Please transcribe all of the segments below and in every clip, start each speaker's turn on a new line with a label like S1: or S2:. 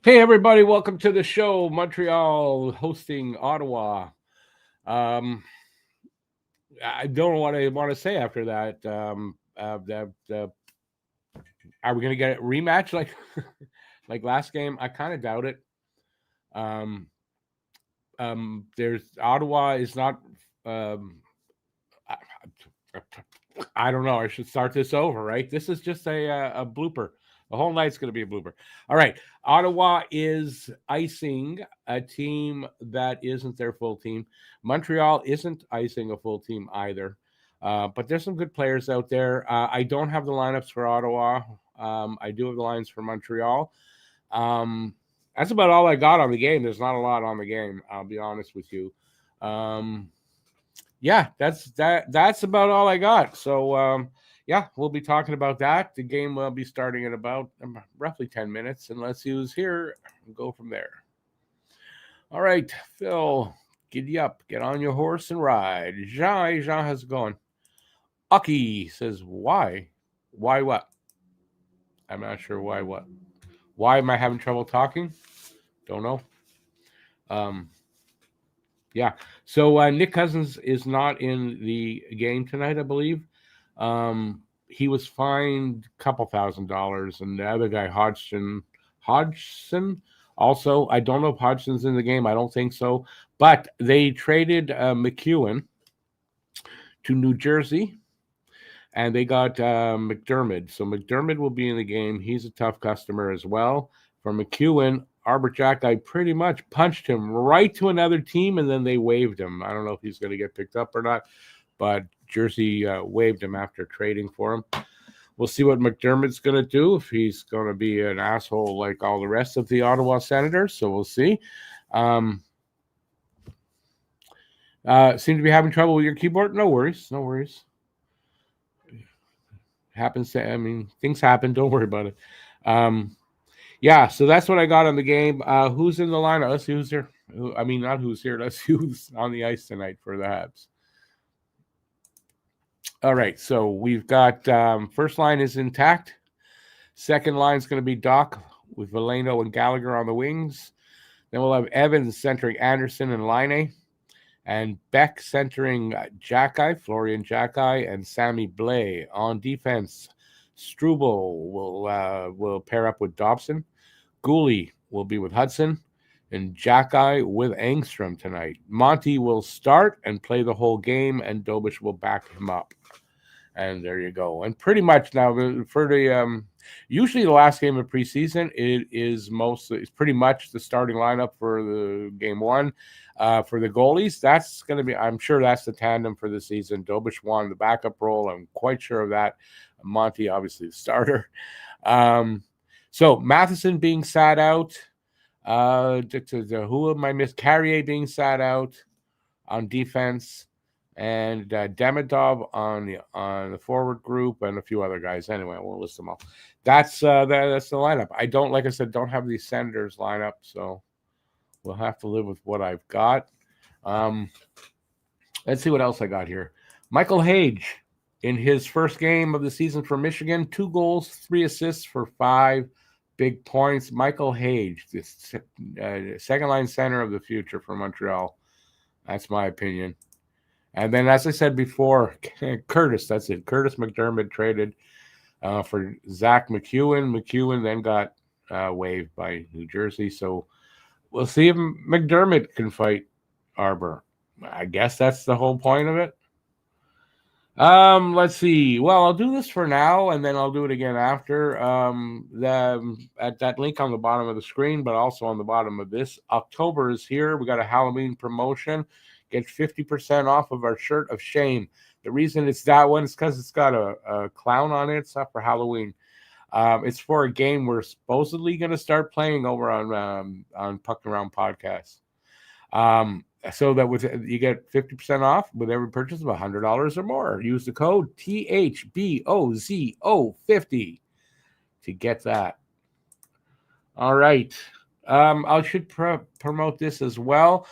S1: Hey, everybody, welcome to the show. Montreal hosting Ottawa. Um, I don't know what I want to say after that. Are we going to get a rematch like like last game? I kind of doubt it. Um, there's Ottawa is not. Um, I, I don't know. I should start this over, right? This is just a blooper. The whole night's going to be a blooper. All right. Ottawa is icing a team that isn't their full team. Montreal isn't icing a full team either. But there's some good players out there. I don't have the lineups for Ottawa. I do have the lines for Montreal. Um, that's about all I got on the game. There's not a lot on the game. I'll be honest with you. Um, yeah, that's about all I got. So yeah, we'll be talking about that. The game will be starting in about roughly 10 minutes, and let's see who's here and go from there. All right, Phil, giddy up, get on your horse and ride. Jean, how's it going? Aki says, why? Why what? I'm not sure why what. Why am I having trouble talking? Don't know. Um, yeah. So Nick Cousins is not in the game tonight, I believe. He was fined a couple $1,000, and the other guy, Hodgson, also. I don't know if Hodgson's in the game. I don't think so. But they traded McEwen to New Jersey, and they got McDermott. So McDermott will be in the game. He's a tough customer as well. For McEwen, Arbor Jack guy pretty much punched him right to another team, and then they waived him. I don't know if he's going to get picked up or not, but Jersey waived him after trading for him. We'll see what McDermott's going to do, if he's going to be an asshole like all the rest of the Ottawa Senators. So we'll see. Seem to be having trouble with your keyboard. No worries. No worries. Happens to, I mean, things happen. Don't worry about it. Yeah, so that's what I got on the game. Who's in the lineup? Let's see who's here. I mean, not who's here. Let's see who's on the ice tonight for the Habs. All right, so we've got first line is intact. Second line is going to be Doc with Veleno and Gallagher on the wings. Then we'll have Evans centering Anderson and Laine, and Beck centering Jackeye, Florian Jackeye, and Sammy Blais. On defense, Struble will pair up with Dobson. Gooley will be with Hudson, and Jackeye with Engstrom tonight. Monty will start and play the whole game, and Dobish will back him up. And there you go. And pretty much now for the usually the last game of preseason, it's pretty much the starting lineup for the game one. For the goalies, that's going to be, I'm sure that's the tandem for the season. Dobish won the backup role. I'm quite sure of that. Monty, obviously, the starter. So Matheson being sat out. Who am I missed? Carrier being sat out on defense, and Demidov on the forward group, and a few other guys. Anyway, I won't list them all. That's the lineup. I don't, like I said, don't have the Senators lineup, so we'll have to live with what I've got. Let's see what else I got here. Michael Hage, in his first game of the season for Michigan, 2 goals, 3 assists for 5 big points. Michael Hage, the second line center of the future for Montreal. That's my opinion. And then, as I said before, Curtis, that's it. Curtis McDermott traded for Zach McEwen. McEwen then got waived by New Jersey. So we'll see if McDermott can fight Arbor. I guess that's the whole point of it. Let's see. Well, I'll do this for now, and then I'll do it again after. At that link on the bottom of the screen, but also on the bottom of this. October is here. We got a Halloween promotion. Get 50% off of our shirt of shame. The reason it's that one is because it's got a clown on it. It's not for Halloween. It's for a game we're supposedly going to start playing over on Puck Around Podcast. So that you get 50% off with every purchase of $100 or more. Use the code THBOZO50 to get that. All right. I should promote this as well.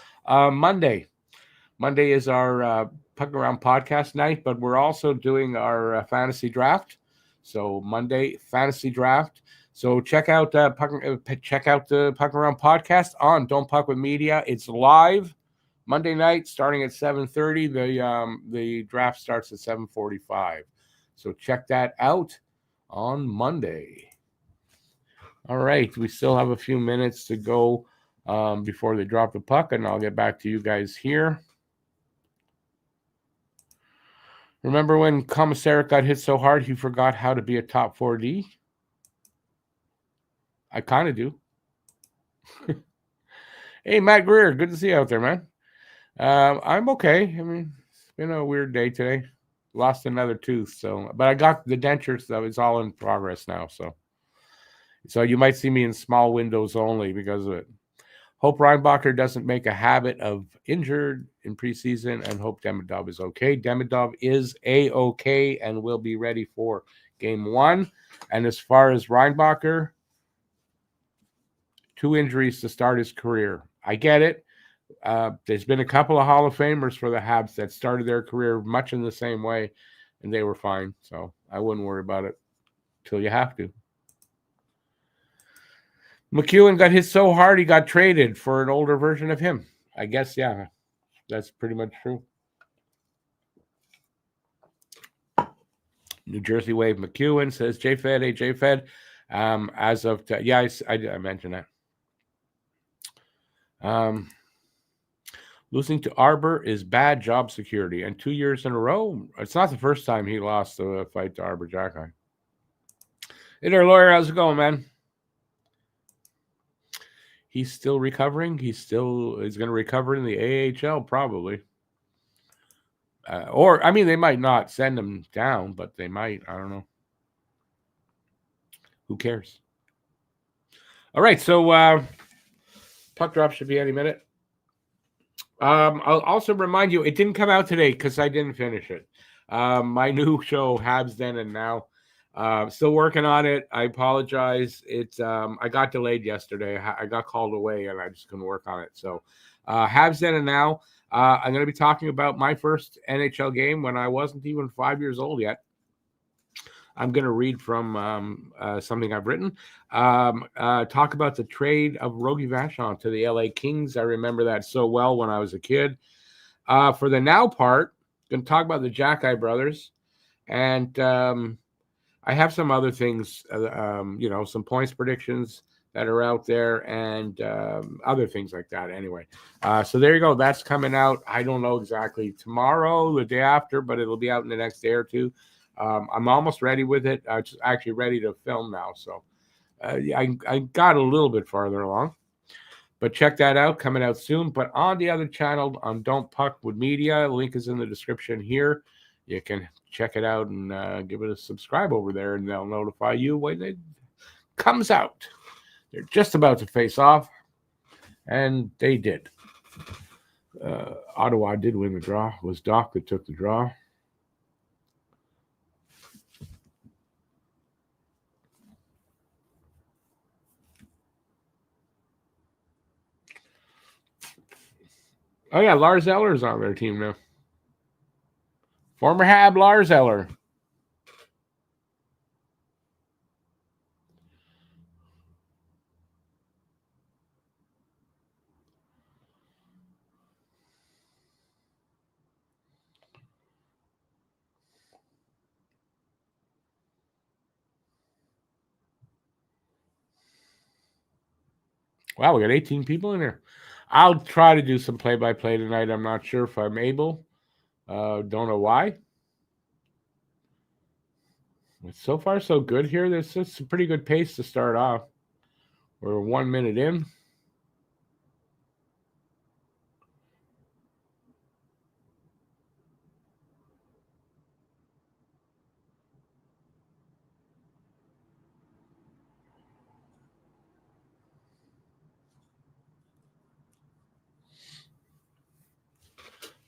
S1: Monday is our Puck Around Podcast night, but we're also doing our fantasy draft. So Monday, fantasy draft. So check out the Puck Around podcast on Don't Puck with Media. It's live Monday night, starting at 7:30. The draft starts at 7:45. So check that out on Monday. All right, we still have a few minutes to go before they drop the puck, and I'll get back to you guys here. Remember when Commissaric got hit so hard he forgot how to be a top 4D? I kind of do. Hey, Matt Greer, good to see you out there, man. I'm okay. I mean, it's been a weird day today. Lost another tooth, but I got the denture stuff. It's all in progress now, so you might see me in small windows only because of it. Hope Reinbacher doesn't make a habit of injured in preseason, and hope Demidov is okay. Demidov is A-okay and will be ready for game 1. And as far as Reinbacher, 2 injuries to start his career. I get it. There's been a couple of Hall of Famers for the Habs that started their career much in the same way, and they were fine. So I wouldn't worry about it till you have to. McEwen got hit so hard he got traded for an older version of him. I guess, yeah, that's pretty much true. New Jersey Wave McEwen says, JFed, hey, JFed. As of, I mentioned that. Losing to Arbor is bad job security. And 2 years in a row, it's not the first time he lost the fight to Arbor Jacki. Hey there, lawyer. How's it going, man? He's still recovering. He's going to recover in the AHL probably. They might not send him down, but they might. I don't know. Who cares? All right, so puck drop should be any minute. I'll also remind you, it didn't come out today because I didn't finish it. My new show, Habs Then and Now. Still working on it. I apologize. I got delayed yesterday. I got called away and I just couldn't work on it. So Habs Then and Now. I'm going to be talking about my first NHL game when I wasn't even 5 years old yet. I'm going to read from something I've written. Talk about the trade of Rogie Vachon to the LA Kings. I remember that so well when I was a kid. For the now part, I'm going to talk about the Jacki brothers. And I have some other things, some points predictions that are out there and other things like that. Anyway, so there you go. That's coming out. I don't know exactly tomorrow, the day after, but it'll be out in the next day or two. I'm almost ready with it. I'm actually ready to film now. So I got a little bit farther along. But check that out, coming out soon. But on the other channel, on Don't Puck with Media, link is in the description here. You can check it out and give it a subscribe over there, and they'll notify you when it comes out. They're just about to face off, and they did. Ottawa did win the draw. It was Doc that took the draw. Oh, yeah, Lars Eller's on their team now. Former Hab Lars Eller. Wow, we got 18 people in there. I'll try to do some play-by-play tonight. I'm not sure if I'm able. Don't know why. So far, so good here. This is a pretty good pace to start off. We're 1 minute in.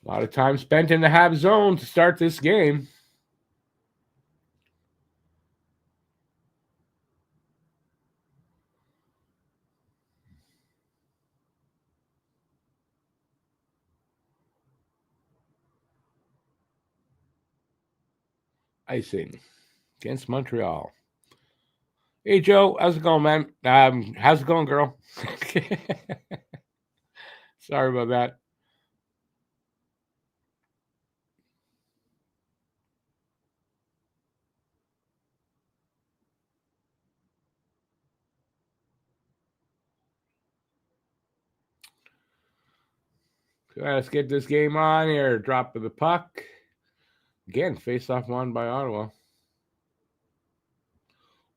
S1: A lot of time spent in the Habs zone to start this game. Icing against Montreal. Hey, Joe. How's it going, man? How's it going, girl? Sorry about that. Let's get this game on here. Drop of the puck. Again, face-off won by Ottawa.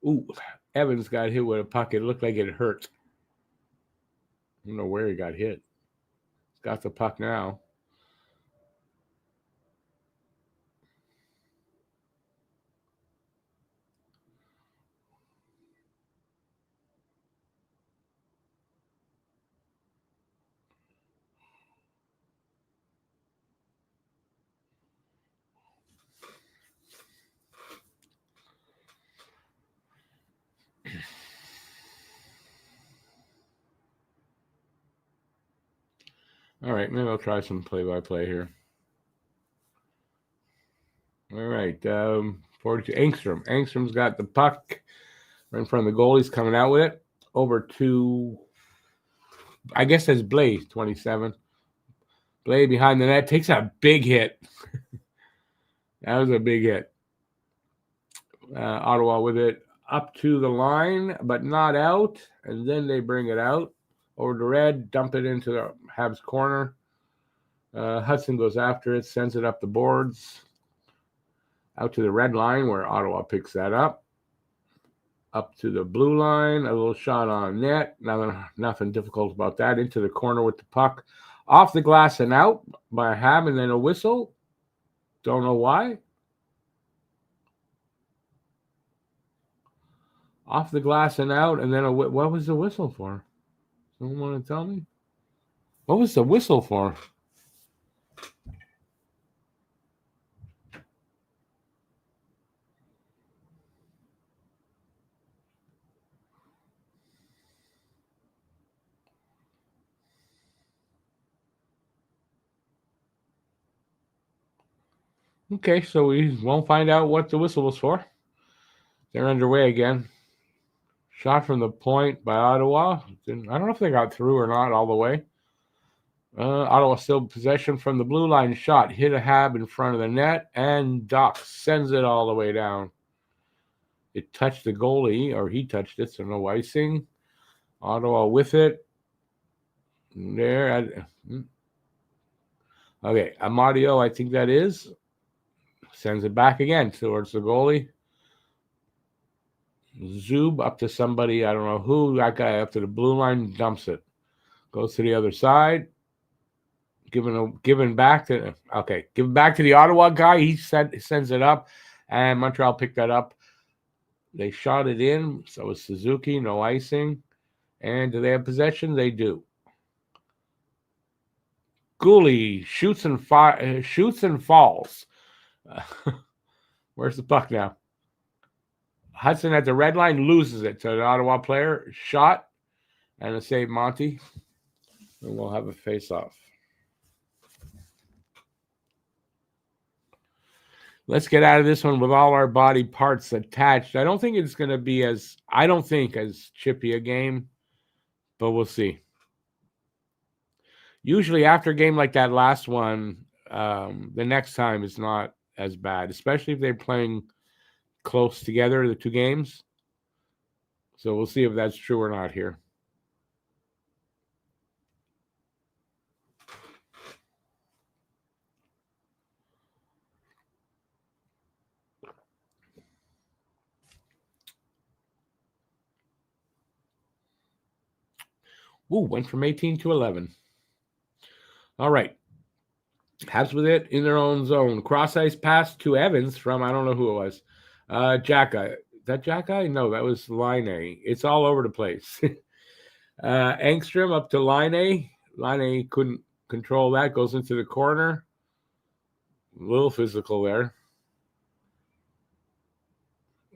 S1: Ooh, Evans got hit with a puck. It looked like it hurt. I don't know where he got hit. He's got the puck now. All right, maybe I'll try some play-by-play here. All right, 42. Engstrom. Engstrom's got the puck right in front of the goal. He's coming out with it. Over to, I guess that's Blay, 27. Blay behind the net. Takes a big hit. That was a big hit. Ottawa with it up to the line, but not out. And then they bring it out over to red, dump it into the Habs corner. Hudson goes after it, sends it up the boards, out to the red line where Ottawa picks that up. Up to the blue line, a little shot on net. Nothing difficult about that. Into the corner with the puck. Off the glass and out by a Hab, and then a whistle. Don't know why. Off the glass and out, and then what was the whistle for? Someone want to tell me? What was the whistle for? Okay, so we won't find out what the whistle was for. They're underway again. Shot from the point by Ottawa. I don't know if they got through or not all the way. Ottawa still possession from the blue line shot. Hit a Hab in front of the net, and Doc sends it all the way down. It touched the goalie, or he touched it, so no icing. Ottawa with it. There. Okay, Amadio, I think that is. Sends it back again towards the goalie. Zub up to somebody, I don't know who. That guy up to the blue line, dumps it. Goes to the other side. Giving back to the Ottawa guy. He sends it up, and Montreal picked that up. They shot it in, so it was Suzuki, no icing. And do they have possession? They do. Gooley shoots and falls. Where's the puck now? Hudson at the red line loses it to an Ottawa player. Shot and a save, Monty. And we'll have a face-off. Let's get out of this one with all our body parts attached. I don't think it's going to be as chippy a game, but we'll see. Usually after a game like that last one, the next time is not as bad, especially if they're playing close together, the two games. So we'll see if that's true or not here. Ooh, went from 18 to 11. All right. Habs with it in their own zone. Cross ice pass to Evans from, I don't know who it was. Jacka. That Jacka? No, that was Line A. It's all over the place. Engstrom up to Line A. Line A couldn't control that. Goes into the corner. A little physical there.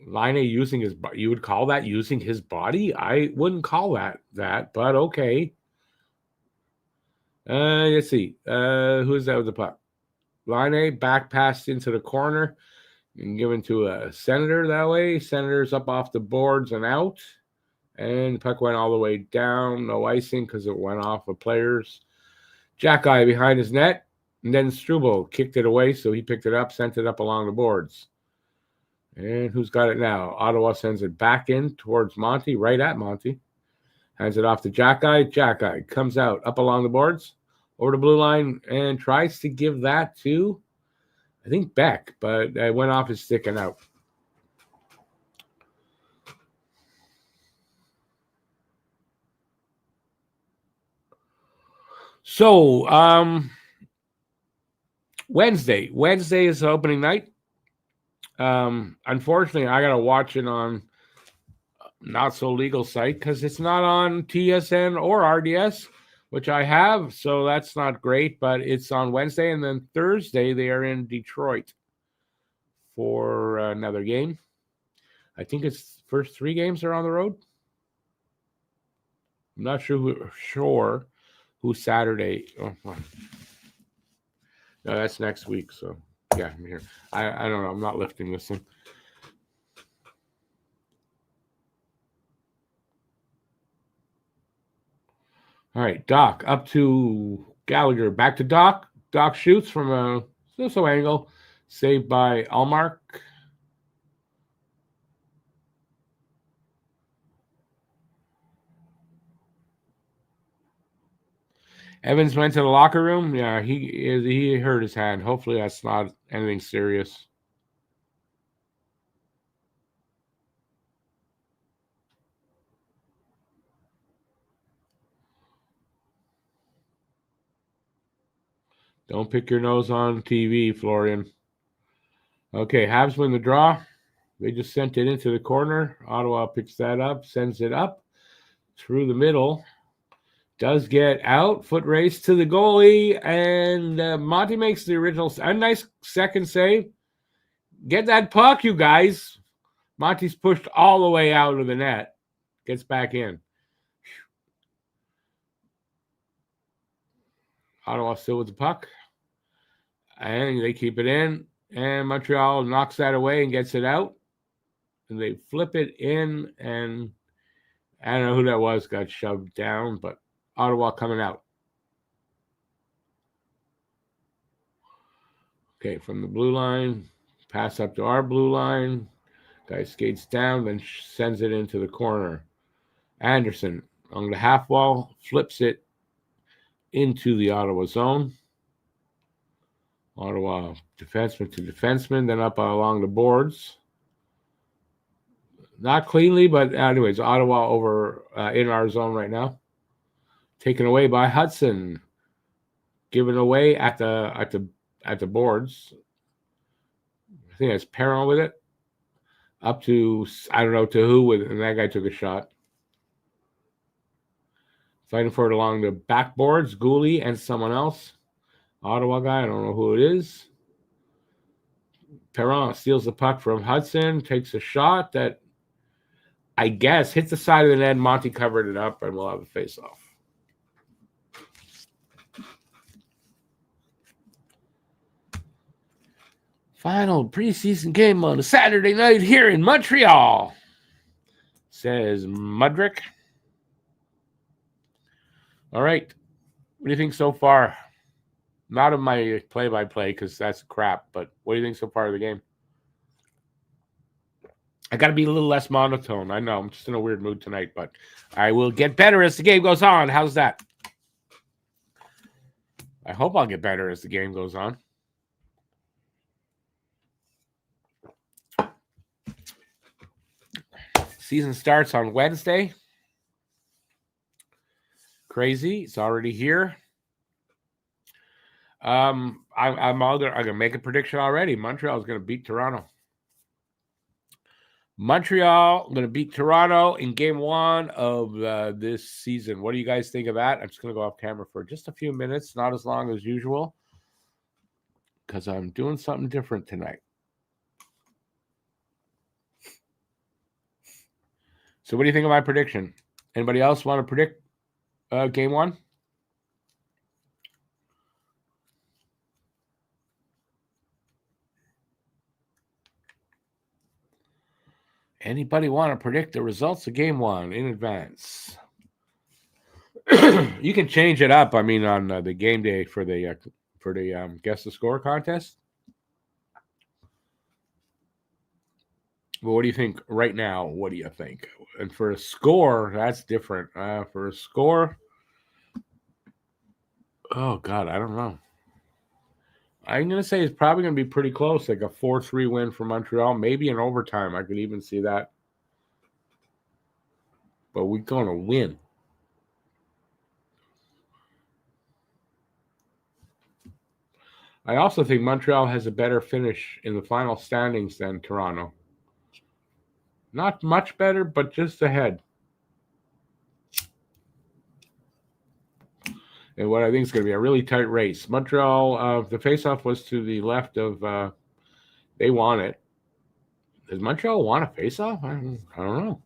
S1: Line A using his body. You would call that using his body? I wouldn't call that, but okay. Let's see. Who's that with the puck? Line A back pass into the corner. and given to a Senator that way. Senator's up off the boards and out. And the puck went all the way down. No icing because it went off of players. Jack-Eye behind his net. And then Struble kicked it away, so he picked it up, sent it up along the boards. And who's got it now? Ottawa sends it back in towards Monty, right at Monty. Hands it off to Jack-Eye. Jack-Eye comes out, up along the boards, over the blue line, and tries to give that to, I think, Beck, but it went off his stick and out. So, Wednesday is the opening night. Unfortunately, I gotta watch it on not so legal site because it's not on TSN or RDS, which I have, so that's not great. But it's on Wednesday, and then Thursday they are in Detroit for another game. I think it's first 3 games are on the road. I'm not sure who Saturday. Oh, no, that's next week. So yeah, I'm here. I don't know. I'm not lifting this thing. All right, Doc up to Gallagher. Back to Doc. Doc shoots from a so angle. Saved by Allmark. Evans went to the locker room. Yeah, he hurt his hand. Hopefully that's not anything serious. Don't pick your nose on TV, Florian. Okay, Habs win the draw. They just sent it into the corner. Ottawa picks that up, sends it up through the middle. Does get out. Foot race to the goalie. And Monty makes the original. A nice second save. Get that puck, you guys. Monty's pushed all the way out of the net. Gets back in. Ottawa still with the puck. And they keep it in. And Montreal knocks that away and gets it out. And they flip it in. And I don't know who that was. Got shoved down. But Ottawa coming out. Okay, from the blue line. Pass up to our blue line. Guy skates down, then sends it into the corner. Anderson on the half wall, flips it into the Ottawa zone. Ottawa defenseman to defenseman, then up along the boards. Not cleanly, but anyways, Ottawa over in our zone right now. Taken away by Hudson. Given away at the boards. I think that's Perron with it. Up to, I don't know to who, and that guy took a shot. Fighting for it along the backboards, Gooley and someone else. Ottawa guy, I don't know who it is. Perron steals the puck from Hudson, takes a shot that I guess hits the side of the net. Monty covered it up, and we'll have a face-off. Final preseason game on a Saturday night here in Montreal, says Mudrick. All right. What do you think so far? Not of my play-by-play because that's crap, but what do you think so far of the game? I got to be a little less monotone. I know I'm just in a weird mood tonight, but I will get better as the game goes on. How's that? I hope I'll get better as the game goes on. Season starts on Wednesday. Crazy. It's already here. I'm gonna make a prediction already. Montreal is gonna beat Toronto. Montreal going to beat Toronto in game 1 of this season. What do you guys think of that? I'm just going to go off camera for just a few minutes, not as long as usual, because I'm doing something different tonight. So what do you think of my prediction? Anybody else want to predict game 1? Anybody want to predict the results of game one in advance? You can change it up. I mean, on the game day for the guess the score contest. Well, what do you think right now? What do you think? And for a score, that's different. For a score, oh God, I don't know. I'm gonna say it's probably gonna be pretty close, like a 4-3 win for Montreal, maybe in overtime. I could even see that. But we're gonna win. I also think Montreal has a better finish in the final standings than Toronto. Not much better, but just ahead. And what I think is going to be a really tight race. Montreal, the faceoff was to the left of. They won it. Does Montreal want a faceoff? I don't know.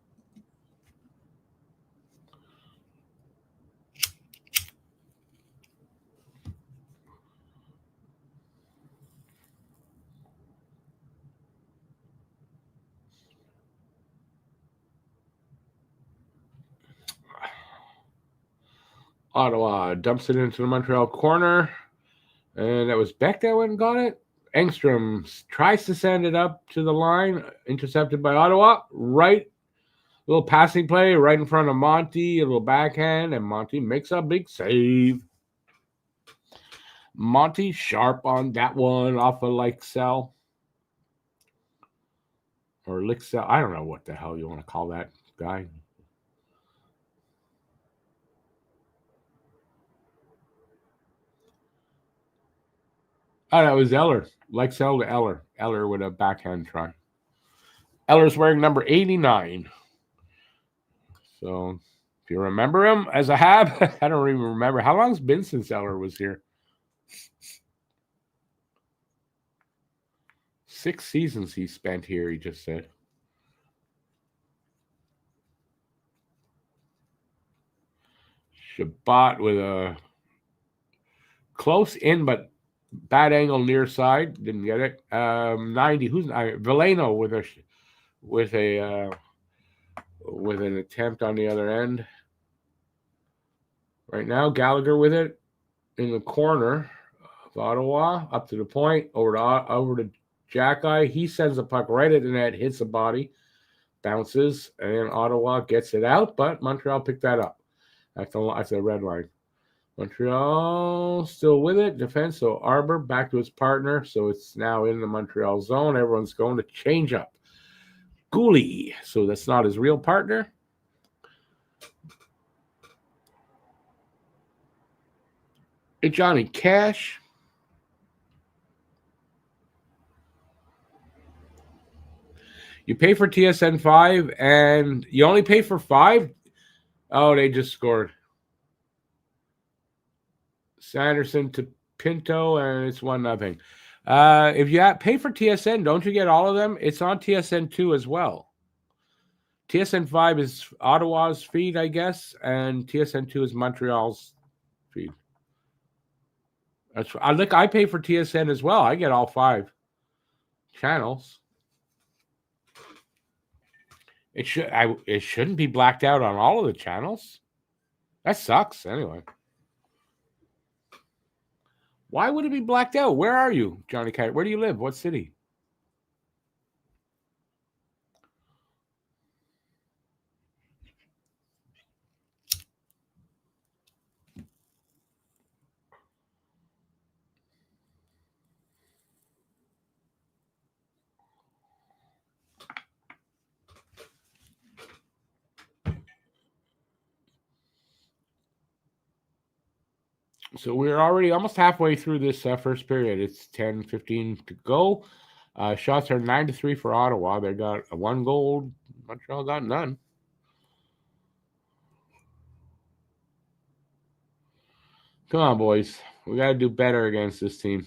S1: Ottawa dumps it into the Montreal corner. And that was Beck that went and got it. Engstrom tries to send it up to the line, intercepted by Ottawa. Right, little passing play right in front of Monty, a little backhand, and Monty makes a big save. Monty sharp on that one off of Lixell. Or Lixell. I don't know what the hell you want to call that guy. Oh, that was Eller. Lixell to Eller. Eller with a backhand try. Eller's wearing number 89. So if you remember him as a Hab, I don't even remember. How long's it been since Eller was here? 6 seasons he spent here, he just said. Shabbat with a close in but bad angle near side. Didn't get it. 90. Who's Veleno with an attempt on the other end. Right now, Gallagher with it in the corner of Ottawa, up to the point, over to Jackeye. He sends the puck right at the net, hits the body, bounces, and Ottawa gets it out, but Montreal picked that up. That's the red line. Montreal still with it. Defense, so Arbor back to his partner. So it's now in the Montreal zone. Everyone's going to change up. Gooley. So that's not his real partner. It's Johnny Cash. You pay for TSN 5 and you only pay for 5? Oh, they just scored. Sanderson to Pinto, and it's 1-0. If you pay for TSN, don't you get all of them? It's on TSN 2 as well. TSN 5 is Ottawa's feed, I guess, and TSN 2 is Montreal's feed. I pay for TSN as well. I get all 5 channels. It shouldn't be blacked out on all of the channels. That sucks anyway. Why would it be blacked out? Where are you, Johnny Cat? Where do you live? What city? So we're already almost halfway through this first period. It's 10:15 to go. Shots are 9-3 for Ottawa. They got a 1 goal. Montreal got none. Come on, boys. We got to do better against this team.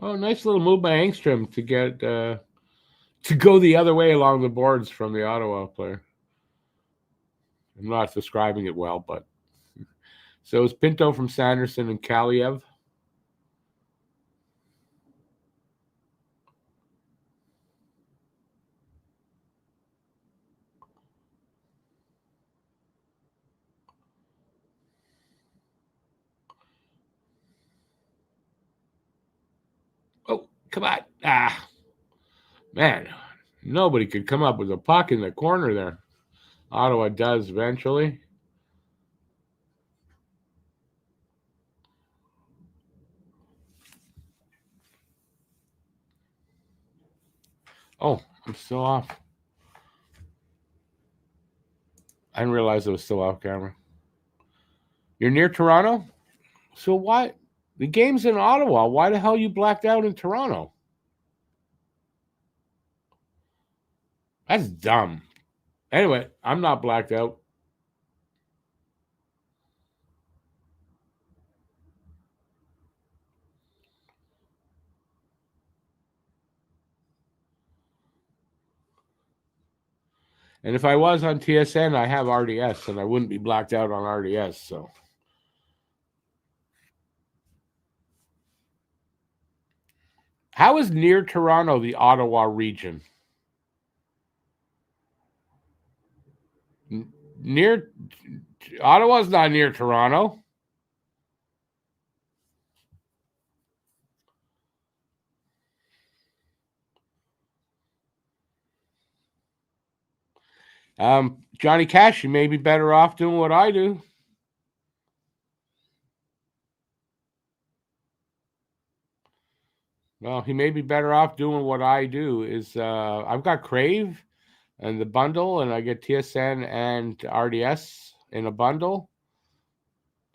S1: Oh, nice little move by Engstrom to get to go the other way along the boards from the Ottawa player. I'm not describing it well, but so it's Pinto from Sanderson and Kaliev. Oh, come on. Ah, man. Nobody could come up with a puck in the corner there. Ottawa does eventually. Oh, I'm still off. I didn't realize I was still off camera. You're near Toronto? So why? The game's in Ottawa. Why the hell you blacked out in Toronto? That's dumb. Anyway, I'm not blacked out. And if I was on TSN, I have RDS, and I wouldn't be blacked out on RDS. So, how is near Toronto the Ottawa region? Near Ottawa's not near Toronto. Johnny Cash, you may be better off doing what I do. Well, he may be better off doing what I do. Is I've got Crave and the bundle, and I get TSN and RDS in a bundle.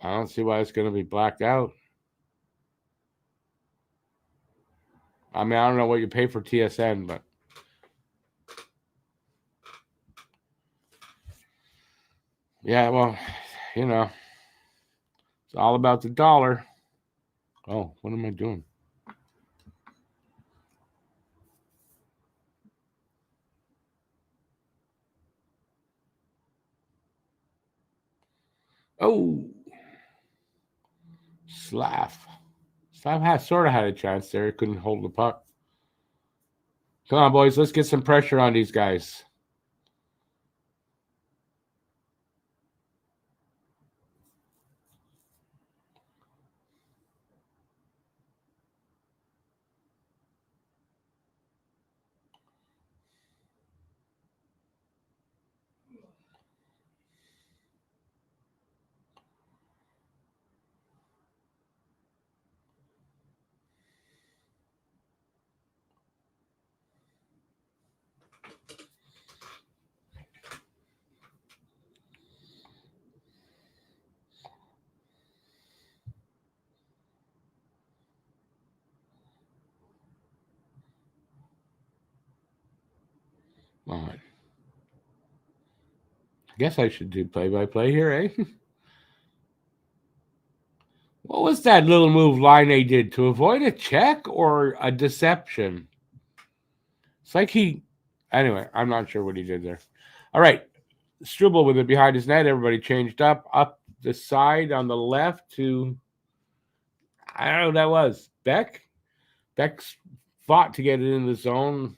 S1: I don't see why it's going to be blacked out. I mean, I don't know what you pay for TSN, but yeah, well, you know, it's all about the dollar. Oh, what am I doing? Oh, Slav. Slav sort of had a chance there. He couldn't hold the puck. Come on, boys. Let's get some pressure on these guys. All right. I guess I should do play-by-play here, eh? What was that little move Line did to avoid a check or a deception? It's like anyway, I'm not sure what he did there. All right. Struble with it behind his net. Everybody changed up the side on the left to, I don't know who that was. Beck fought to get it in the zone.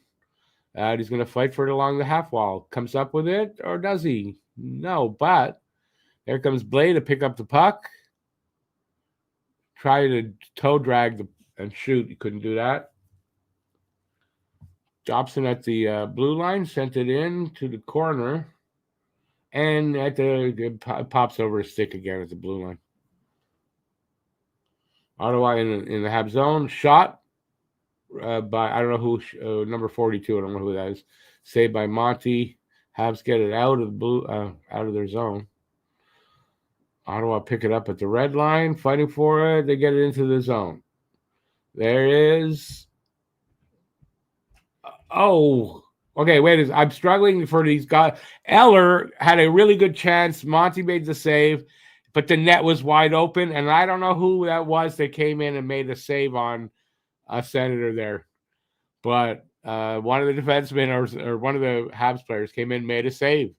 S1: He's going to fight for it along the half wall. Comes up with it, or does he? No, but there comes Blade to pick up the puck. Try to toe drag and shoot. He couldn't do that. Dobson at the blue line, sent it in to the corner. And it pops over a stick again at the blue line. Ottawa in the Habs zone. Shot by, I don't know who, number 42. I don't know who that is. Saved by Monty. Habs get it out of their zone. Ottawa pick it up at the red line, fighting for it. They get it into the zone. There is. Oh, okay. Wait, I'm struggling for these guys. Eller had a really good chance. Monty made the save, but the net was wide open, and I don't know who that was that came in and made a save on a senator there. But one of the defensemen or one of the Habs players came in, made a save.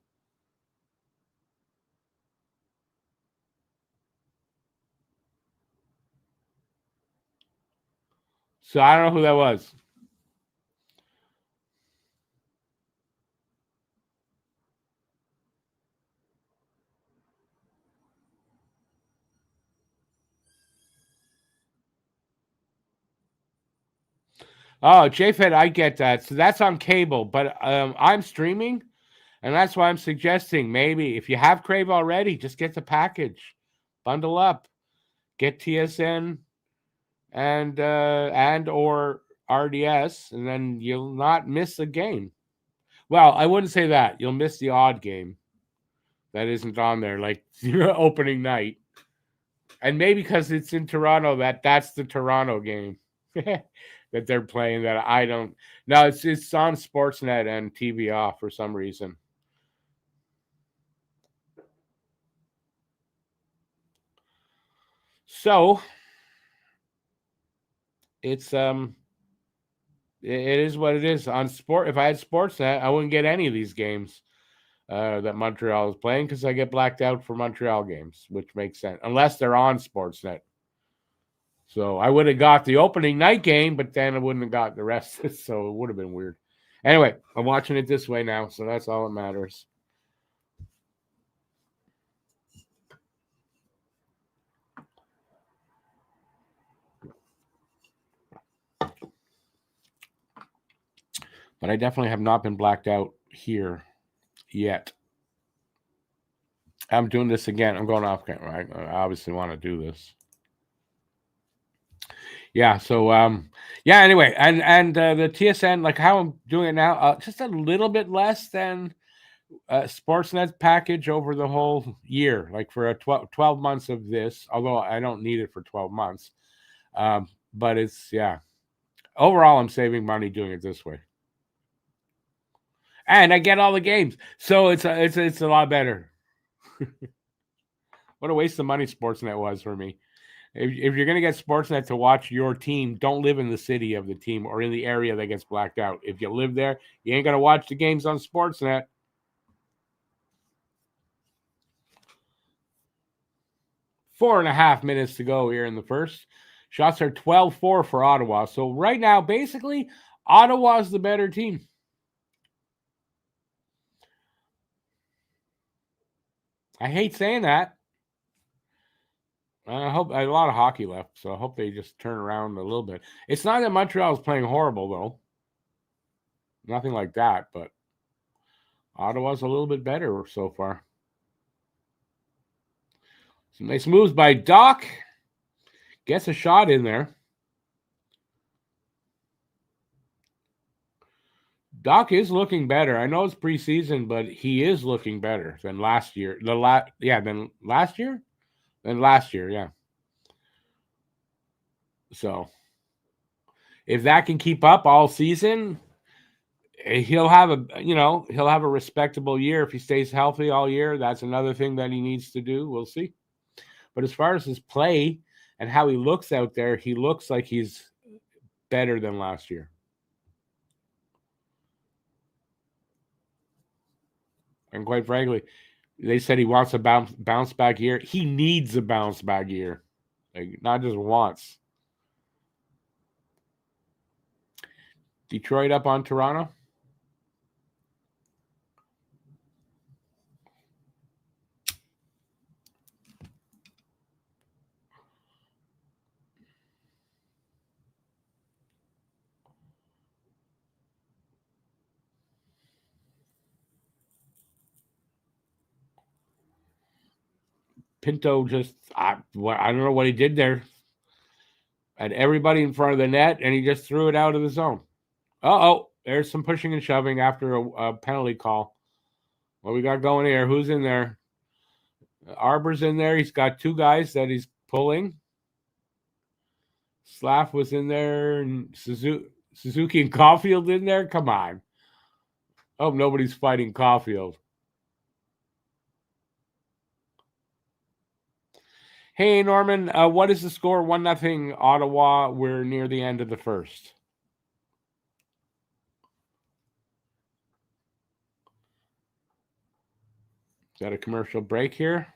S1: So I don't know who that was. Oh, JFed, I get that. So that's on cable, but I'm streaming, and that's why I'm suggesting maybe if you have Crave already, just get the package, bundle up, get TSN and or RDS, and then you'll not miss a game. Well, I wouldn't say that. You'll miss the odd game that isn't on there, like your opening night. And maybe because it's in Toronto, that's the Toronto game that they're playing. That I don't. No, it's on Sportsnet and TV off for some reason. So it's it is what it is on sport. If I had Sportsnet, I wouldn't get any of these games that Montreal is playing because I get blacked out for Montreal games, which makes sense unless they're on Sportsnet. So I would have got the opening night game, but then I wouldn't have got the rest. So it would have been weird. Anyway, I'm watching it this way now, so that's all that matters. But I definitely have not been blacked out here yet. I'm doing this again. I'm going off camera. I obviously want to do this. Yeah. So yeah. Anyway, and the TSN, like how I'm doing it now, just a little bit less than Sportsnet package over the whole year, like for a 12 months of this. Although I don't need it for 12 months, but it's Overall, I'm saving money doing it this way. And I get all the games, so it's a lot better. What a waste of money Sportsnet was for me. If you're going to get Sportsnet to watch your team, don't live in the city of the team or in the area that gets blacked out. If you live there, you ain't going to watch the games on Sportsnet. Four and a half minutes to go here in the first. Shots are 12-4 for Ottawa. So right now, basically, Ottawa's the better team. I hate saying that. I hope a lot of hockey left, so I hope they just turn around a little bit. It's not that Montreal is playing horrible, though. Nothing like that, but Ottawa's a little bit better so far. Some nice moves by Doc. Gets a shot in there. Doc is looking better. I know it's preseason, but he is looking better than last year. Than last year? Than last year, yeah. So if that can keep up all season, he'll have a respectable year if he stays healthy all year. That's another thing that he needs to do. We'll see. But as far as his play and how he looks out there, he looks like he's better than last year. And quite frankly, they said he wants a bounce back year. He needs a bounce back year, like not just wants. Detroit up on Toronto. Pinto just, I don't know what he did there. Had everybody in front of the net, and he just threw it out of the zone. There's some pushing and shoving after a penalty call. What we got going here? Who's in there? Arbor's in there. He's got two guys that he's pulling. Slav was in there, and Suzuki and Caulfield in there. Come on. Oh, nobody's fighting Caulfield. Hey, Norman, what is the score? 1-0 Ottawa. We're near the end of the first. Got a commercial break here.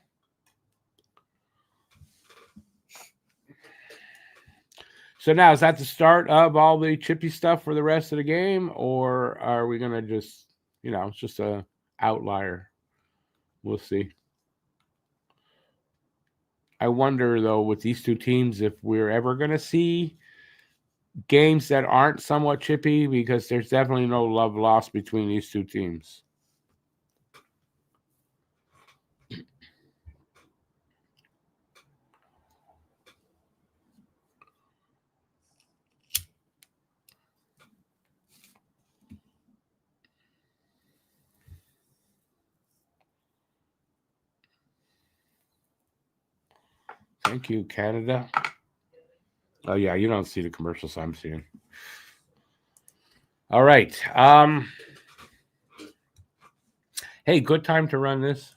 S1: So now, is that the start of all the chippy stuff for the rest of the game, or are we going to just, it's just a outlier? We'll see. I wonder, though, with these two teams, if we're ever going to see games that aren't somewhat chippy, because there's definitely no love lost between these two teams. Thank you, Canada. Oh, yeah, you don't see the commercials I'm seeing. All right. Hey, good time to run this.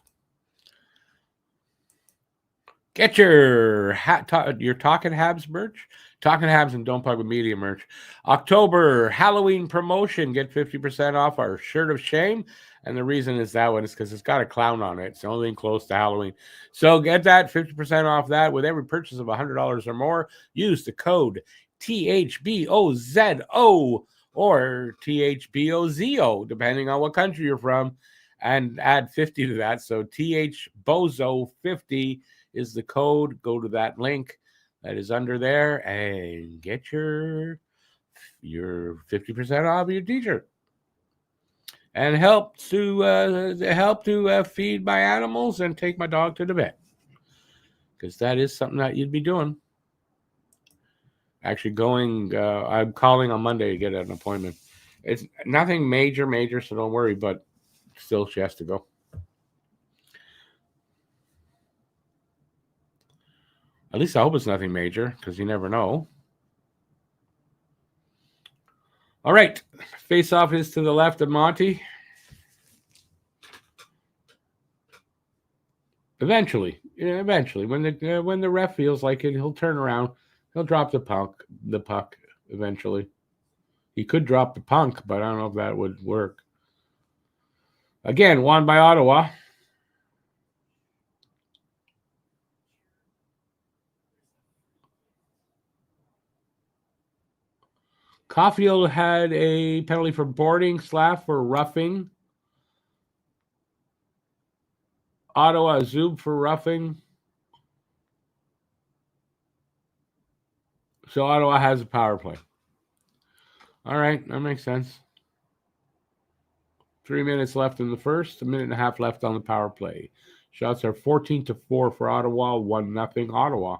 S1: Get your Talking Habs merch. Talking Habs and Don't Plug with Media merch. October Halloween promotion. Get 50% off our shirt of shame. And the reason is that one is because it's got a clown on it. It's the only thing close to Halloween. So get that 50% off that with every purchase of $100 or more. Use the code THBOZO or THBOZO, depending on what country you're from, and add 50 to that. So THBOZO50 is the code. Go to that link that is under there and get your 50% off your t-shirt. And help to feed my animals and take my dog to the vet, because that is something that you'd be doing. Actually, I'm calling on Monday to get an appointment. It's nothing major, so don't worry. But still, she has to go. At least I hope it's nothing major, because you never know. All right, face-off is to the left of Monty. Eventually, when the ref feels like it, he'll turn around. He'll drop the puck eventually. He could drop the puck, but I don't know if that would work. Again, won by Ottawa. Caulfield had a penalty for boarding, Slav for roughing. Ottawa, Zub for roughing. So Ottawa has a power play. All right, that makes sense. 3 minutes left in the first, 1.5 minutes left on the power play. Shots are 14-4 for Ottawa, 1-0 Ottawa.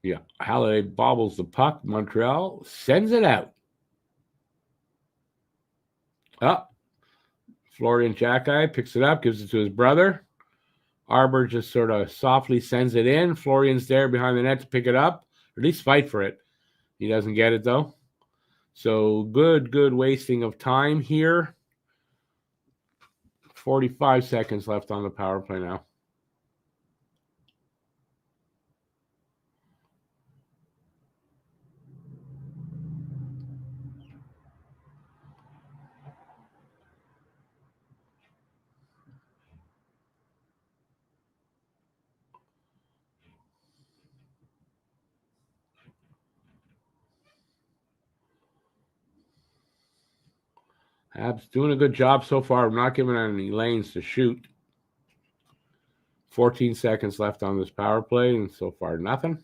S1: Yeah, Halliday bobbles the puck. Montreal sends it out. Up. Florian Jacki picks it up, gives it to his brother. Arbor just sort of softly sends it in. Florian's there behind the net to pick it up, or at least fight for it. He doesn't get it, though. So good wasting of time here. 45 seconds left on the power play now. Habs doing a good job so far. I'm not giving any lanes to shoot. 14 seconds left on this power play, and so far nothing.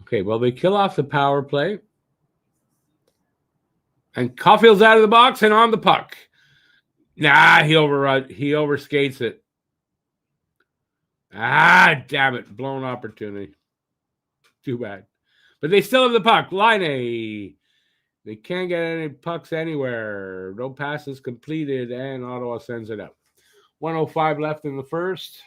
S1: Okay, well, they kill off the power play. And Caulfield's out of the box and on the puck. Nah, he overskates it. Damn it. Blown opportunity. Too bad. But they still have the puck. Line They can't get any pucks anywhere. No passes completed, and Ottawa sends it out. 1:05 left in the first.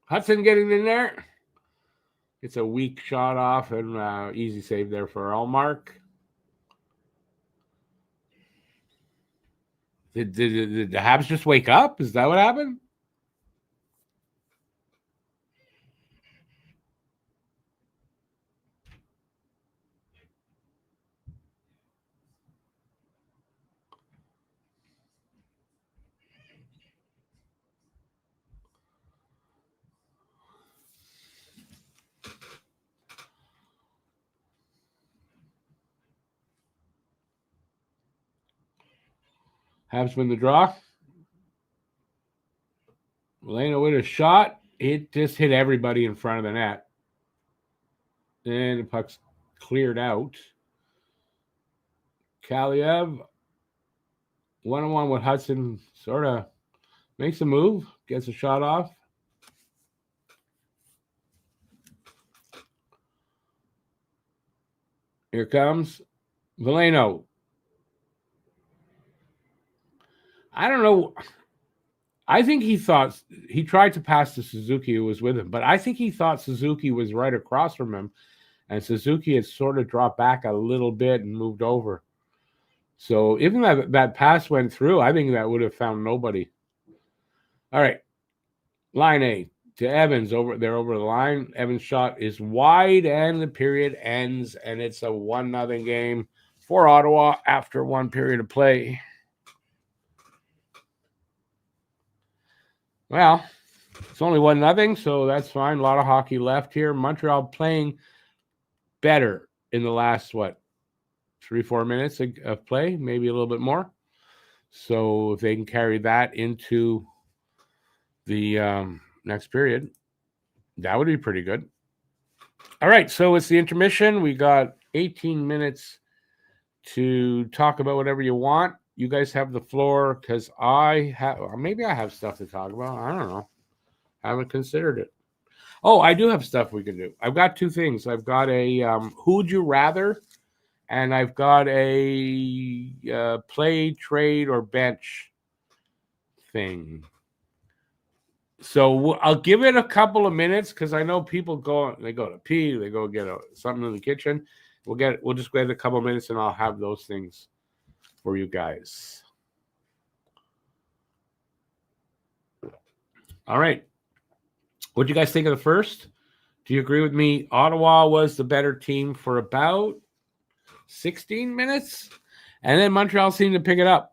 S1: Hudson getting in there. It's a weak shot off and easy save there for Allmark. Did the Habs just wake up? Is that what happened? Habs win the draw. Veleno with a shot. It just hit everybody in front of the net. And the puck's cleared out. Kaliev, 1-on-1 with Hudson, sort of makes a move, gets a shot off. Here comes Veleno. I don't know. I think he thought he tried to pass to Suzuki, who was with him, but I think he thought Suzuki was right across from him, and Suzuki had sort of dropped back a little bit and moved over. So even that pass went through, I think that would have found nobody. All right. Line A to Evans over there over the line. Evans' shot is wide, and the period ends, and it's a 1-0 game for Ottawa after one period of play. Well, it's only 1-0, so that's fine. A lot of hockey left here. Montreal playing better in the last, 3-4 minutes of play, maybe a little bit more. So if they can carry that into the next period, that would be pretty good. All right, so it's the intermission. We got 18 minutes to talk about whatever you want. You guys have the floor because maybe I have stuff to talk about. I don't know. I haven't considered it. Oh, I do have stuff we can do. I've got two things. I've got a who'd you rather, and I've got a play, trade, or bench thing. So I'll give it a couple of minutes because I know people go to pee, they go get something in the kitchen. We'll just wait a couple of minutes and I'll have those things for you guys. All right. What do you guys think of the first? Do you agree with me? Ottawa was the better team for about 16 minutes, and then Montreal seemed to pick it up.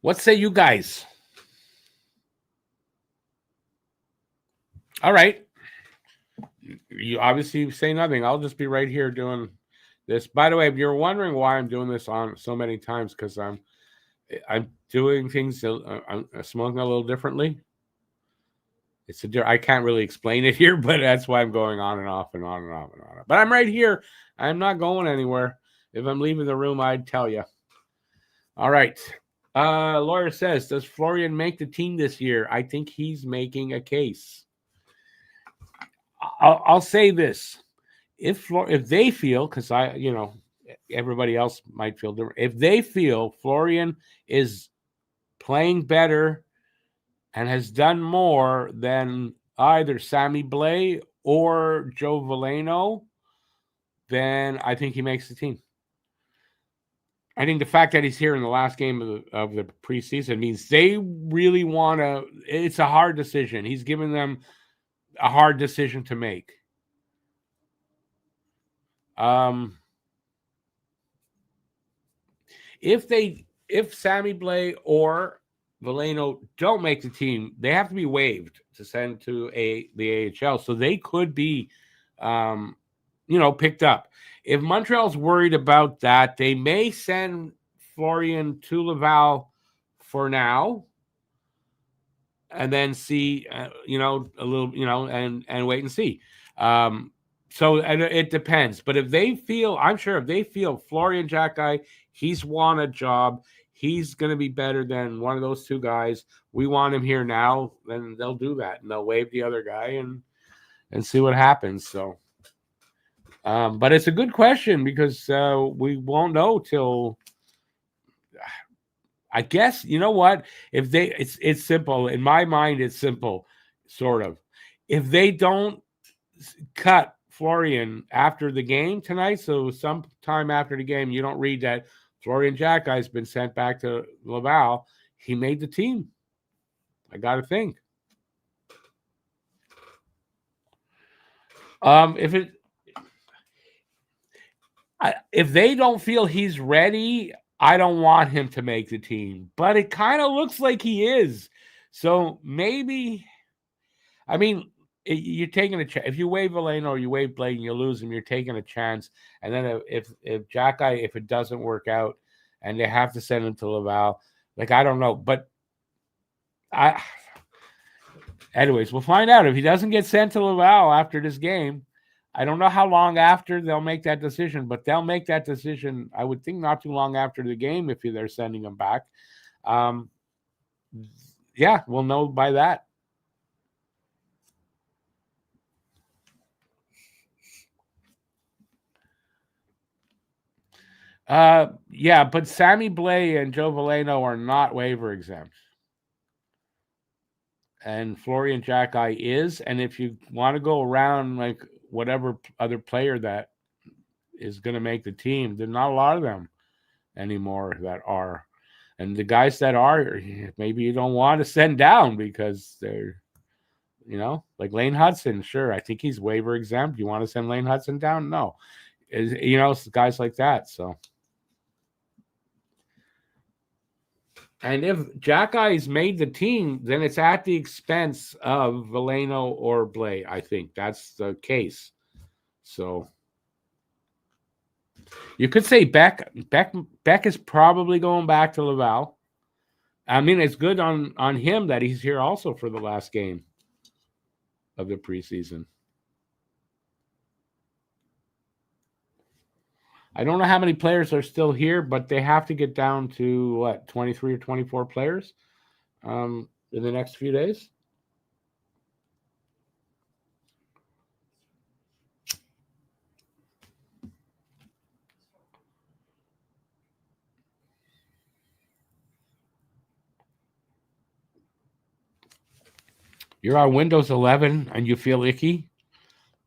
S1: What say you guys? All right. You obviously say nothing. I'll just be right here doing this. By the way, if you're wondering why I'm doing this on so many times, because I'm doing things, I'm smoking a little differently. I can't really explain it here, but that's why I'm going on and off and on and off and on. But I'm right here. I'm not going anywhere. If I'm leaving the room, I'd tell you. All right. Lawyer says, does Florian make the team this year? I think he's making a case. I'll say this. If they feel, because everybody else might feel different. If they feel Florian is playing better and has done more than either Sammy Blais or Joe Veleno, then I think he makes the team. I think the fact that he's here in the last game of the preseason means they really want to. It's a hard decision. He's giving them a hard decision to make. If Sammy Blais or Veleno don't make the team, they have to be waived to send to the AHL. So they could be, picked up. If Montreal's worried about that, they may send Florian to Laval for now, and then see, a little, and wait and see. So and it depends. But if they feel, I'm sure if they feel Florian Xhekaj, he's won a job, he's going to be better than one of those two guys. We want him here now. Then they'll do that and they'll waive the other guy and see what happens. So, but it's a good question because we won't know till. I guess you know what? If they, it's simple in my mind. It's simple, sort of. If they don't cut Florian after the game tonight, so sometime after the game, you don't read that Florian Xhekaj has been sent back to Laval. He made the team. I got to think. If they don't feel he's ready, I don't want him to make the team. But it kind of looks like he is. So maybe, I mean, you're taking a chance. If you waive Veleno or you waive Blake and you lose him, you're taking a chance. And then if Xhekaj, if it doesn't work out and they have to send him to Laval, like, I don't know. But anyways, we'll find out. If he doesn't get sent to Laval after this game, I don't know how long after they'll make that decision, but they'll make that decision, I would think, not too long after the game if they're sending him back. Yeah, we'll know by that. Yeah, but Sammy Blais and Joe Veleno are not waiver exempt. And Florian Xhekaj is. And if you want to go around like whatever other player that is going to make the team, there's not a lot of them anymore that are. And the guys that are, maybe you don't want to send down because they're, like Lane Hudson. Sure, I think he's waiver exempt. You want to send Lane Hudson down? No. Guys like that. So. And if Xhekaj's made the team, then it's at the expense of Veleno or Blais. I think that's the case. So you could say Beck is probably going back to Laval. I mean, it's good on him that he's here also for the last game of the preseason. I don't know how many players are still here, but they have to get down to 23 or 24 players in the next few days. You're on Windows 11 and you feel icky?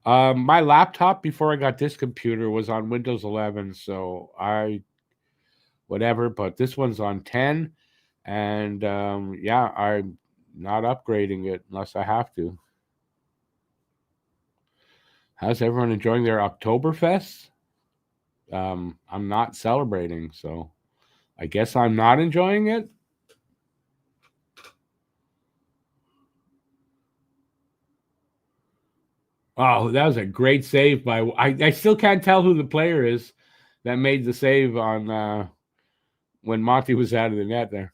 S1: My laptop before I got this computer was on Windows 11, so whatever. But this one's on 10, and yeah, I'm not upgrading it unless I have to. How's everyone enjoying their Oktoberfest? I'm not celebrating, so I guess I'm not enjoying it. Oh, that was a great save by. I still can't tell who the player is that made the save on when Monty was out of the net there.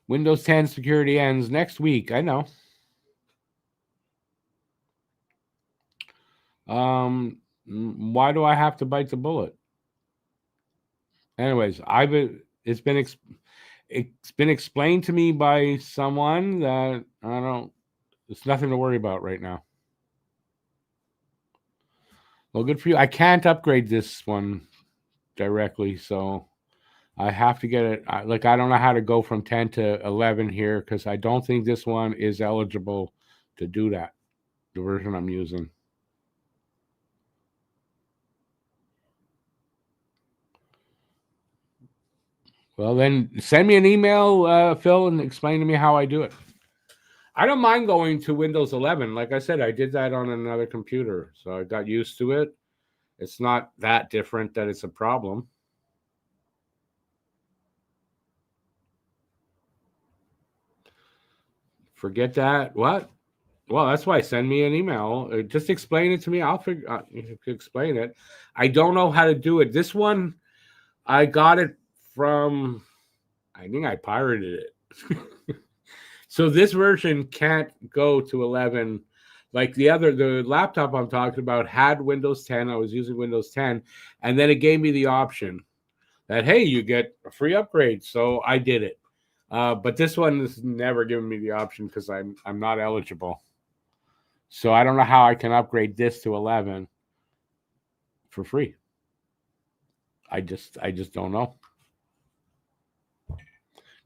S1: Windows 10 security ends next week. I know. Why do I have to bite the bullet? Anyways, it's been explained to me by someone that it's nothing to worry about right now. Well, good for you. I can't upgrade this one directly, so I have to get it. I don't know how to go from 10 to 11 here because I don't think this one is eligible to do that, the version I'm using. Well, then send me an email, Phil, and explain to me how I do it. I don't mind going to Windows 11. Like I said, I did that on another computer, so I got used to it. It's not that different that it's a problem. Forget that. What? Well, that's why send me an email. Just explain it to me. I'll explain it. I don't know how to do it. This one, I got it from I think I pirated it. So this version can't go to 11. Like the laptop I'm talking about had Windows 10. I was using Windows 10, and then it gave me the option that, hey, you get a free upgrade. So I did it. But this one has never given me the option because I'm not eligible. So I don't know how I can upgrade this to 11 for free. I just don't know.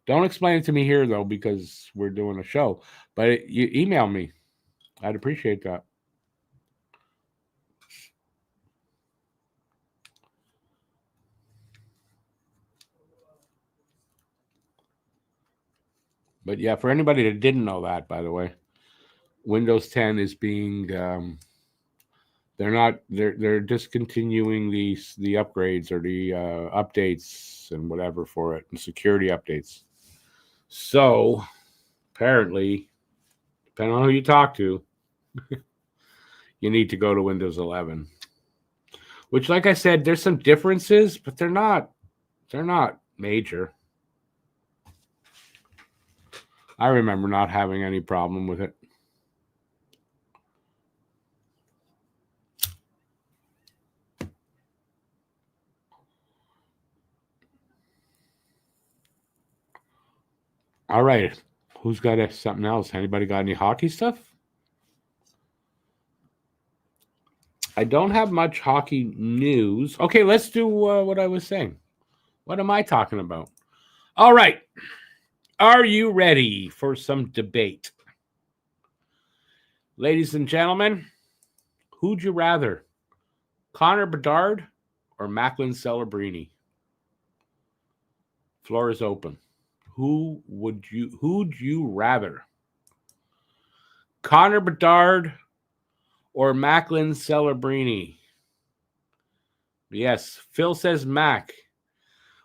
S1: Don't explain it to me here though, because we're doing a show. But you email me. I'd appreciate that. But yeah, for anybody that didn't know that, by the way, Windows 10 is being they're discontinuing the upgrades or the updates and whatever for it, and security updates. So apparently, depending on who you talk to, you need to go to Windows 11. Which, like I said, there's some differences, but they're not major. I remember not having any problem with it. All right. Who's got something else? Anybody got any hockey stuff? I don't have much hockey news. Okay, let's do what I was saying. What am I talking about? All right. Are you ready for some debate? Ladies and gentlemen, who'd you rather? Connor Bedard or Macklin Celebrini? Floor is open. Who'd you rather? Connor Bedard or Macklin Celebrini? Yes, Phil says Mac.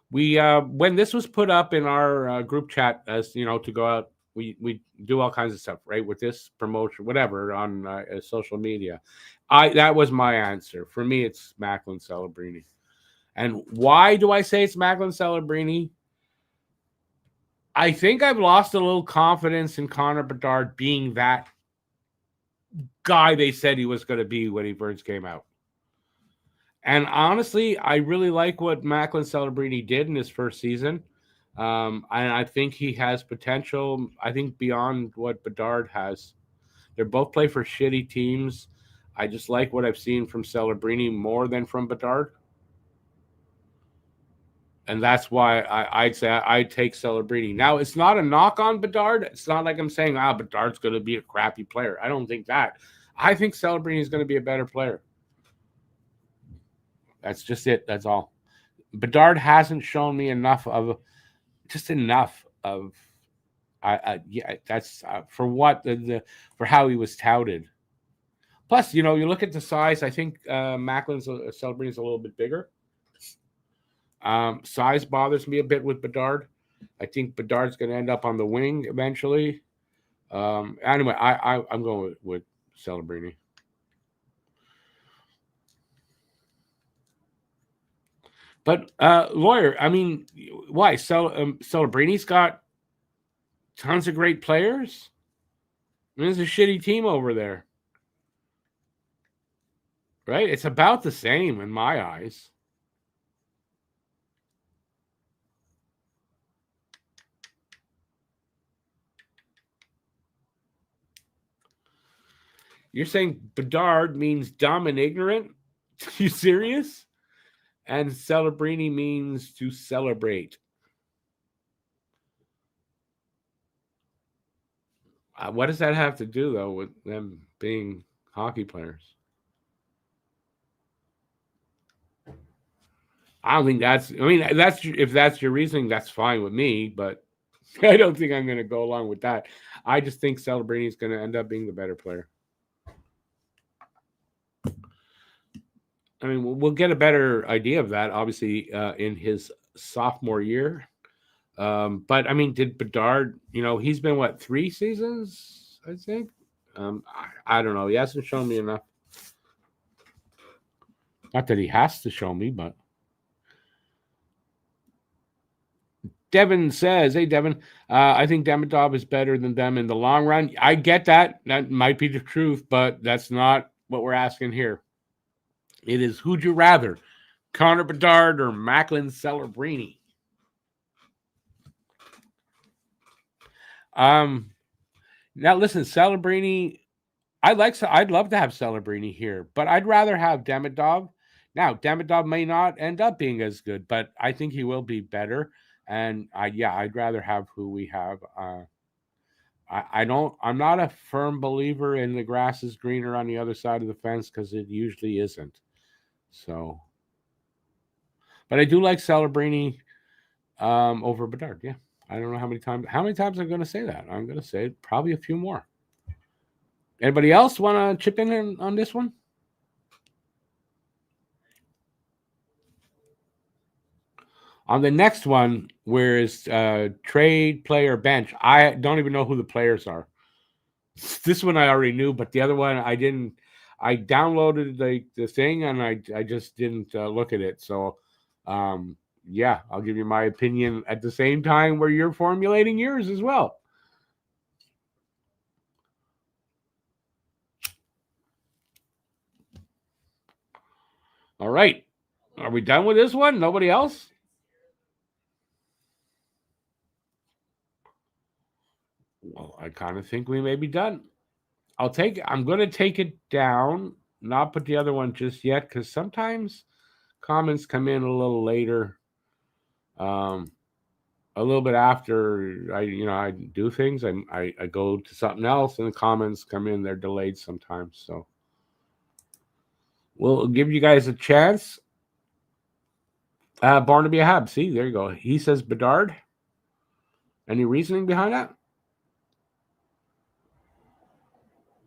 S1: We when this was put up in our group chat, as you know, to go out, we do all kinds of stuff, right? With this promotion, whatever, on social media. That was my answer. For me, it's Macklin Celebrini. And why do I say it's Macklin Celebrini? I think I've lost a little confidence in Connor Bedard being that guy they said he was going to be when he first came out. And honestly, I really like what Macklin Celebrini did in his first season. And I think he has potential, I think, beyond what Bedard has. They both play for shitty teams. I just like what I've seen from Celebrini more than from Bedard. And that's why I'd say I'd take Celebrini. Now, it's not a knock on Bedard. It's not like I'm saying, Bedard's going to be a crappy player. I don't think that. I think Celebrini is going to be a better player. That's just it. That's all. Bedard hasn't shown me enough of yeah, that's for what for how he was touted. Plus, you look at the size. I think Macklin's Celebrini is a little bit bigger. Size bothers me a bit with Bedard. I think Bedard's going to end up on the wing eventually. Anyway, I'm going with Celebrini. But lawyer, I mean, why? Celebrini's got tons of great players. I mean, there's a shitty team over there, right? It's about the same in my eyes. You're saying Bedard means dumb and ignorant? You serious? And Celebrini means to celebrate. What does that have to do, though, with them being hockey players? I don't think if that's your reasoning, that's fine with me, but I don't think I'm going to go along with that. I just think Celebrini is going to end up being the better player. I mean, we'll get a better idea of that, obviously, in his sophomore year. But, I mean, did Bedard, he's been, 3 seasons, I think? I don't know. He hasn't shown me enough. Not that he has to show me, but Devin says, hey, Devin, I think Demidov is better than them in the long run. I get that. That might be the truth, but that's not what we're asking here. It is who'd you rather, Connor Bedard or Macklin Celebrini? Now listen, Celebrini, I'd love to have Celebrini here, but I'd rather have Demidov. Now, Demidov may not end up being as good, but I think he will be better. And I'd rather have who we have. I'm not a firm believer in the grass is greener on the other side of the fence because it usually isn't. So, but I do like Celebrini over Bedard. Yeah. I don't know how many times I'm going to say that. I'm going to say it probably a few more. Anybody else want to chip in on this one? On the next one, where is trade player bench? I don't even know who the players are. This one I already knew, but the other one I didn't. I downloaded the thing and I just didn't look at it. So, I'll give you my opinion at the same time where you're formulating yours as well. All right. Are we done with this one? Nobody else? Well, I kind of think we may be done. I'm going to take it down, not put the other one just yet, because sometimes comments come in a little later, a little bit after I do things. I go to something else, and the comments come in. They're delayed sometimes, so we'll give you guys a chance. Born to be a Hab. See, there you go. He says Bedard. Any reasoning behind that?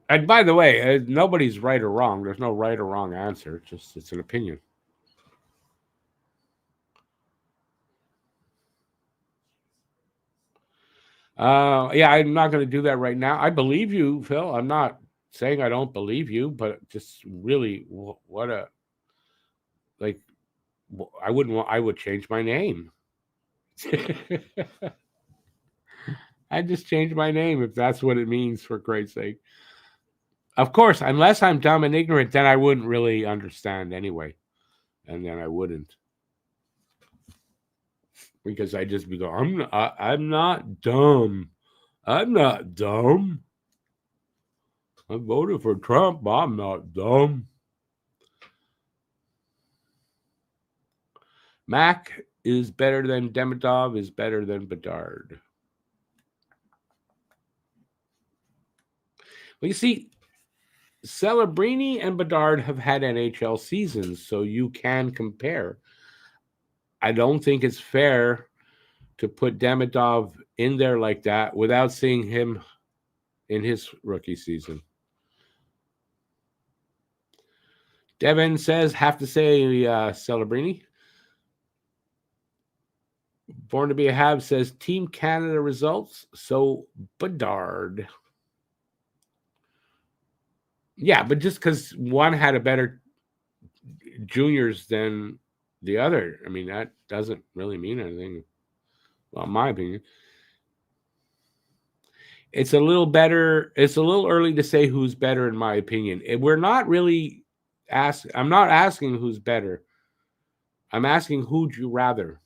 S1: And by the way, nobody's right or wrong. There's no right or wrong answer. It's an opinion. I'm not going to do that right now. I believe you, Phil. I'm not saying I don't believe you, but just really, what a like. I would change my name. I'd just change my name if that's what it means, for Christ's sake. Of course, unless I'm dumb and ignorant, then I wouldn't really understand anyway. And then I wouldn't. Because I just be going, I'm not dumb. I'm not dumb. I voted for Trump. I'm not dumb. Mac is better than Demidov, is better than Bedard. Well, you see, Celebrini and Bedard have had NHL seasons, so you can compare. I don't think it's fair to put Demidov in there like that without seeing him in his rookie season. Devin says, have to say Celebrini. Born to be a Hab says, Team Canada results, so Bedard. Yeah, but just because one had a better juniors than the other, I mean, that doesn't really mean anything. Well, in my opinion. It's a little better. It's a little early to say who's better, in my opinion. We're not really I'm not asking who's better. I'm asking who'd you rather.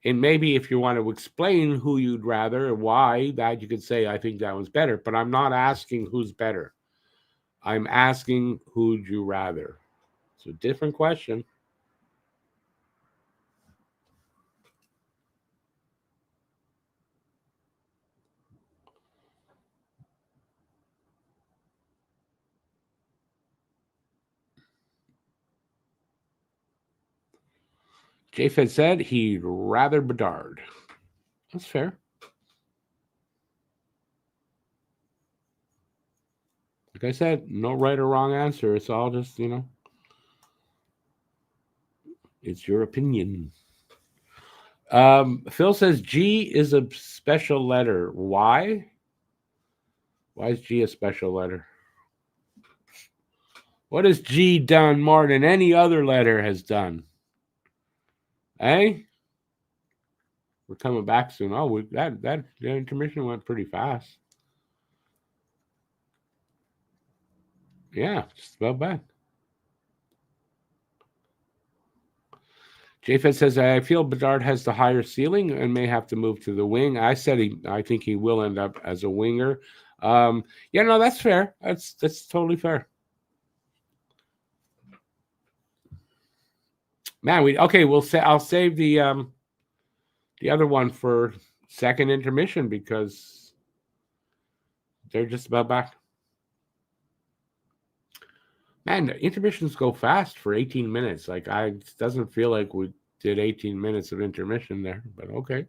S1: And maybe if you want to explain who you'd rather or why, that you could say, I think that one's better. But I'm not asking who's better. I'm asking who'd you rather. It's a different question. J-Fed said he'd rather Bedard. That's fair. Like I said, no right or wrong answer. It's all just, it's your opinion. Phil says G is a special letter. Why? Why is G a special letter? What has G done more than any other letter has done? Eh? We're coming back soon. Oh, that intermission went pretty fast. Yeah, just about bad. JFed says, I feel Bedard has the higher ceiling and may have to move to the wing. I think he will end up as a winger. Yeah, no, that's fair. That's totally fair. Man, I'll save the other one for second intermission because they're just about back. Man, intermissions go fast for 18 minutes. Like, it doesn't feel like we did 18 minutes of intermission there, but okay.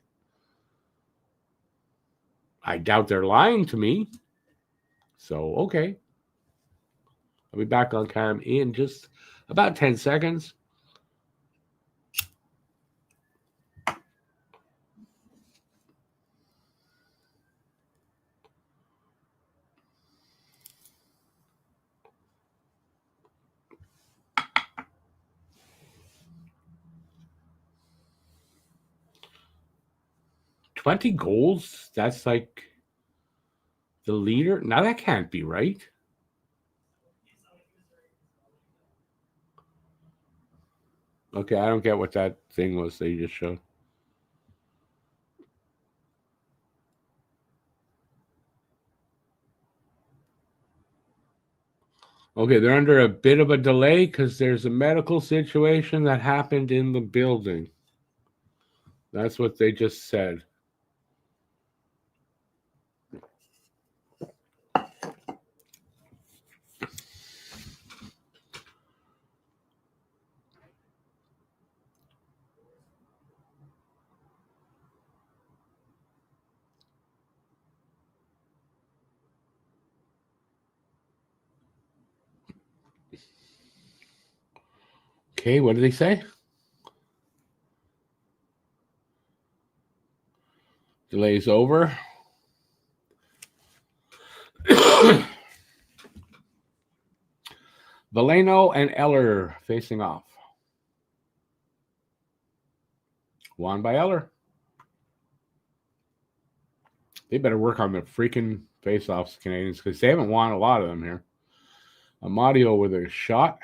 S1: I doubt they're lying to me. So, okay. I'll be back on cam in just about 10 seconds. $20 goals? That's like the leader? Now that can't be right. Okay, I don't get what that thing was they just showed. Okay, they're under a bit of a delay because there's a medical situation that happened in the building. That's what they just said. Okay, what did they say? Delay's over. Valeno and Eller facing off. Won by Eller. They better work on the freaking face-offs, Canadiens, because they haven't won a lot of them here. Amadio with a shot.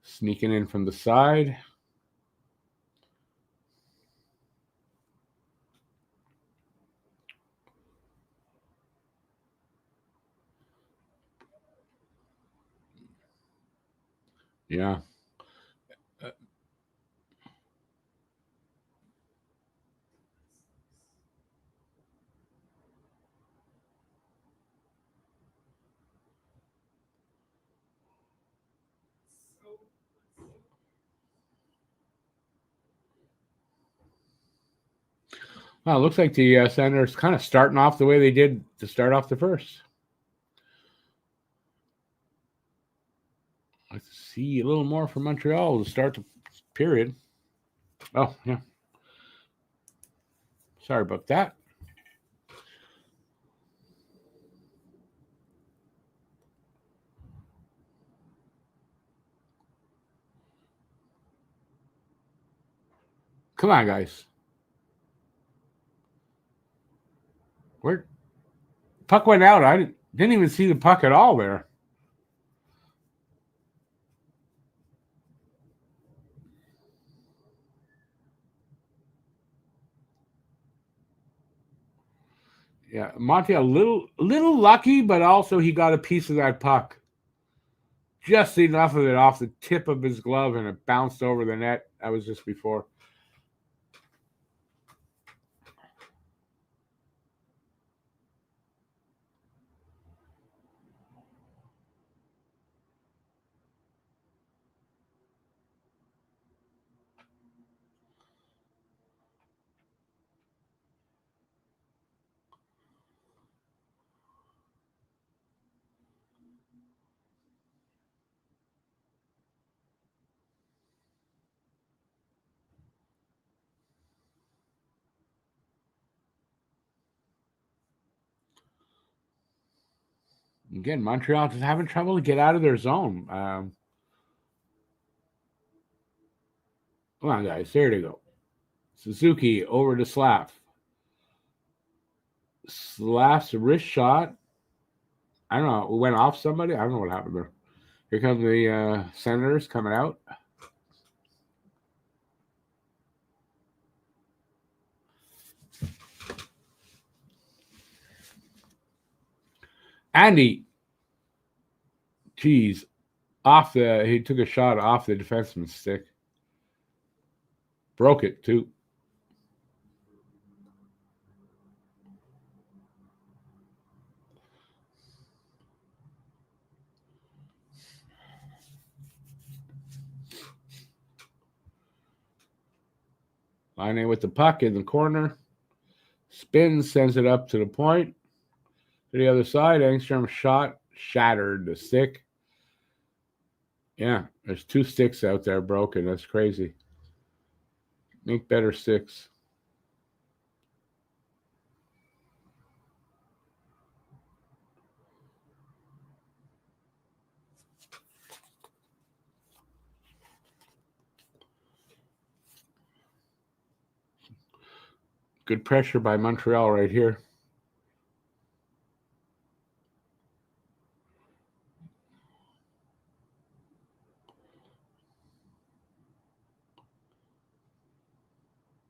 S1: Sneaking in from the side. Yeah. Well, it looks like the Senators kind of starting off the way they did to start off the first. Let's see a little more from Montreal to start the period. Oh, yeah. Sorry about that. Come on, guys. Where puck went out? I didn't even see the puck at all there. Yeah, Monty a little lucky, but also he got a piece of that puck. Just enough of it off the tip of his glove, and it bounced over the net. That was just before. Again, Montreal just having trouble to get out of their zone. Come on, guys. There they go. Suzuki over to Slav. Slav's wrist shot. I don't know. It went off somebody. I don't know what happened there. Here come the Senators coming out. Andy, geez, he took a shot off the defenseman's stick. Broke it, too. Line with the puck in the corner. Spins, sends it up to the point. To the other side, Engstrom shot, shattered the stick. Yeah, there's 2 sticks out there broken. That's crazy. Make better sticks. Good pressure by Montreal right here.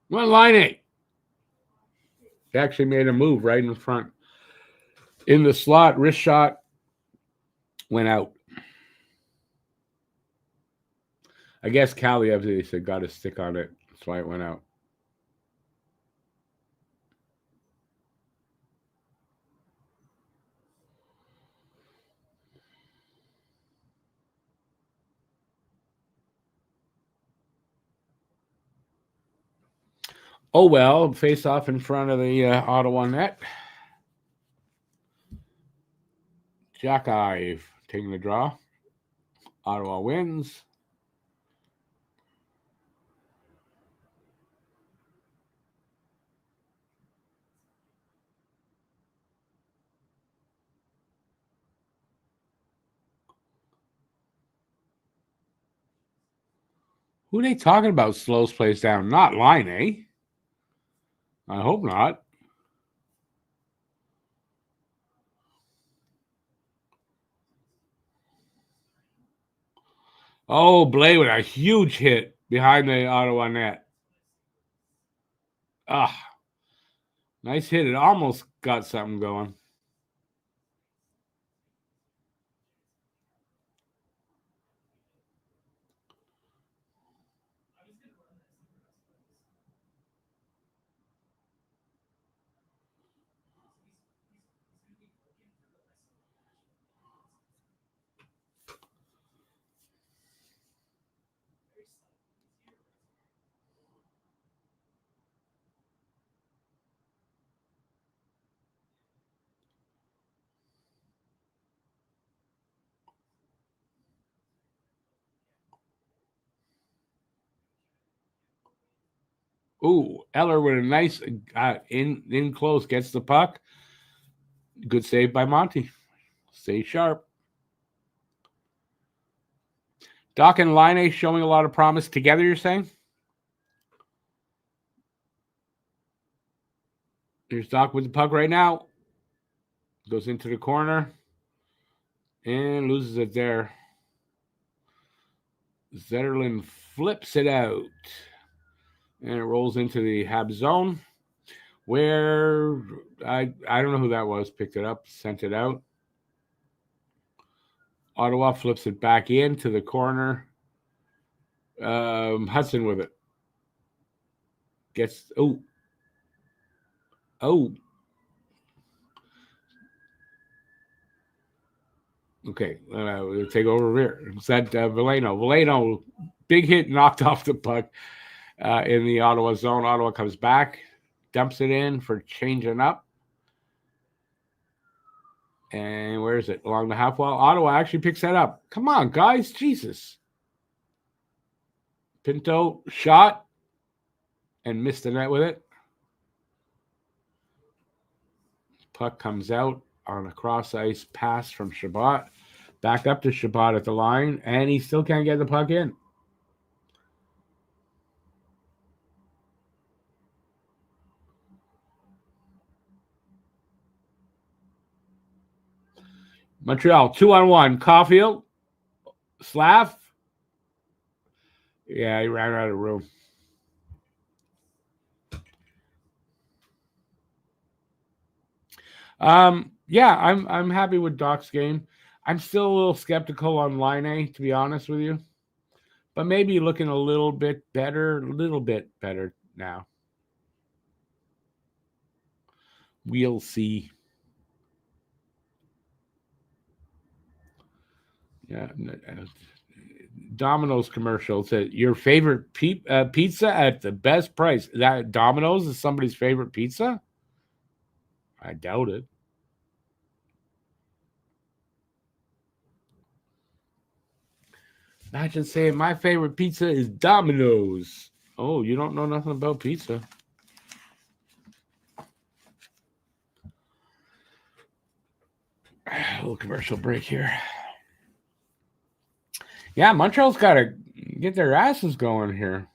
S1: Well, Laine. He actually made a move right in front. In the slot, wrist shot, went out. I guess Kaliev said got a stick on it. That's why it went out. Oh, well, face off in front of the Ottawa net. Jack Ive taking the draw. Ottawa wins. Who are they talking about slows plays down? Not Line, eh? I hope not. Oh, Blay with a huge hit behind the Ottawa net. Ah, nice hit. It almost got something going. Ooh, Eller with a nice in close, gets the puck. Good save by Monty. Stay sharp. Doc and Line showing a lot of promise together, you're saying? Here's Doc with the puck right now. Goes into the corner and loses it there. Zetterlund flips it out. And it rolls into the Habs zone where I don't know who that was. Picked it up, sent it out. Ottawa flips it back into the corner. Hudson with it. Gets oh. Okay, we'll take over here. Is that Veleno? Veleno, big hit, knocked off the puck in the Ottawa zone. Ottawa comes back, dumps it in for changing up. And where is it? Along the half wall. Ottawa actually picks that up. Come on, guys. Jesus. Pinto shot and missed the net with it. Puck comes out on a cross ice pass from Shabbat. Back up to Shabbat at the line, and he still can't get the puck in. Montreal, 2-on-1. Caulfield, Slav. Yeah, he ran out of room. Yeah, I'm happy with Doc's game. I'm still a little skeptical on Line A, to be honest with you. But maybe looking a little bit better now. We'll see. Yeah. Domino's commercial said your favorite pizza at the best price. That Domino's is somebody's favorite pizza? I doubt it. Imagine saying my favorite pizza is Domino's. Oh, you don't know nothing about pizza. A little commercial break here. Yeah, Montreal's got to get their asses going here.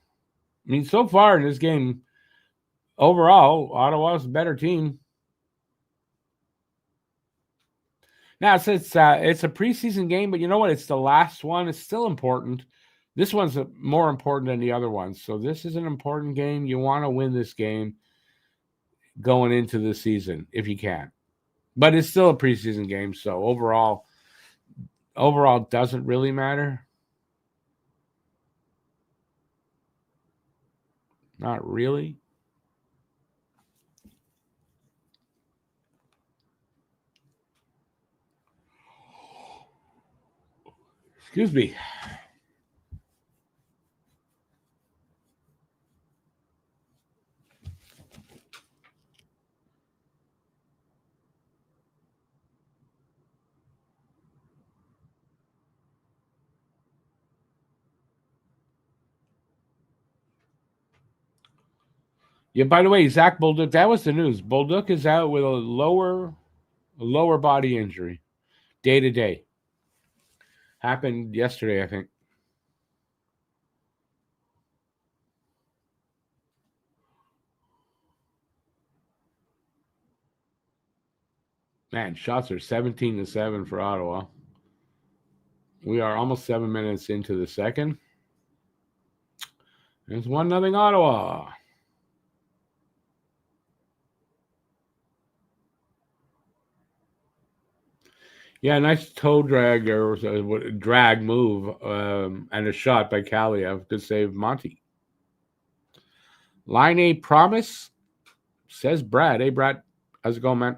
S1: I mean, so far in this game, overall, Ottawa's a better team. Now, it's a preseason game, but you know what? It's the last one. It's still important. This one's more important than the other ones. So this is an important game. You want to win this game going into the season if you can. But it's still a preseason game, so overall doesn't really matter. Not really. Excuse me. Yeah, by the way, Zach Bolduc, that was the news. Bolduc is out with a lower body injury, day to day. Happened yesterday, I think. Man, shots are 17-7 for Ottawa. We are almost 7 minutes into the second. It's 1-0 Ottawa. Yeah, nice toe drag or drag move and a shot by Kaliev to save Monty. Line A promise, says Brad. Hey, Brad, how's it going, man?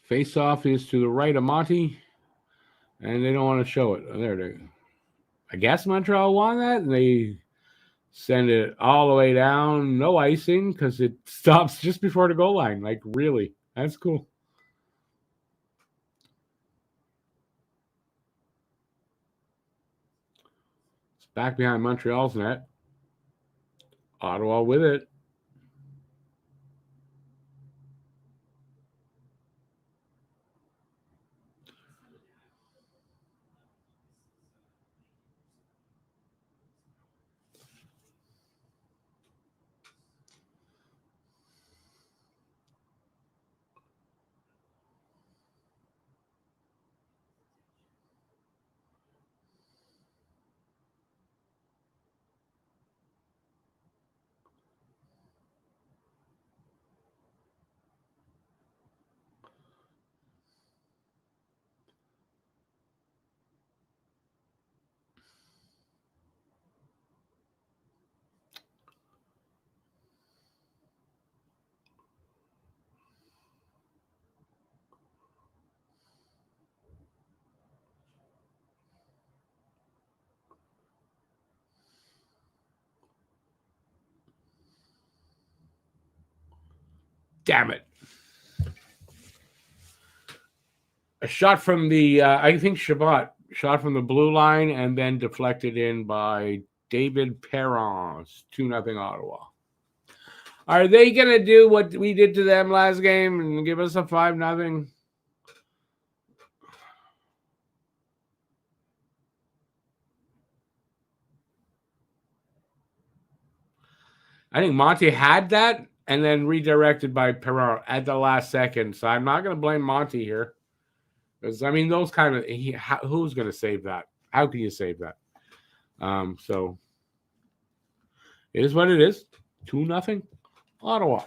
S1: Face off is to the right of Monty, and they don't want to show it. There they go. I guess Montreal won that, and they send it all the way down. No icing because it stops just before the goal line. Like, really? That's cool. It's back behind Montreal's net. Ottawa with it. Damn it. A shot from the, I think Shabbat, shot from the blue line and then deflected in by David Perron. 2-0 Ottawa. Are they gonna do what we did to them last game and give us a 5-0? I think Monty had that and then redirected by Perron at the last second. So I'm not gonna blame Monty here. Because I mean, those kind of who's gonna save that? How can you save that? So it is what it is. 2-0, Ottawa.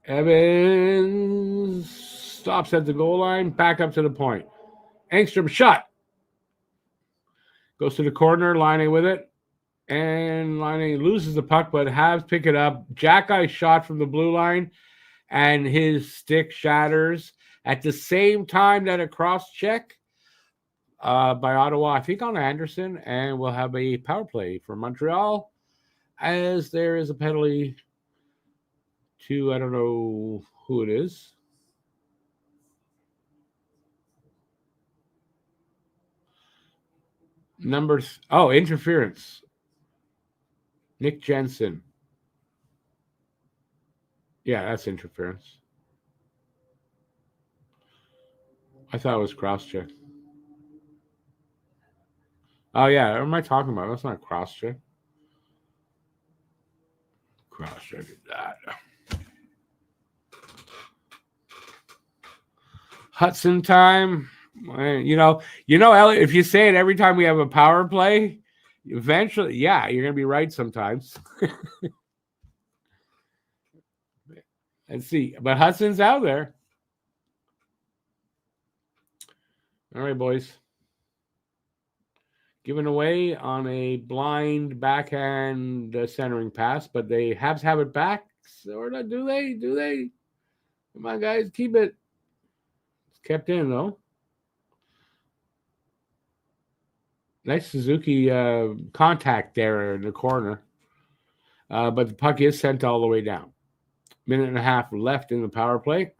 S1: Evans stops at the goal line, back up to the point. Engstrom shot. Goes to the corner, Laine with it. And Laine loses the puck, but Habs pick it up. Jack-eye shot from the blue line, and his stick shatters at the same time that a cross check by Ottawa, I think on Anderson, and we'll have a power play for Montreal as there is a penalty to, I don't know who it is. Interference. Nick Jensen. Yeah, that's interference. I thought it was cross-check. Oh, yeah. What am I talking about? That's not cross-check. Cross-check that. Hudson time. Elliot, if you say it every time we have a power play, eventually, yeah, you're going to be right sometimes. Let's see. But Hudson's out there. All right, boys. Given away on a blind backhand centering pass, but they Habs have it back. Sort of. Do they? Do they? Come on, guys. Keep it. It's kept in, though. Nice Suzuki contact there in the corner. But the puck is sent all the way down. Minute and a half left in the power play.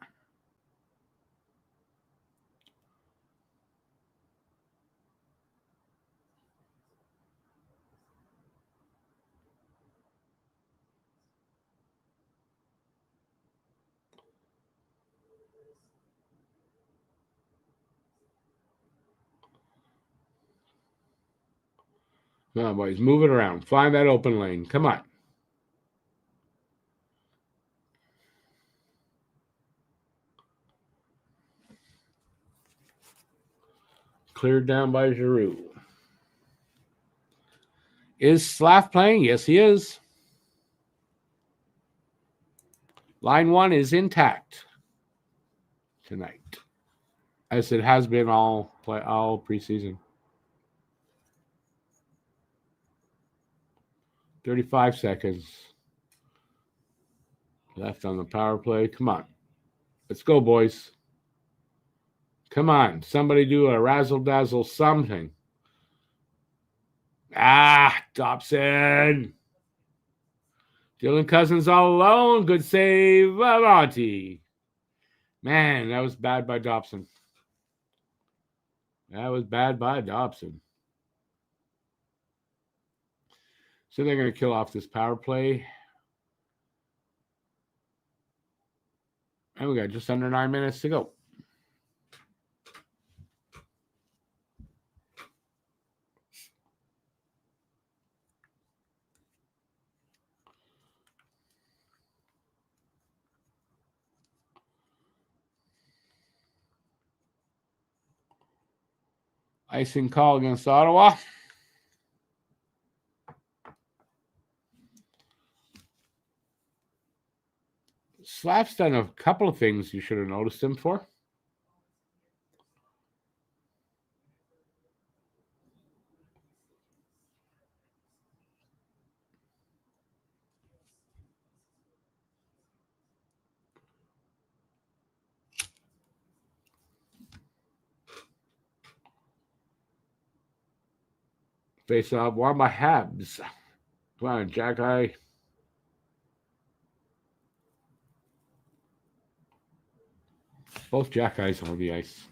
S1: Come on, boys. Move it around. Find that open lane. Come on. Cleared down by Giroux. Is Slav playing? Yes, he is. Line 1 is intact tonight, as it has been all preseason. 35 seconds left on the power play. Come on. Let's go, boys. Come on. Somebody do a razzle-dazzle something. Dobson. Dylan Cousins all alone. Good save, Monty. Man, that was bad by Dobson. So they're going to kill off this power play. And we got just under 9 minutes to go. Icing call against Ottawa. Slav's done a couple of things you should have noticed him for. Face off one by Habs. Come on, Jack Eye. Both Jack Eyes on the ice.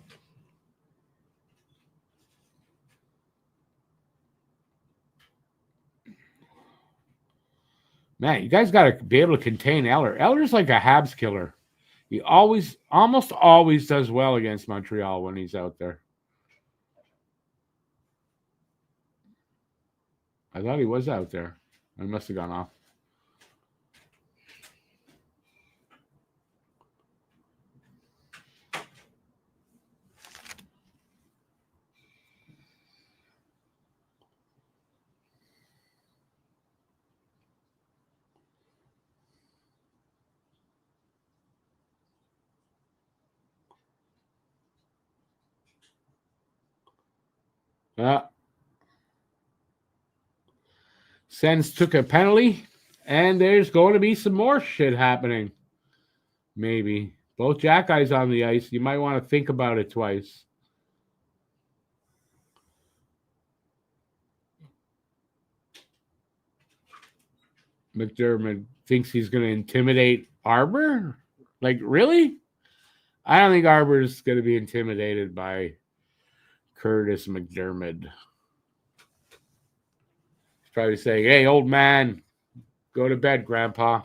S1: Man, you guys got to be able to contain Eller. Eller's like a Habs killer. He almost always does well against Montreal when he's out there. I thought he was out there. I must have gone off. Sens took a penalty, and there's going to be some more shit happening. Maybe. Both Jack Eyes on the ice. You might want to think about it twice. McDermott thinks he's going to intimidate Arbor? Like, really? I don't think Arbor's going to be intimidated by Curtis McDermott. He's probably saying, hey, old man, go to bed, Grandpa.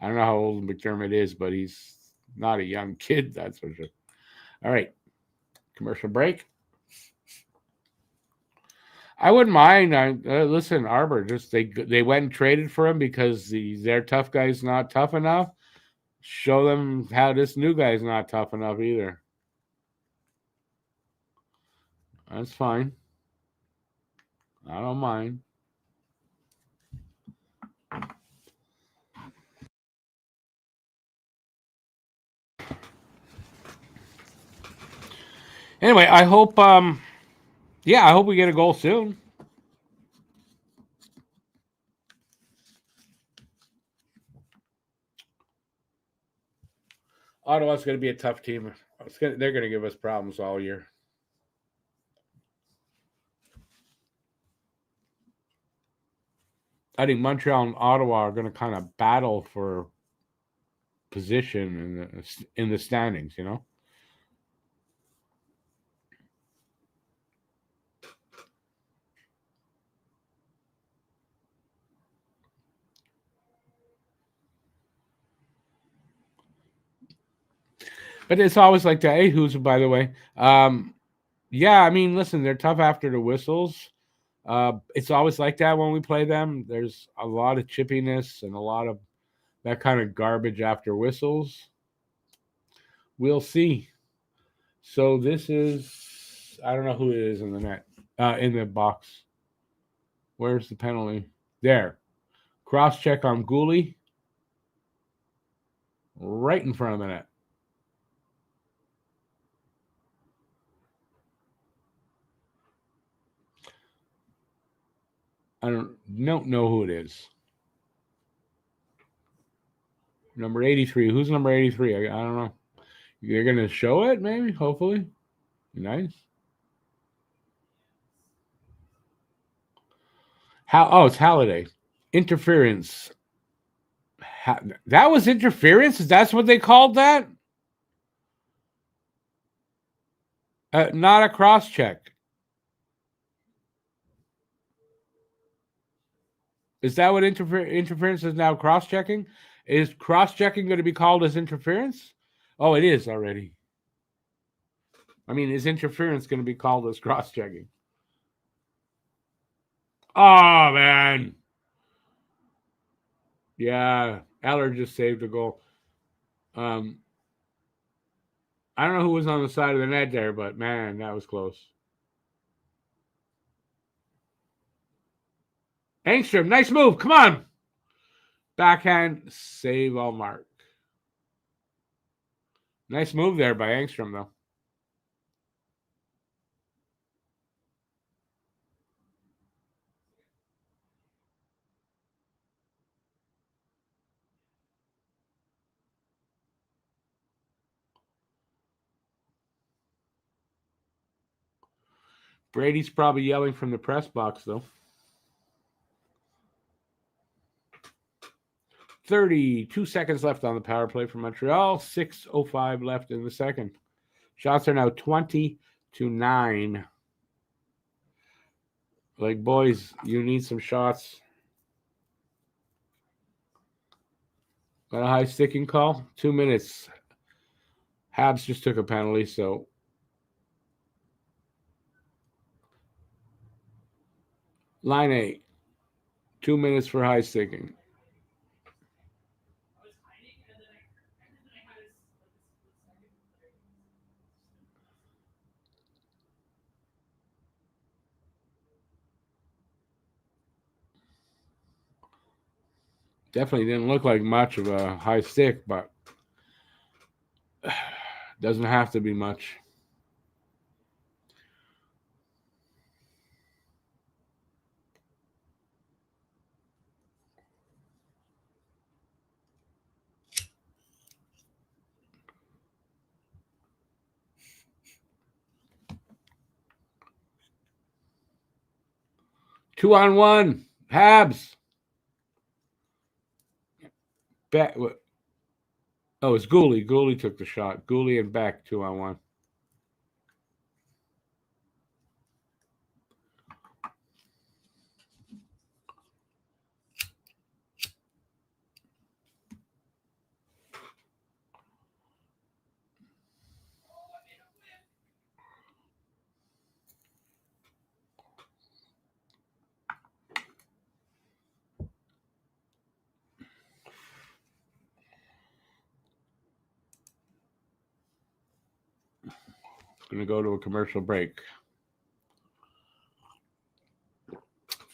S1: I don't know how old McDermott is, but he's not a young kid, that's for sure. All right. Commercial break. I wouldn't mind. Listen, Arbor, just they went and traded for him because their tough guy's not tough enough. Show them how this new guy's not tough enough either. That's fine. I don't mind. Anyway, I hope I hope we get a goal soon. Ottawa's going to be a tough team. They're going to give us problems all year. I think Montreal and Ottawa are going to kind of battle for position in the standings, you know? But it's always like that. Hey, who's, by the way? Yeah, I mean, listen, they're tough after the whistles. It's always like that when we play them. There's a lot of chippiness and a lot of that kind of garbage after whistles. We'll see. So this is, I don't know who it is in the net, in the box. Where's the penalty? There. Cross check on Gooley. Right in front of the net. I don't know who it is. Number 83. Who's number 83? I don't know. You're going to show it, maybe? Hopefully. Nice. It's Halliday. Interference. That was interference? That's what they called that? Not a cross check. Is that what interference is now? Cross checking? Is cross checking going to be called as interference? Oh, it is already. I mean, is interference going to be called as cross checking? Oh, man. Yeah, Eller just saved a goal. I don't know who was on the side of the net there, but man, that was close. Engstrom, nice move. Come on. Backhand save all mark. Nice move there by Engstrom, though. Brady's probably yelling from the press box, though. 32 seconds left on the power play for Montreal. 6:05 left in the second. Shots are now 20-9. Like, boys, you need some shots. Got a high sticking call? 2 minutes. Habs just took a penalty, so. Line 8. 2 minutes for high sticking. Definitely didn't look like much of a high stick, but doesn't have to be much. Two on one. Habs. Beck. Oh, it's Gooley. Gooley took the shot. Gooley and Beck, 2 on 1. Going to go to a commercial break.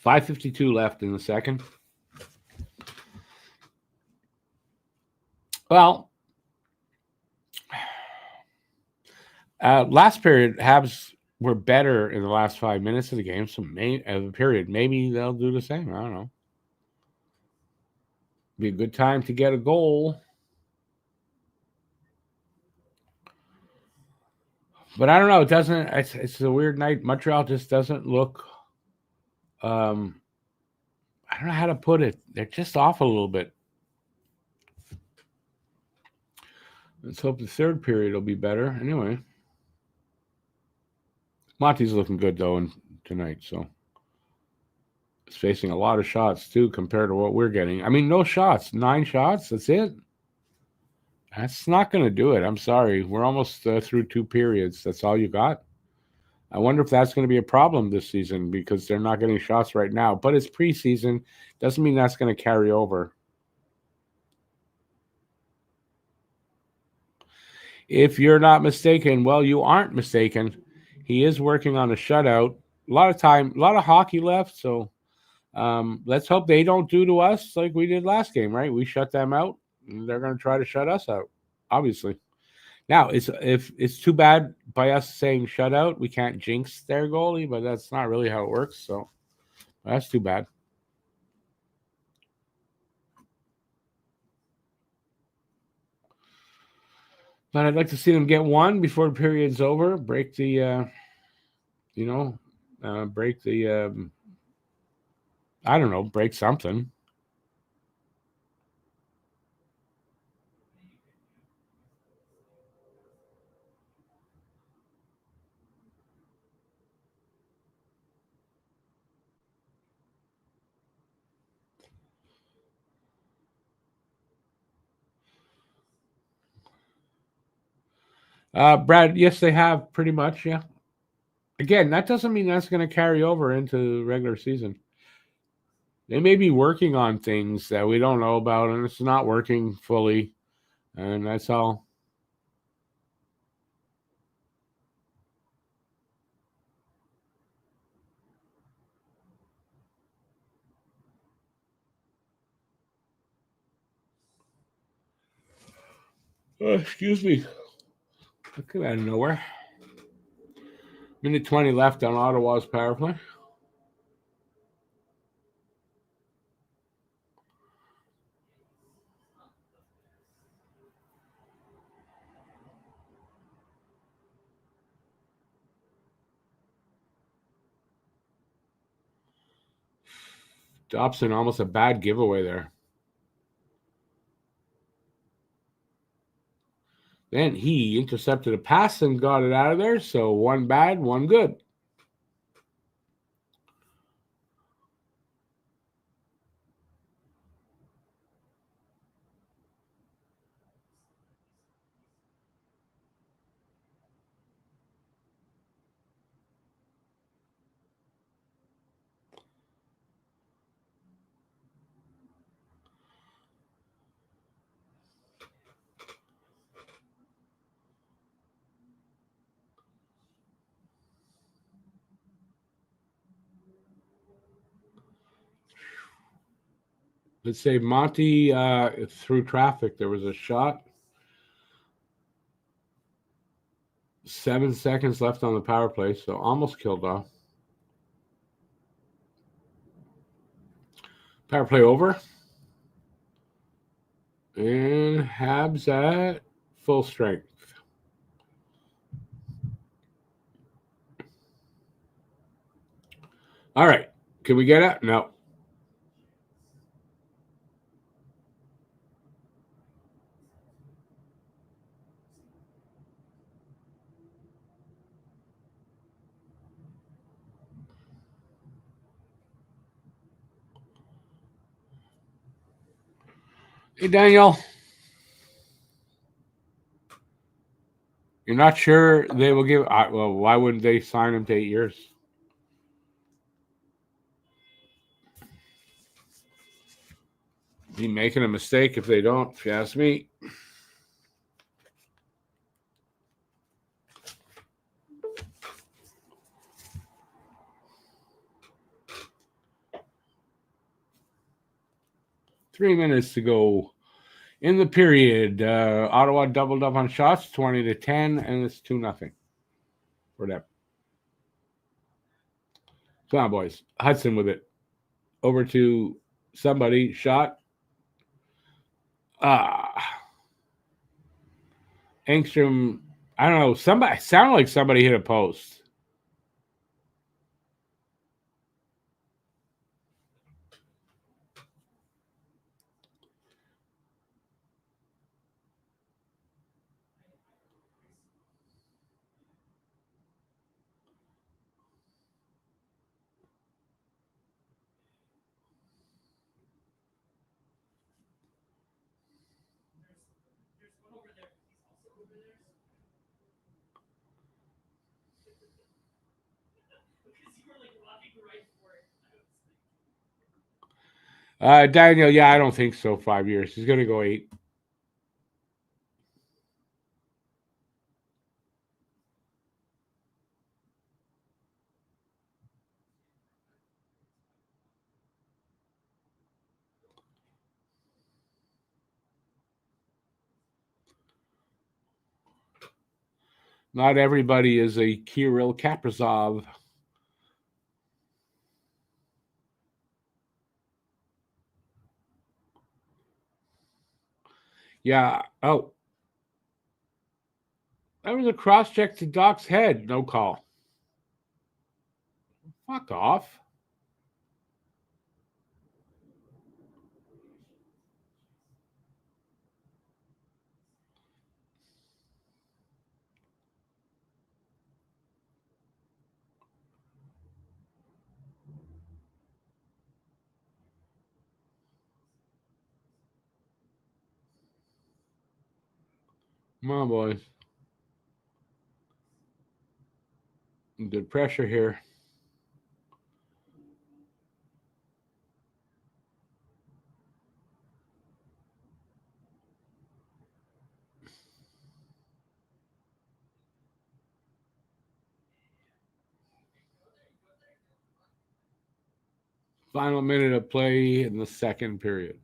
S1: 5:52 left in the second. Well, last period, Habs were better in the last 5 minutes of the game. So, the period, maybe they'll do the same. I don't know. Be a good time to get a goal. But I don't know. It doesn't. It's a weird night. Montreal just doesn't look. I don't know how to put it. They're just off a little bit. Let's hope the third period will be better. Anyway, Monty's looking good though tonight. So he's facing a lot of shots too compared to what we're getting. I mean, no shots, 9 shots. That's it. That's not going to do it. I'm sorry. We're almost through 2 periods. That's all you got. I wonder if that's going to be a problem this season because they're not getting shots right now. But it's preseason. Doesn't mean that's going to carry over. If you're not mistaken, well, you aren't mistaken. He is working on a shutout. A lot of hockey left. So let's hope they don't do to us like we did last game, right? We shut them out. And they're going to try to shut us out, obviously. Now, it's too bad by us saying shutout, we can't jinx their goalie, but that's not really how it works. So that's too bad. But I'd like to see them get one before the period's over. Break the, break the, I don't know, break something. Brad, yes, they have pretty much, yeah. Again, that doesn't mean that's going to carry over into regular season. They may be working on things that we don't know about, and it's not working fully, and that's all. Oh, excuse me. That came out of nowhere. Minute 20 left on Ottawa's power play. Dobson, almost a bad giveaway there. Then he intercepted a pass and got it out of there. So one bad, one good. Let's say Monty through traffic. There was a shot. 7 seconds left on the power play, so almost killed off. Power play over. And Habs at full strength. All right. Can we get it? No. Hey, Daniel. You're not sure they will give. Well, why wouldn't they sign him to 8 years? Be making a mistake if they don't, if you ask me. Three minutes to go in the period. Ottawa doubled up on shots, 20-10, and it's 2-0 for them. Come on, boys. Hudson with it. Over to somebody. Shot. Engstrom. I don't know. Somebody sounded like somebody hit a post. Daniel, yeah, I don't think so. 5 years. He's going to go 8. Not everybody is a Kirill Kaprizov. Yeah. Oh. That was a cross check to Doc's head. No call. Fuck off. Come on, boys. Good pressure here. Final minute of play in the second period.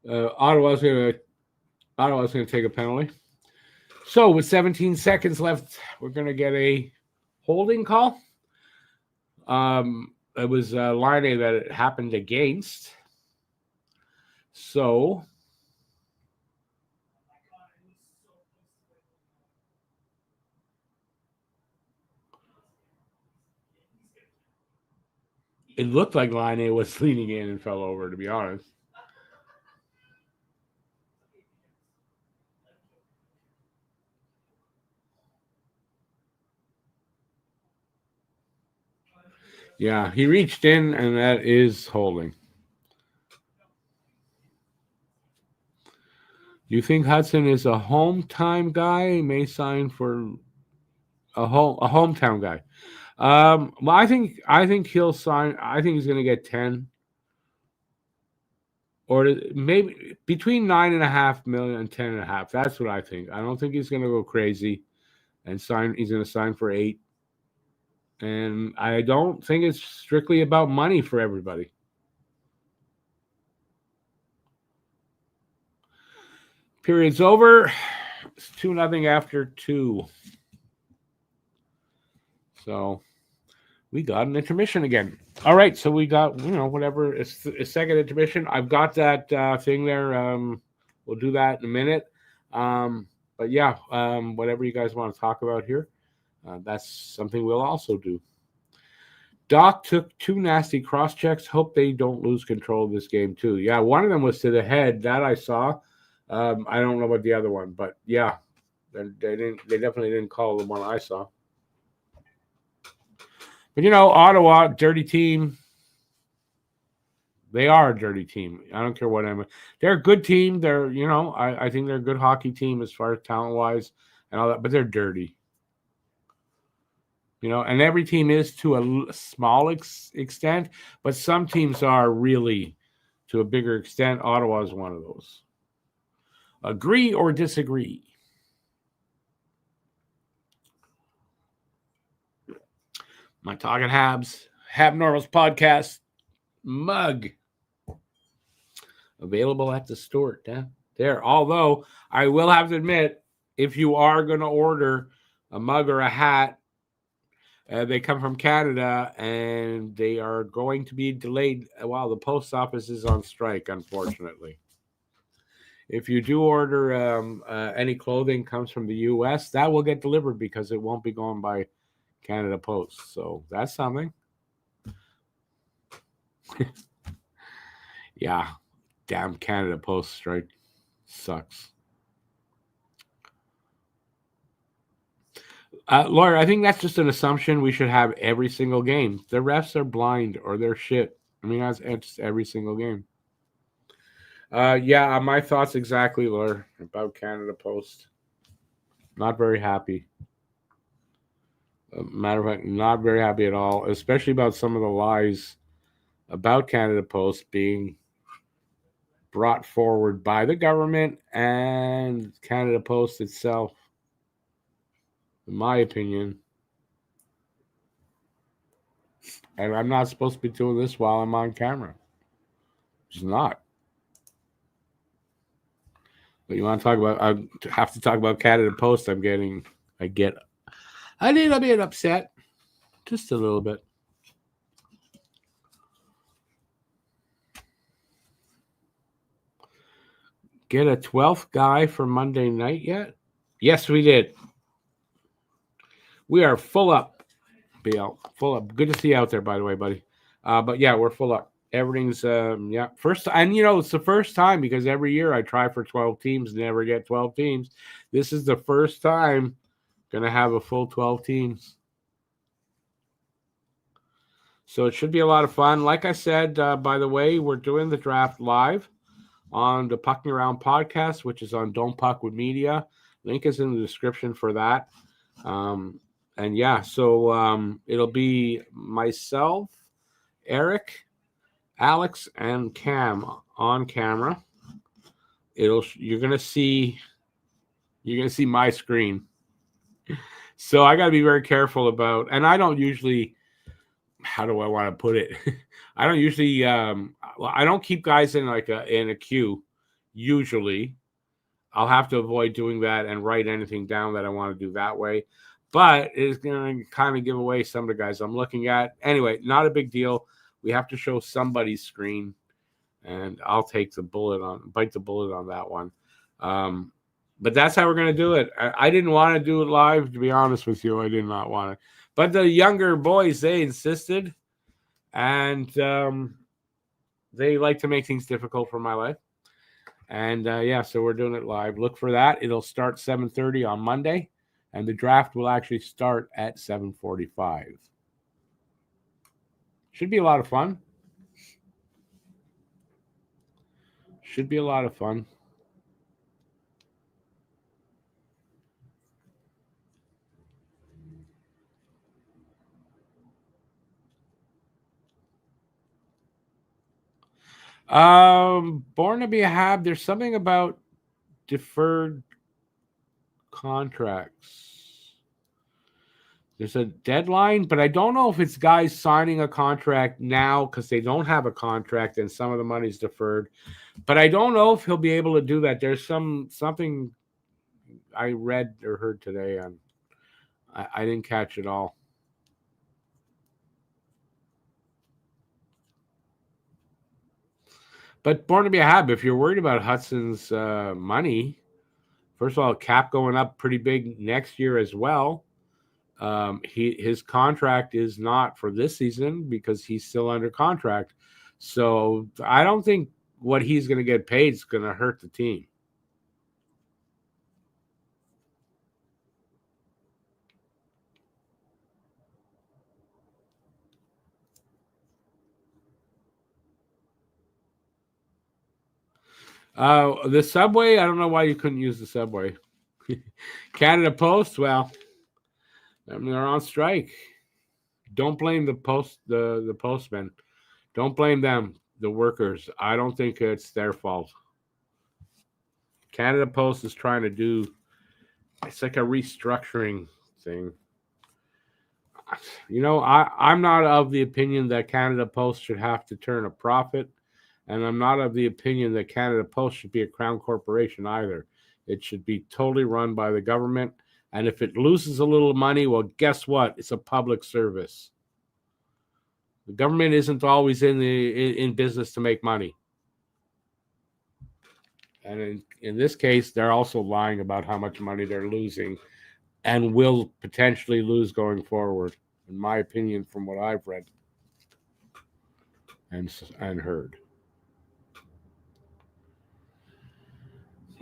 S1: Ottawa's going to take a penalty. So with 17 seconds left, we're going to get a holding call. It was Laine that it happened against. So it looked like Laine was leaning in and fell over, to be honest. Yeah, he reached in, and that is holding. You think Hudson is a home-time guy? He may sign for a hometown guy. Well, I think he'll sign. I think he's going to get 10, or maybe between 9.5 million and 10.5. That's what I think. I don't think he's going to go crazy and sign. He's going to sign for 8, and I don't think it's strictly about money for everybody. Period's over. It's 2-0 after 2. So we got an intermission again. All right, so we got, whatever. It's a second intermission. I've got that thing there. We'll do that in a minute. But yeah, whatever you guys want to talk about here, that's something we'll also do. Doc took 2 nasty cross checks. Hope they don't lose control of this game too. Yeah, one of them was to the head. That I saw. I don't know about the other one, but yeah, they definitely didn't call the one I saw. But Ottawa, dirty team. They are a dirty team. I don't care what they're a good team. They're, I think they're a good hockey team as far as talent wise and all that, but they're dirty. And every team is to a small extent, but some teams are really to a bigger extent. Ottawa is one of those. Agree or disagree? My Talking Habs, Hab Normals podcast mug available at the store there. Although I will have to admit, if you are going to order a mug or a hat, they come from Canada and they are going to be delayed while the post office is on strike, unfortunately. If you do order any clothing comes from the U.S., that will get delivered because it won't be going by Canada Post. So that's something. Yeah. Damn Canada Post strike sucks. Laura, I think that's just an assumption we should have every single game. The refs are blind or they're shit. I mean, that's just every single game. Yeah, my thoughts exactly, Laura, about Canada Post. Not very happy. Matter of fact, not very happy at all, especially about some of the lies about Canada Post being brought forward by the government and Canada Post itself, in my opinion. And I'm not supposed to be doing this while I'm on camera. It's not. But you want to talk about? I have to talk about Canada Post. I get a little bit upset, just a little bit. Get a 12th guy for Monday night yet? Yes, we did. We are full up, BL. Full up. Good to see you out there, by the way, buddy. But yeah, we're full up. Everything's first, and it's the first time because every year I try for 12 teams, never get 12 teams. This is the first time gonna have a full 12 teams. So it should be a lot of fun. Like I said, by the way, we're doing the draft live on the Pucking Around podcast, which is on Don't Puck with Media. Link is in the description for that. And yeah, so it'll be myself, Eric, Alex, and Cam on camera. You're gonna see my screen. So I got to be very careful about, and I don't usually. How do I want to put it? I don't usually. I don't keep guys in in a queue. usually. I'll have to avoid doing that and write anything down that I want to do that way. But it's going to kind of give away some of the guys I'm looking at. Anyway, not a big deal. We have to show somebody's screen, and I'll bite the bullet on that one. But that's how we're going to do it. I didn't want to do it live, to be honest with you. I did not want it. But the younger boys, they insisted, and they like to make things difficult for my life. And so we're doing it live. Look for that. It'll start 7:30 on Monday, and the draft will actually start at 7:45. Should be a lot of fun. Should be a lot of fun. Born to be a Hab. There's something about deferred contracts. There's a deadline, but I don't know if it's guys signing a contract now because they don't have a contract and some of the money's deferred. But I don't know if he'll be able to do that. There's something I read or heard today, and I didn't catch it all. But born to be a Hab, if you're worried about Hudson's money, first of all, cap going up pretty big next year as well. His contract is not for this season because he's still under contract. So I don't think what he's going to get paid is going to hurt the team. The subway, I don't know why you couldn't use the subway. Canada Post, well, I mean, they're on strike. Don't blame the postmen. Don't blame them, the workers. I don't think it's their fault. Canada Post is trying to do, it's like a restructuring thing. You know, I'm not of the opinion that Canada Post should have to turn a profit, and I'm not of the opinion that Canada Post should be a crown corporation either. It should be totally run by the government, and if it loses a little money, well, guess what? It's a public service. The government isn't always in business to make money. And in this case, they're also lying about how much money they're losing and will potentially lose going forward, in my opinion, from what I've read and heard.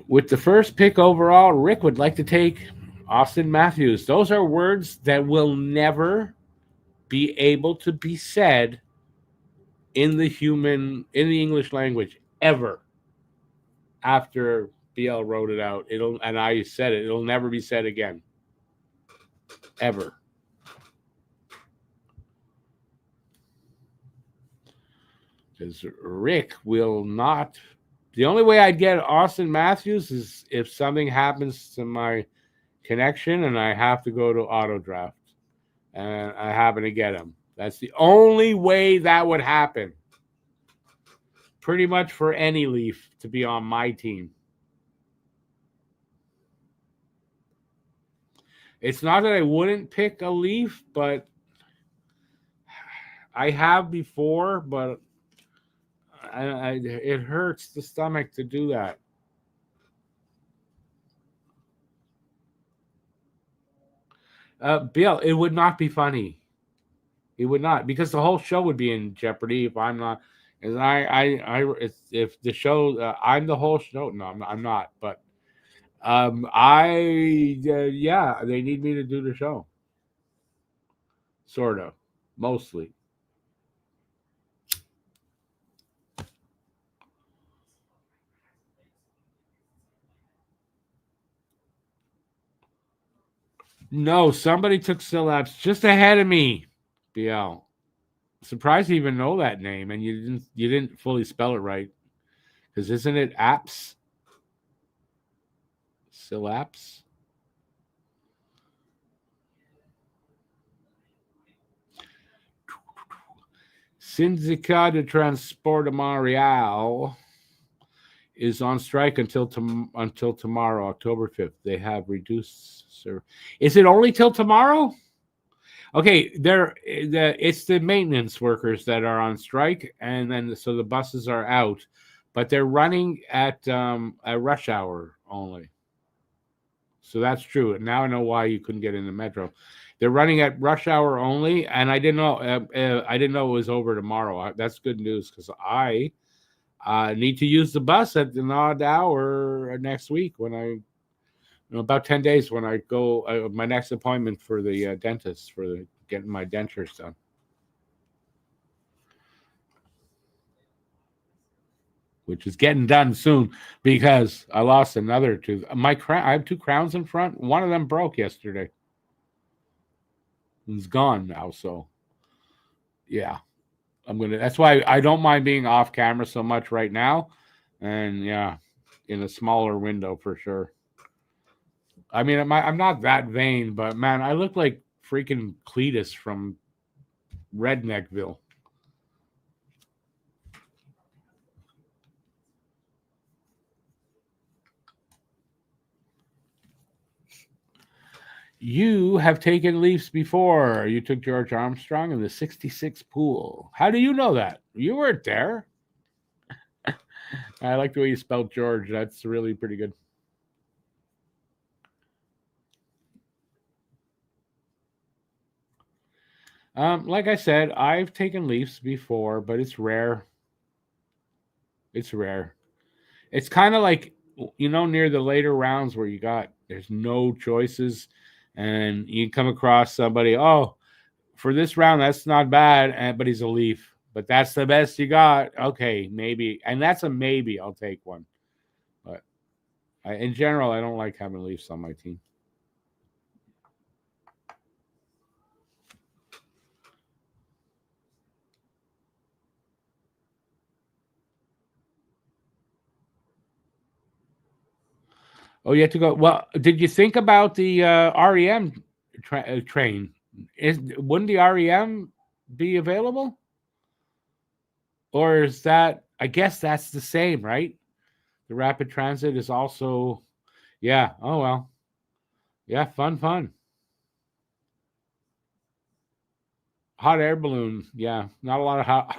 S1: With the first pick overall, Rick would like to take Austin Matthews. Those are words that will never be able to be said in the English language ever. After BL wrote it out, and I said it, it'll never be said again. Ever. Because Rick will not. The only way I'd get Austin Matthews is if something happens to my connection and I have to go to auto draft and I happen to get him. That's the only way that would happen. Pretty much for any Leaf to be on my team. It's not that I wouldn't pick a Leaf, but I have before, but it hurts the stomach to do that. Bill, it would not be funny. It would not, because the whole show would be in jeopardy if I'm not. And if the show, I'm the whole show. No, I'm not. But they need me to do the show. Sort of, mostly. No, somebody took syllabs just ahead of me. BL. Surprised you even know that name, and you didn't fully spell it right. Because isn't it apps? Syllabs? Syndicat de Transport de Montreal is on strike until tomorrow, October 5th. They have reduced service. Is it only till tomorrow? Okay, it's the maintenance workers that are on strike, and then so the buses are out, but they're running at a rush hour only. So that's true. Now I know why you couldn't get in the metro. They're running at rush hour only, and I didn't know. I didn't know it was over tomorrow. That's good news because I need to use the bus at an odd hour next week when about 10 days when I go my next appointment for the dentist for getting my dentures done. Which is getting done soon because I lost another tooth. I have 2 crowns in front. One of them broke yesterday. It's gone now, so yeah. That's why I don't mind being off camera so much right now. And yeah, in a smaller window for sure. I mean, I'm not that vain, but man, I look like freaking Cletus from Redneckville. You have taken Leafs before. You took George Armstrong in the 66 pool. How do you know that? You weren't there. I like the way you spelled George. That's really pretty good. Like I said, I've taken Leafs before, but it's rare. It's rare. It's kind of like, near the later rounds where there's no choices and you come across somebody, for this round, that's not bad, but he's a Leaf. But that's the best you got. Okay, maybe. And that's a maybe. I'll take one. But in general, I don't like having Leafs on my team. Oh, you have to go. Well, did you think about the REM train? Wouldn't the REM be available? Or is that, I guess that's the same, right? The rapid transit is also, yeah. Oh, well. Yeah, fun. Hot air balloon. Yeah, not a lot of hot.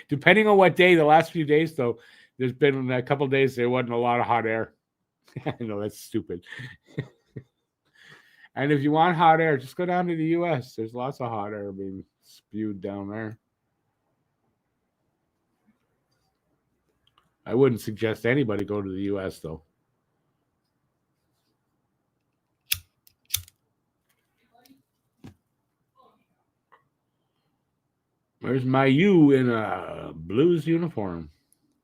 S1: Depending on what day, the last few days, though, there's been a couple of days there wasn't a lot of hot air. I know that's stupid. And if you want hot air, just go down to the U.S. There's lots of hot air being spewed down there. I wouldn't suggest anybody go to the U.S. though. There's Mayu in a Blues uniform.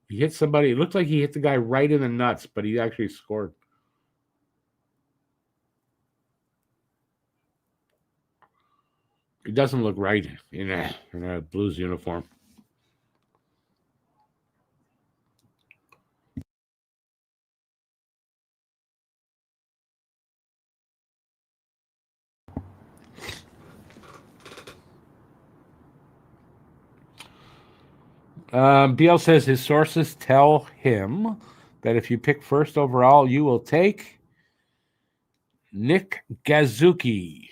S1: He hit somebody. It looked like he hit the guy right in the nuts, but he actually scored. It doesn't look right in a Blues uniform. BL says his sources tell him that if you pick first overall, you will take Nick Gazuki.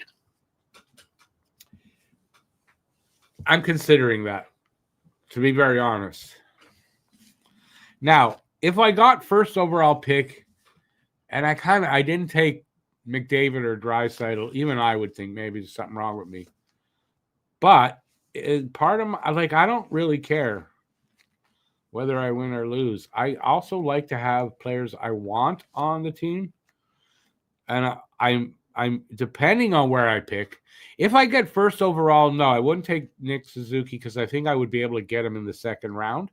S1: I'm considering that, to be very honest. Now, if I got first overall pick, and I didn't take McDavid or Draisaitl, even I would think maybe there's something wrong with me. But part of my, I don't really care whether I win or lose. I also like to have players I want on the team, and I'm depending on where I pick. If I get first overall, no, I wouldn't take Nick Suzuki because I think I would be able to get him in the second round.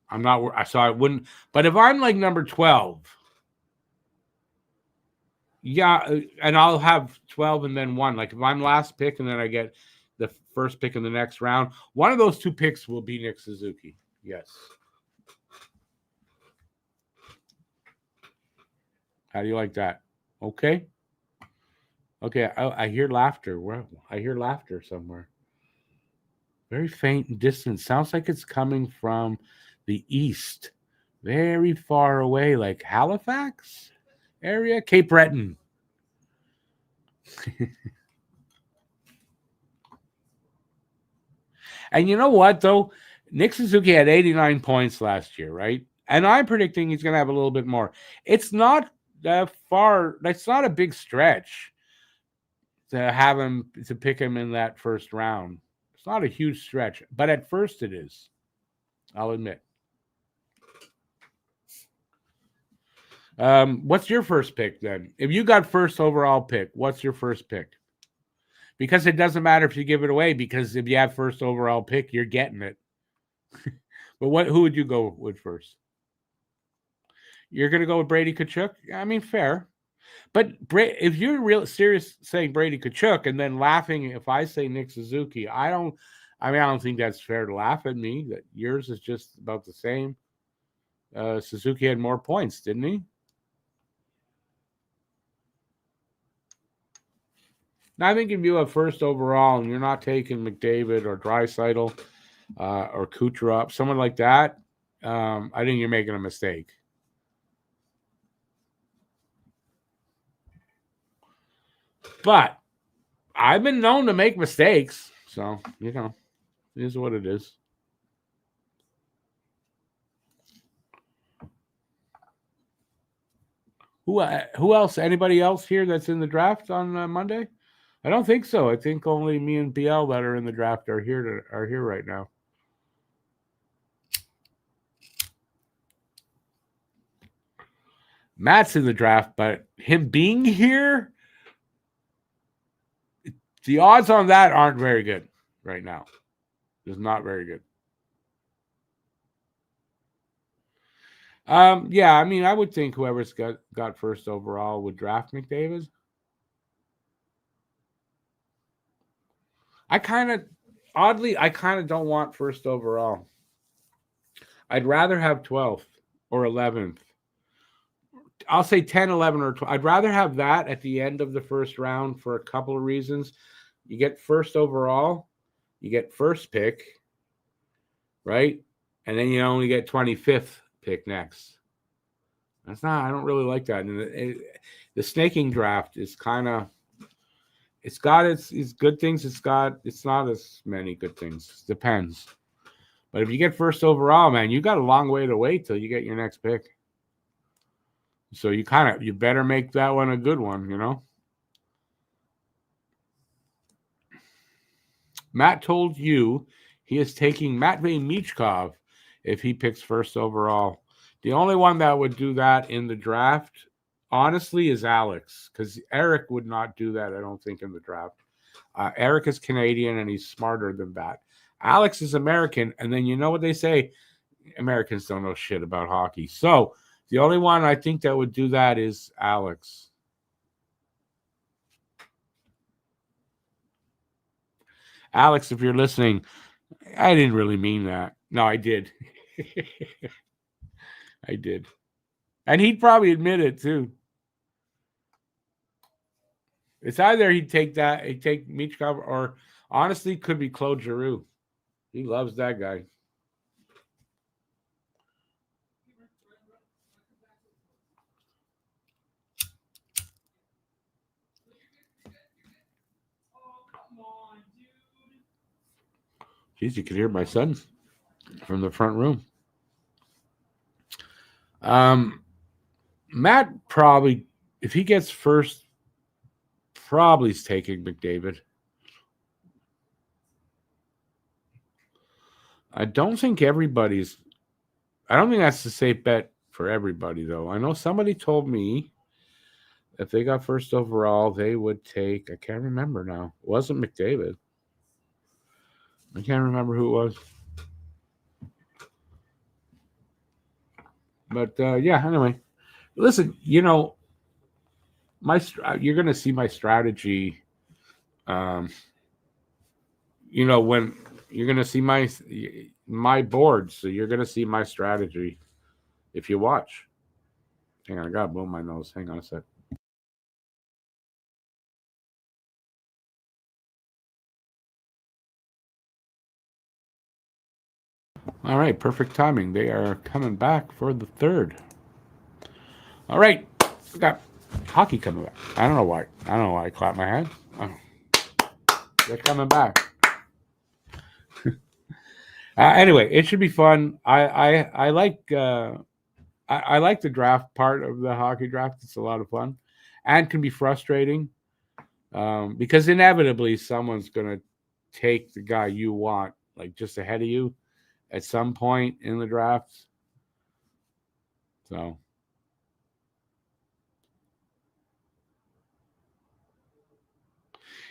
S1: I'm not, so I wouldn't. But if I'm like number 12, yeah, and I'll have 12 and then 1. Like if I'm last pick and then I get the first pick in the next round, one of those 2 picks will be Nick Suzuki. Yes. How do you like that? Okay. Okay. I hear laughter. I hear laughter somewhere. Very faint and distant. Sounds like it's coming from the east. Very far away, like Halifax area, Cape Breton. And you know what, though? Nick Suzuki had 89 points last year, right? And I'm predicting he's going to have a little bit more. It's not that far. That's not a big stretch to have him, to pick him in that first round. It's not a huge stretch, but at first it is. I'll admit. What's your first pick then? If you got first overall pick, what's your first pick? Because it doesn't matter if you give it away, because if you have first overall pick, you're getting it. But who would you go with first? You're going to go with Brady Tkachuk? I mean, fair. But if you're real serious saying Brady Tkachuk and then laughing if I say Nick Suzuki, I don't think that's fair to laugh at me. That yours is just about the same. Suzuki had more points, didn't he? Now, I think if you have first overall and you're not taking McDavid or Draisaitl or Kucherov, someone like that, I think you're making a mistake. But I've been known to make mistakes, so it is what it is. Who else? Anybody else here that's in the draft on Monday? I don't think so. I think only me and BL that are in the draft are here right now. Matt's in the draft, but him being here, the odds on that aren't very good right now. It's not very good. Yeah, I mean, I would think whoever's got first overall would draft McDavid. I kind of don't want first overall. I'd rather have 12th or 11th. I'll say 10, 11, or 12. I'd rather have that at the end of the first round for a couple of reasons. You get first overall, you get first pick, right? And then you only get 25th pick next. I don't really like that. And the snaking draft is kind of, it's got its good things. It's not as many good things. Depends. But if you get first overall, man, you got a long way to wait till you get your next pick. So you better make that one a good one, you know? Matt told you he is taking Matvei Michkov if he picks first overall. The only one that would do that in the draft, honestly, is Alex, because Eric would not do that, I don't think, in the draft. Eric is Canadian, and he's smarter than that. Alex is American, and then you know what they say? Americans don't know shit about hockey. So the only one I think that would do that is Alex. Alex, if you're listening, I didn't really mean that. No, I did. I did. And he'd probably admit it, too. It's either he'd take Michkov, or honestly, could be Claude Giroux. He loves that guy. Jeez, you could hear my son from the front room. Matt probably, if he gets first, probably is taking McDavid. I don't think that's the safe bet for everybody, though. I know somebody told me if they got first overall, they would take, I can't remember now. It wasn't McDavid. I can't remember who it was. But yeah, anyway. Listen, you know, you're going to see my strategy. You know, when you're going to see my board, so you're going to see my strategy if you watch. Hang on, I got to blow my nose. Hang on a sec. All right, perfect timing. They are coming back for the third. All right, we got hockey coming back. I don't know why. I don't know why I clapped my hands. Oh, they're coming back. Anyway, it should be fun. I like I like the draft part of the hockey draft. It's a lot of fun, and can be frustrating because inevitably someone's going to take the guy you want, like just ahead of you, at some point in the draft. So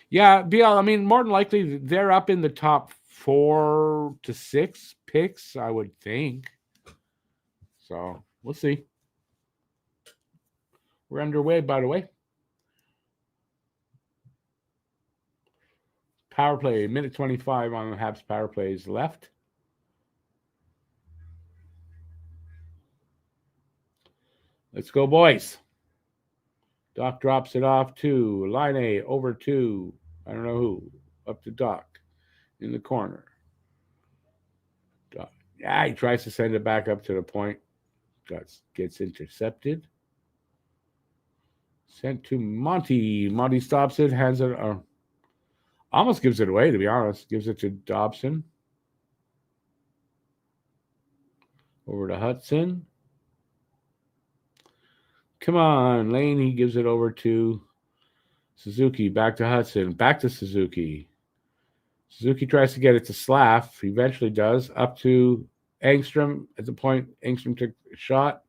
S1: yeah, BL. I mean, more than likely they're up in the top 4 to 6 picks, I would think. So we'll see. We're underway, by the way. Power play, minute 25 on the Habs power plays left. Let's go, boys. Doc drops it off to line A over to I don't know who, up to Doc in the corner. Doc. Yeah, he tries to send it back up to the point. Gets intercepted. Sent to Monty. Monty stops it, hands it, almost gives it away, to be honest. Gives it to Dobson. Over to Hudson. Come on, Lane. He gives it over to Suzuki. Back to Hudson. Back to Suzuki. Suzuki tries to get it to Slav. He eventually does. Up to Engstrom. At the point, Engstrom took a shot,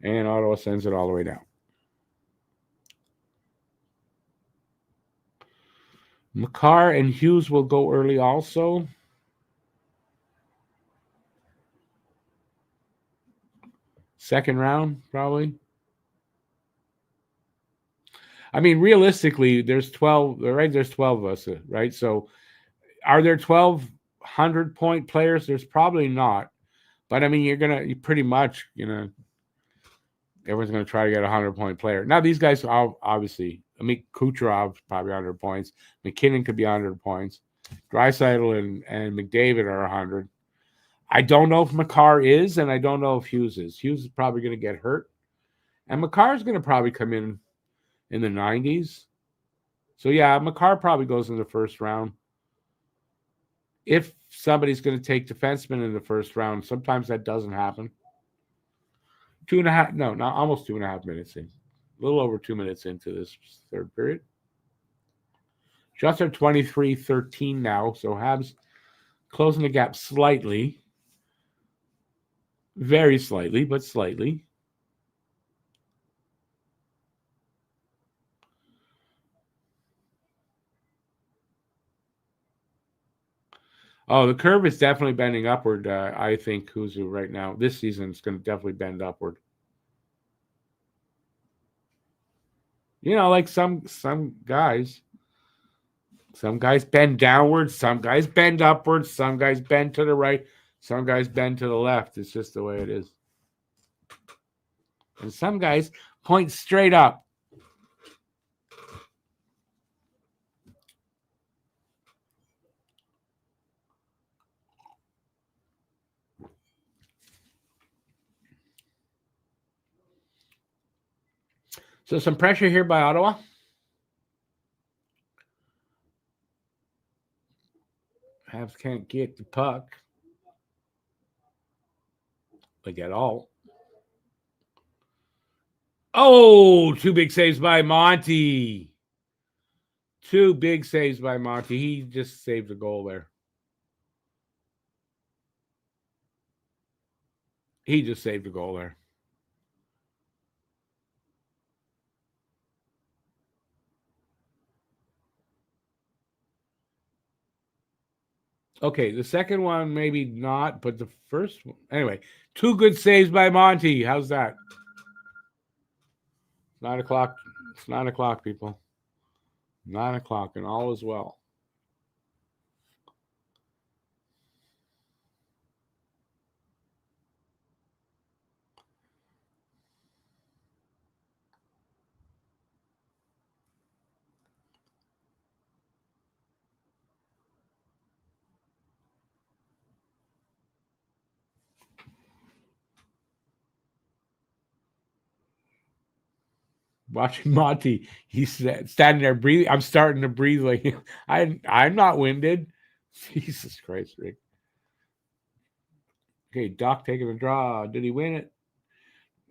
S1: and Ottawa sends it all the way down. Makar and Hughes will go early also. Second round, probably. I mean, realistically, there's 12, right? There's 12 of us, right? So are there 1,200-point players? There's probably not. But I mean, you pretty much, everyone's going to try to get a 100-point player. Now, these guys are obviously, I mean, Kucherov probably 100 points. McKinnon could be 100 points. Draisaitl and McDavid are 100. I don't know if Makar is, and I don't know if Hughes is. Hughes is probably going to get hurt. And Makar is going to probably come in the 90s. So, yeah, Makar probably goes in the first round. If somebody's going to take defensemen in the first round, sometimes that doesn't happen. 2.5, no, not almost 2.5 minutes in. A little over 2 minutes into this third period. Shots are 23-13 now, so Habs closing the gap slightly. Very slightly, but slightly. Oh, the curve is definitely bending upward. I think Kuzu right now. This season is going to definitely bend upward. Like some guys. Some guys bend downwards, some guys bend upwards, some guys bend to the right, some guys bend to the left. It's just the way it is. And some guys point straight up. So some pressure here by Ottawa. Habs can't get the puck. Like at all. Oh, two big saves by Monty. Two big saves by Monty. He just saved a goal there. He just saved a goal there. Okay, the second one maybe not, but the first one anyway. Two good saves by Monty. How's that? 9 o'clock. It's 9 o'clock, people. 9 o'clock, and all is well. watching Monty. He's standing there breathing. I'm starting to breathe like I'm not winded. Jesus Christ, Rick. Okay, Doc taking the draw. Did he win it?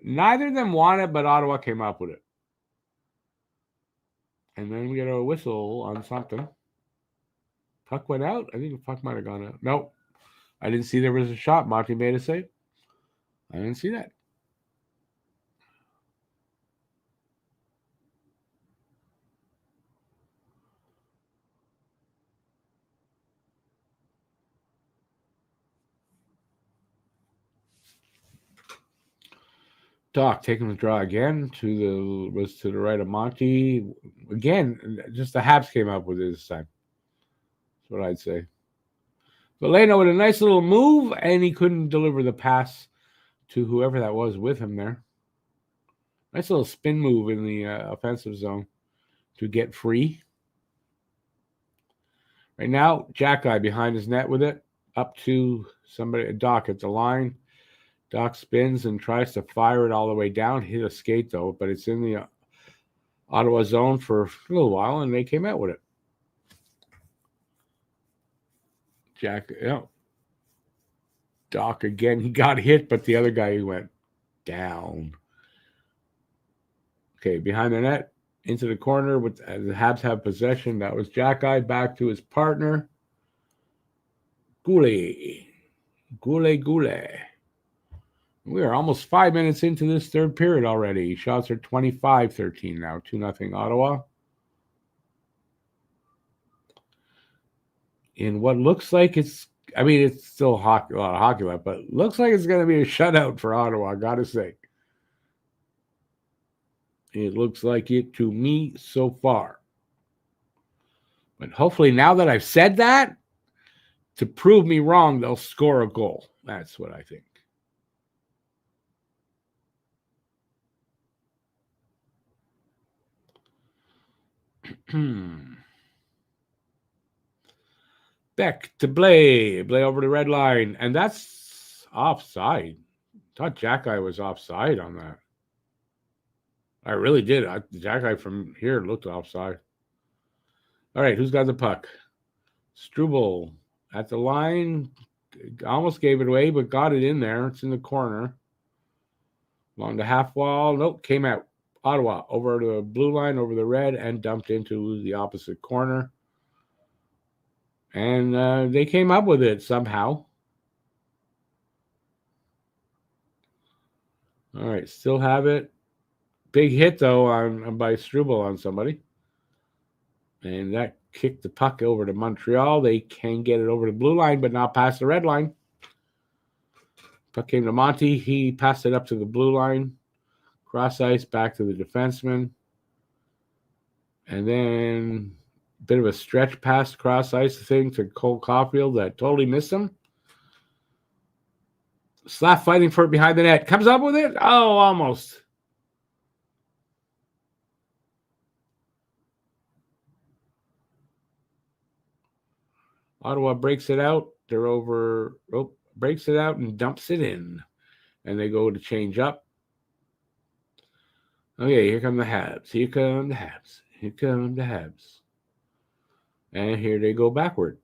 S1: Neither of them won it, but Ottawa came up with it. And then we get a whistle on something. Puck went out. I think the puck might have gone out. Nope. I didn't see there was a shot. Monty made a save. I didn't see that. Doc taking the draw again to the right of Monty. Again, just the Habs came up with it this time. That's what I'd say. Valeno with a nice little move, and he couldn't deliver the pass to whoever that was with him there. Nice little spin move in the offensive zone to get free. Right now, Jack Guy behind his net with it, up to somebody, Doc at the line. Doc spins and tries to fire it all the way down. Hit a skate, though, but it's in the Ottawa zone for a little while, and they came out with it. Jack, Doc again. He got hit, but the other guy went down. Okay, behind the net, into the corner. With the Habs have possession. That was Jack Guy back to his partner. Goulet. We are almost 5 minutes into this third period already. Shots are 25-13 now. 2-0 Ottawa. In what looks like it's still a lot of hockey left, but looks like it's going to be a shutout for Ottawa, I got to say. It looks like it to me so far. But hopefully now that I've said that, to prove me wrong, they'll score a goal. That's what I think. Beck to Blay over the red line, and that's offside. I thought Jack Guy was offside on that. I really did. Jack Guy from here looked offside. All right, who's got the puck? Struble at the line. Almost gave it away, but got it in there. It's in the corner. Along the half wall. Nope, came out. Ottawa over the blue line, over the red, and dumped into the opposite corner. And they came up with it somehow. All right, still have it. Big hit, though, by Struble on somebody. And that kicked the puck over to Montreal. They can get it over the blue line, but not past the red line. Puck came to Monty. He passed it up to the blue line. Cross ice, back to the defenseman. And then a bit of a stretch past cross ice thing to Cole Caulfield that totally missed him. Slap fighting for it behind the net. Comes up with it. Oh, almost. Ottawa breaks it out. They're over. Breaks it out and dumps it in. And they go to change up. Okay, here come the Habs. Here come the Habs. And here they go backward.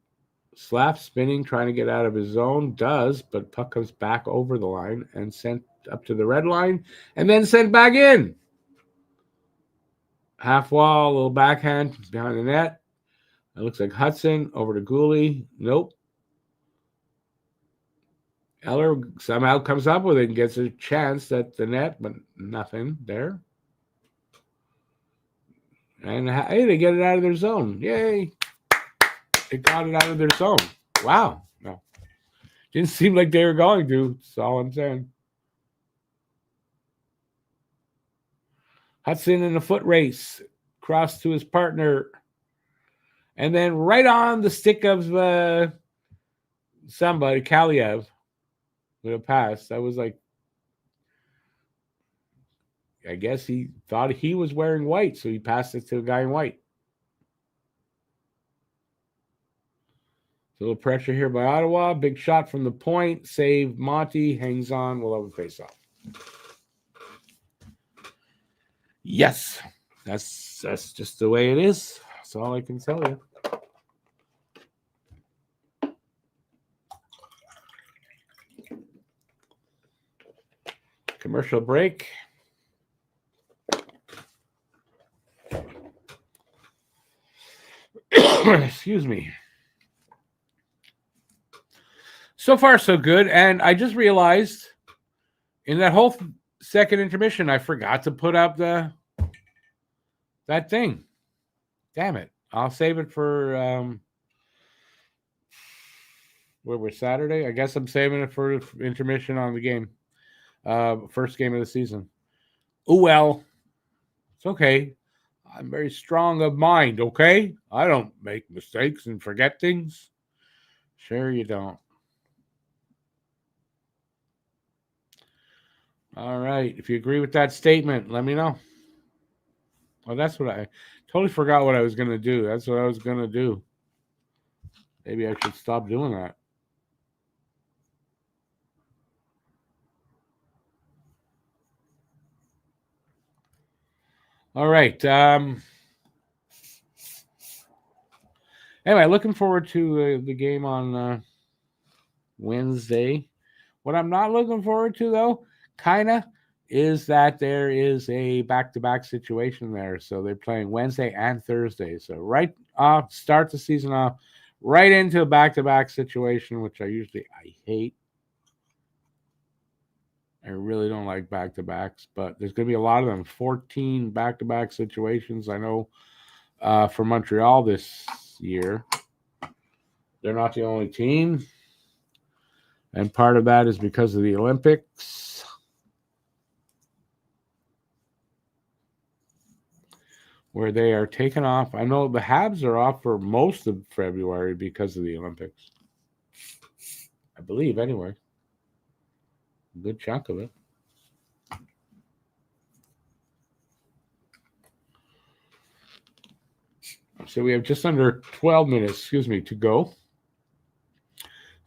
S1: Slap spinning, trying to get out of his zone. Does, but puck comes back over the line and sent up to the red line. And then sent back in. Half wall, a little backhand behind the net. It looks like Hudson over to Gooley. Nope. Eller somehow comes up with it and gets a chance at the net, but nothing there. And hey, they get it out of their zone. Yay. They got it out of their zone. Wow. No. Didn't seem like they were going to. That's all I'm saying. Hudson in a foot race. Cross to his partner. And then right on the stick of somebody, Kaliev, with a pass. That was like, I guess he thought he was wearing white, so he passed it to a guy in white. A little pressure here by Ottawa. Big shot from the point. Save Monty. Hangs on. We'll have a face-off. Yes, that's just the way it is. That's all I can tell you. Commercial break. Excuse me. So far, so good. And I just realized in that whole second intermission, I forgot to put up that thing. Damn it. I'll save it for where we're Saturday. I guess I'm saving it for intermission on the game. First game of the season. Oh, well. It's okay. I'm very strong of mind, okay? I don't make mistakes and forget things. Sure you don't. All right. If you agree with that statement, let me know. Oh, that's what I totally forgot what I was going to do. That's what I was going to do. Maybe I should stop doing that. All right. Anyway, looking forward to the game on Wednesday. What I'm not looking forward to, though, kind of, is that there is a back-to-back situation there. So they're playing Wednesday and Thursday. So right off, start the season off right into a back-to-back situation, which I hate. I really don't like back-to-backs, but there's going to be a lot of them. 14 back-to-back situations. I know for Montreal this year. They're not the only team. And part of that is because of the Olympics. Where they are taken off. I know the Habs are off for most of February because of the Olympics. I believe, anyway. A good chunk of it. So we have just under 12 minutes, to go.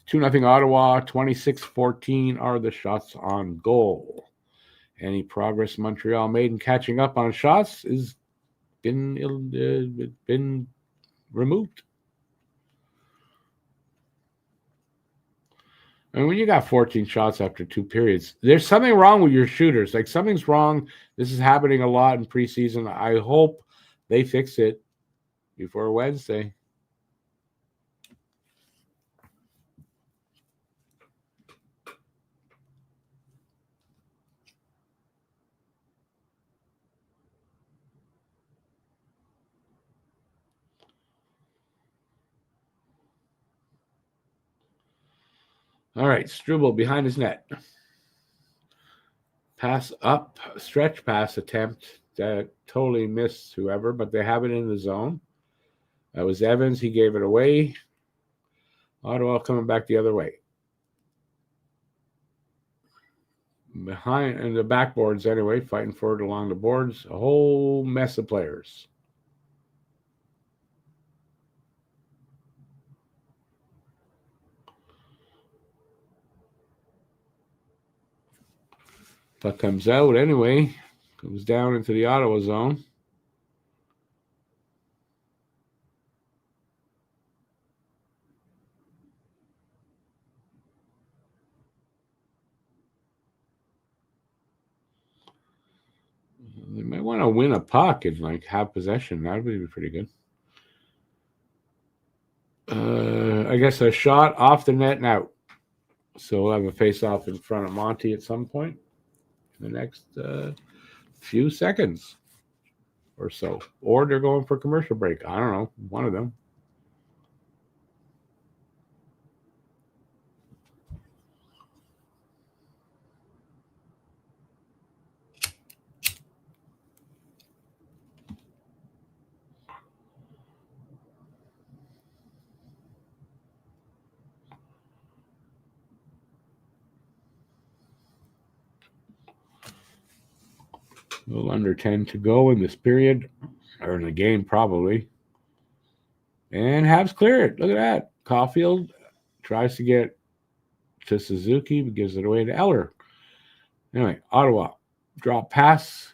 S1: 2-0 Ottawa, 26-14 are the shots on goal. Any progress Montreal made in catching up on shots is been removed. I mean, when you got 14 shots after 2 periods, there's something wrong with your shooters. Like, something's wrong. This is happening a lot in preseason. I hope they fix it before Wednesday. All right, Struble behind his net. Pass up, stretch pass attempt that totally missed whoever, but they have it in the zone. That was Evans. He gave it away. Ottawa coming back the other way. Behind in the backboards anyway, fighting for it along the boards. A whole mess of players. Puck comes out anyway. Comes down into the Ottawa zone. They might want to win a puck and like have possession. That would be pretty good. I guess a shot off the net and out. So we'll have a face-off in front of Monty at some point in the next few seconds or so. Or they're going for commercial break. I don't know. One of them. A little under 10 to go in this period, or in the game probably. And Habs clear it. Look at that. Caulfield tries to get to Suzuki, but gives it away to Eller. Anyway, Ottawa drop pass.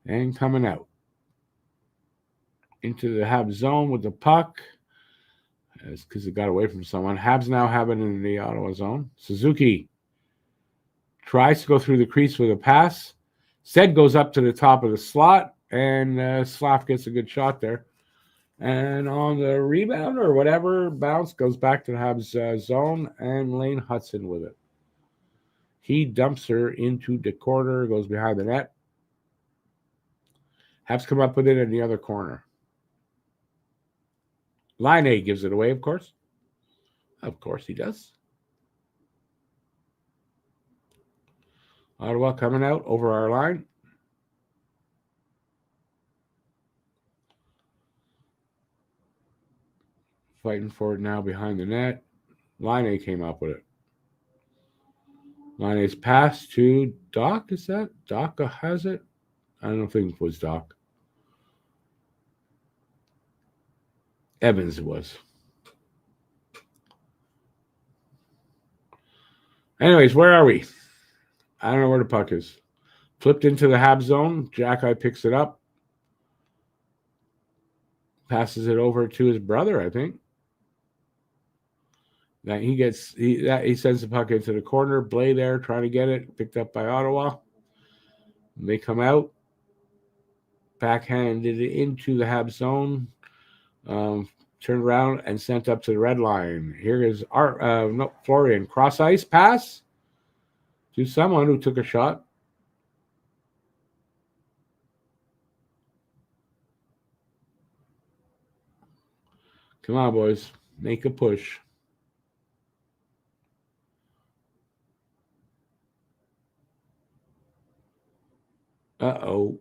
S1: And coming out into the Habs zone with the puck. It's because it got away from someone. Habs now have it in the Ottawa zone. Suzuki tries to go through the crease with a pass. Said goes up to the top of the slot, and Slav gets a good shot there. And on the rebound or whatever, bounce goes back to the Habs zone, and Lane Hudson with it. He dumps her into the corner, goes behind the net. Habs come up with it in the other corner. Line A gives it away, of course. Of course he does. Ottawa coming out over our line. Fighting for it now behind the net. Line A came up with it. Line A's pass to Doc, is that? Doc has it? I don't think it was Doc. Evans it was. Anyways, where are we? I don't know where the puck is. Flipped into the Habs zone. Jack-Eye picks it up. Passes it over to his brother, I think. That he sends the puck into the corner. Blay there trying to get it. Picked up by Ottawa. They come out. Backhanded it into the Habs zone. Turned around and sent up to the red line. Here is Florian. Cross ice pass to someone who took a shot. Come on, boys. Make a push. Uh-oh.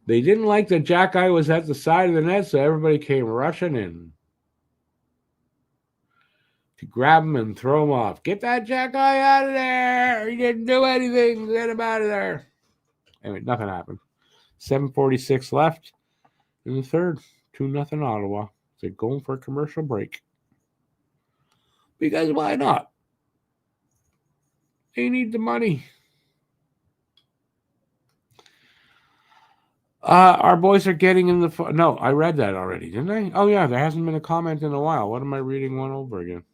S1: They didn't like that Jack-Eye was at the side of the net, so everybody came rushing in to grab him and throw him off. Get that Jack-Eye out of there! He didn't do anything. Get him out of there. Anyway, nothing happened. 7:46 left in the third. 2-0 Ottawa. They're going for a commercial break. Because why not? They need the money. Our boys are getting in the... No, I read that already, didn't I? Oh, yeah, there hasn't been a comment in a while. What am I reading one over again?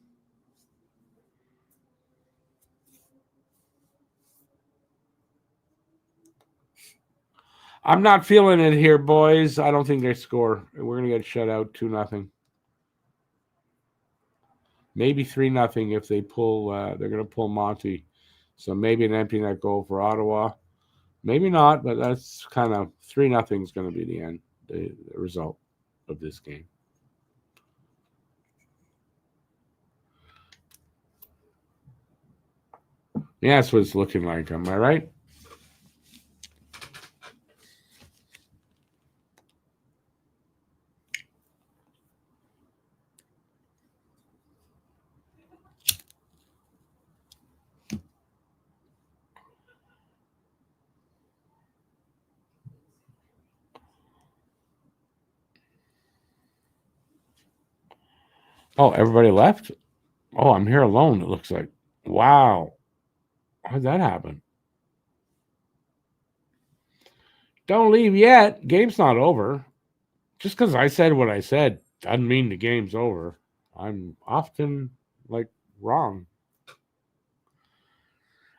S1: I'm not feeling it here, boys. I don't think they score. We're going to get shut out 2-0. Maybe 3-0 if they pull. They're going to pull Monty. So maybe an empty net goal for Ottawa. Maybe not, but that's kind of 3-0 is going to be the end, the result of this game. Yeah, that's what it's looking like. Am I right? Oh, everybody left? Oh, I'm here alone, it looks like. Wow. How'd that happen? Don't leave yet. Game's not over. Just because I said what I said doesn't mean the game's over. I'm often, wrong.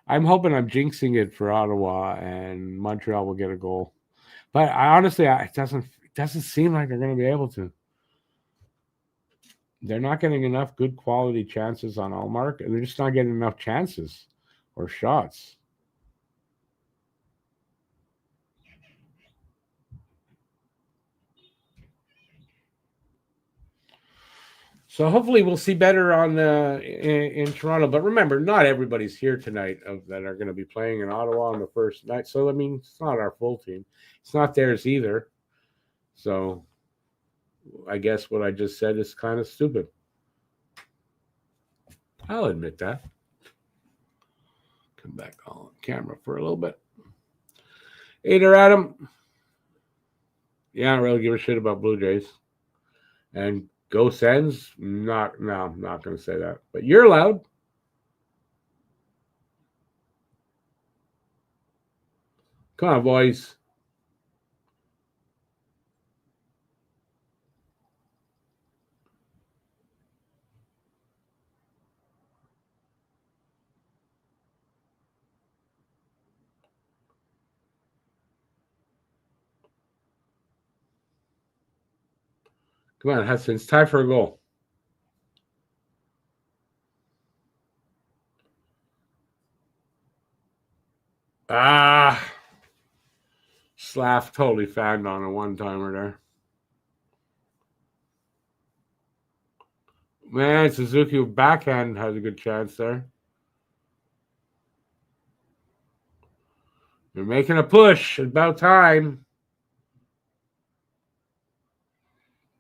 S1: I'm hoping I'm jinxing it for Ottawa and Montreal will get a goal. But it doesn't seem like they're going to be able to. They're not getting enough good quality chances on Allmark, and they're just not getting enough chances or shots. So hopefully we'll see better on in Toronto. But remember, not everybody's here tonight that are going to be playing in Ottawa on the first night. So, I mean, it's not our full team. It's not theirs either. So I guess what I just said is kind of stupid. I'll admit that. Come back on camera for a little bit. Hey there, Adam. Yeah, I don't really give a shit about Blue Jays. And go Sens? I'm not going to say that. But you're allowed. Come on, boys. Come on, Hudson. It's time for a goal. Slav totally fagged on a one-timer there. Man, Suzuki backhand has a good chance there. They're making a push. It's about time.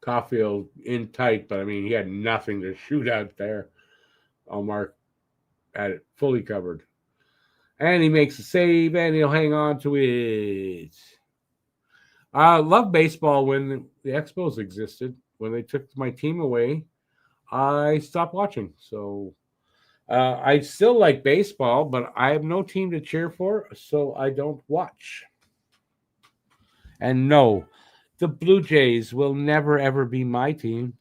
S1: Caulfield in tight, but I mean, he had nothing to shoot out there. Allmark had it fully covered. And he makes a save, and he'll hang on to it. I love baseball when the Expos existed. When they took my team away, I stopped watching. So I still like baseball, but I have no team to cheer for, so I don't watch. And no, the Blue Jays will never, ever be my team.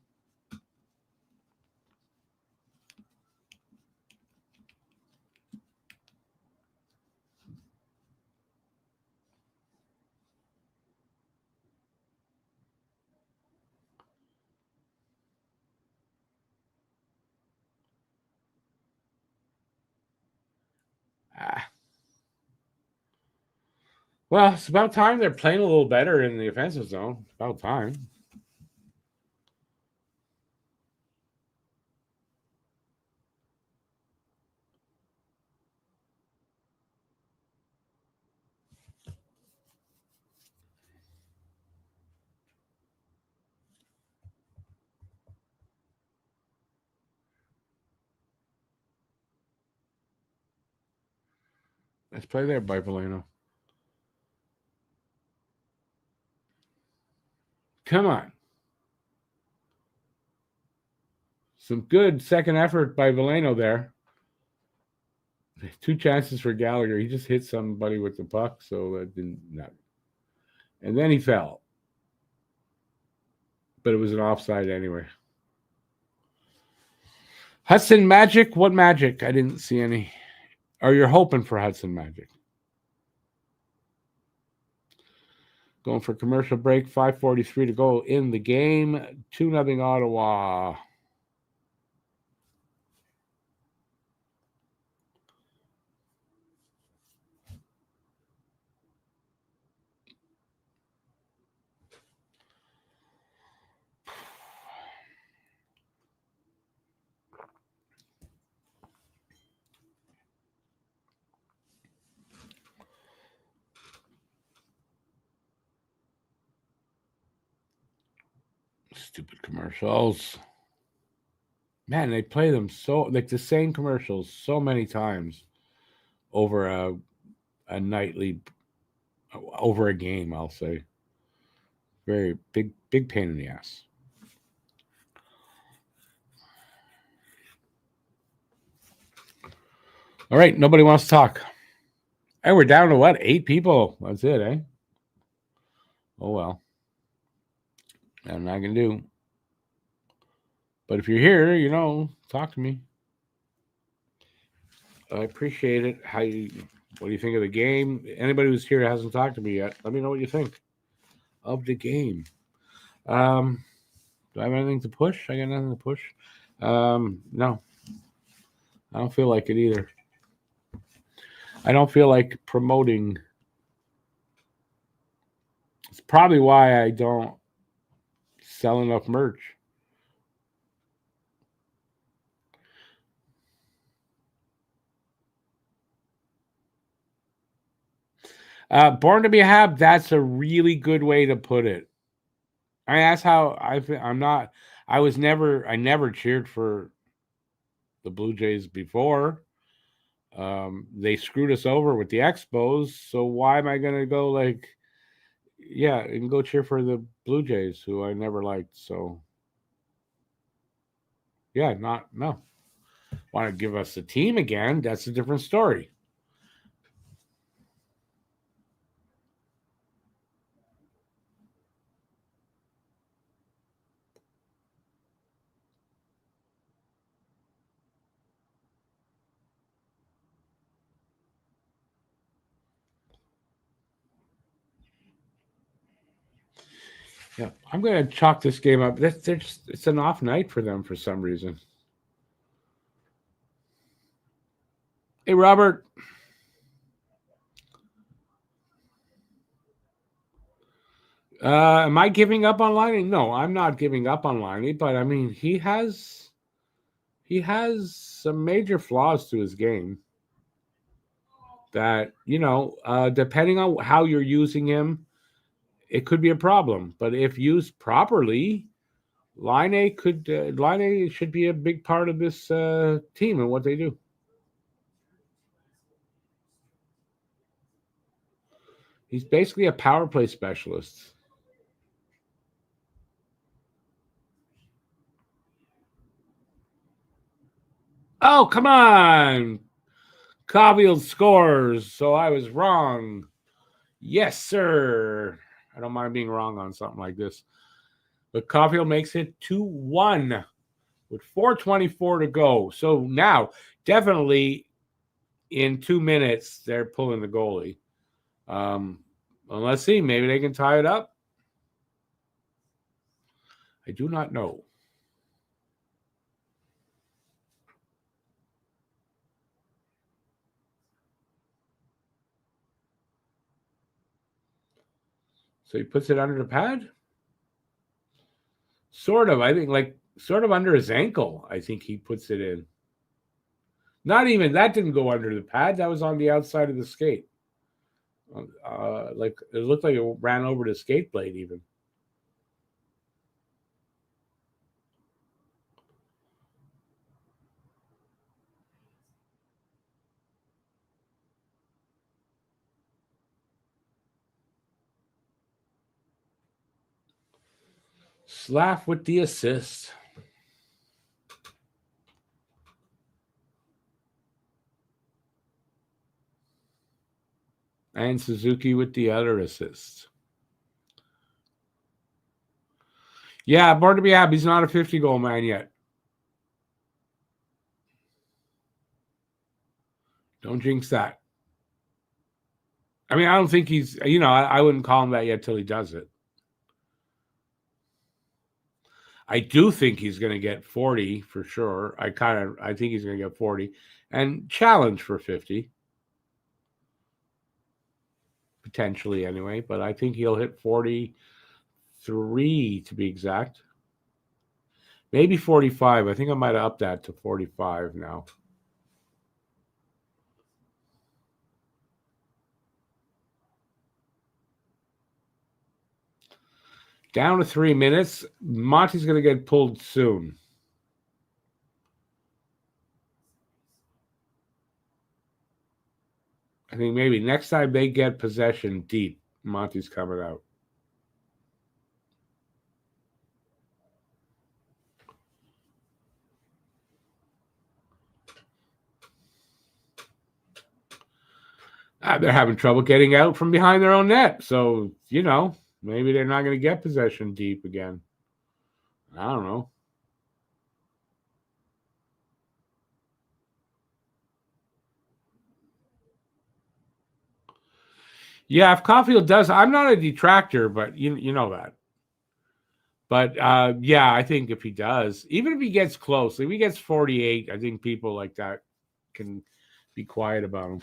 S1: Well, it's about time they're playing a little better in the offensive zone. It's about time. Let's play there, Bipolino. Come on. Some good second effort by Veleno there. 2 chances for Gallagher. He just hit somebody with the puck, so that didn't not. And then he fell. But it was an offside anyway. Hudson Magic? What Magic? I didn't see any. Or you're hoping for Hudson Magic. Going for commercial break. 5:43 to go in the game. 2-0 Ottawa. Stupid commercials. Man, they play them so like the same commercials so many times over a nightly over a game, I'll say. Very big pain in the ass. All right, nobody wants to talk. Hey, we're down to what? 8 people. That's it, eh? Oh well. Nothing I can do. But if you're here, talk to me. I appreciate it. What do you think of the game? Anybody who's here hasn't talked to me yet. Let me know what you think of the game. Do I have anything to push? I got nothing to push. No. I don't feel like it either. I don't feel like promoting. It's probably why I don't sell enough merch. Born to be a Hab, that's a really good way to put it. I mean, that's how I'm not. I never cheered for the Blue Jays before. They screwed us over with the Expos, so why am I going to go and go cheer for the Blue Jays, who I never liked. So, yeah, no. Want to give us a team again? That's a different story. Yeah, I'm going to chalk this game up. It's an off night for them for some reason. Hey, Robert. Am I giving up on Liney? No, I'm not giving up on Liney, but I mean he has some major flaws to his game that, depending on how you're using him, it could be a problem. But if used properly, Line should be a big part of this team and what they do. He's basically a power play specialist. Oh, come on. Caulfield scores, so I was wrong. Yes, sir. I don't mind being wrong on something like this. But Caulfield makes it 2-1 with 4:24 to go. So now, definitely in 2 minutes, they're pulling the goalie. Well, let's see. Maybe they can tie it up. I do not know. So he puts it under the pad? Sort of. I think sort of under his ankle. I think he puts it in. Not even that didn't go under the pad. That was on the outside of the skate. Like it looked like it ran over the skate blade even. Slav with the assist. And Suzuki with the other assist. Yeah, born to be happy. He's not a 50-goal man yet. Don't jinx that. I mean, I don't think he's, I wouldn't call him that yet till he does it. I do think he's going to get 40 for sure. I think he's going to get 40 and challenge for 50. Potentially anyway, but I think he'll hit 43 to be exact. Maybe 45. I think I might have upped that to 45 now. Down to 3 minutes. Monty's going to get pulled soon. I think maybe next time they get possession deep, Monty's coming out. They're having trouble getting out from behind their own net. So, maybe they're not going to get possession deep again. I don't know. Yeah, if Caulfield does, I'm not a detractor, but you know that. But yeah, I think if he does, even if he gets close, if he gets 48, I think people like that can be quiet about him.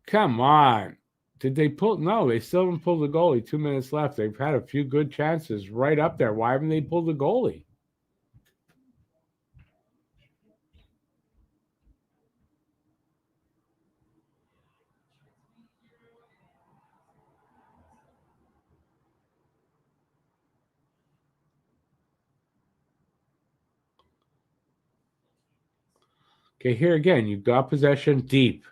S1: Come on. Did they pull? No, they still haven't pulled the goalie. 2 minutes left. They've had a few good chances right up there. Why haven't they pulled the goalie? Okay, here again, you got possession deep.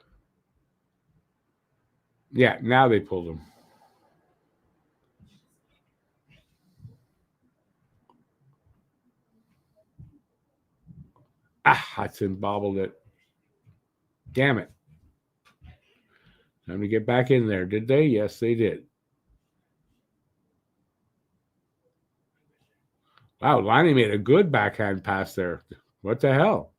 S1: Yeah, now they pulled him. Hudson bobbled it. Damn it. Time to get back in there. Did they? Yes, they did. Wow, Liney made a good backhand pass there. What the hell?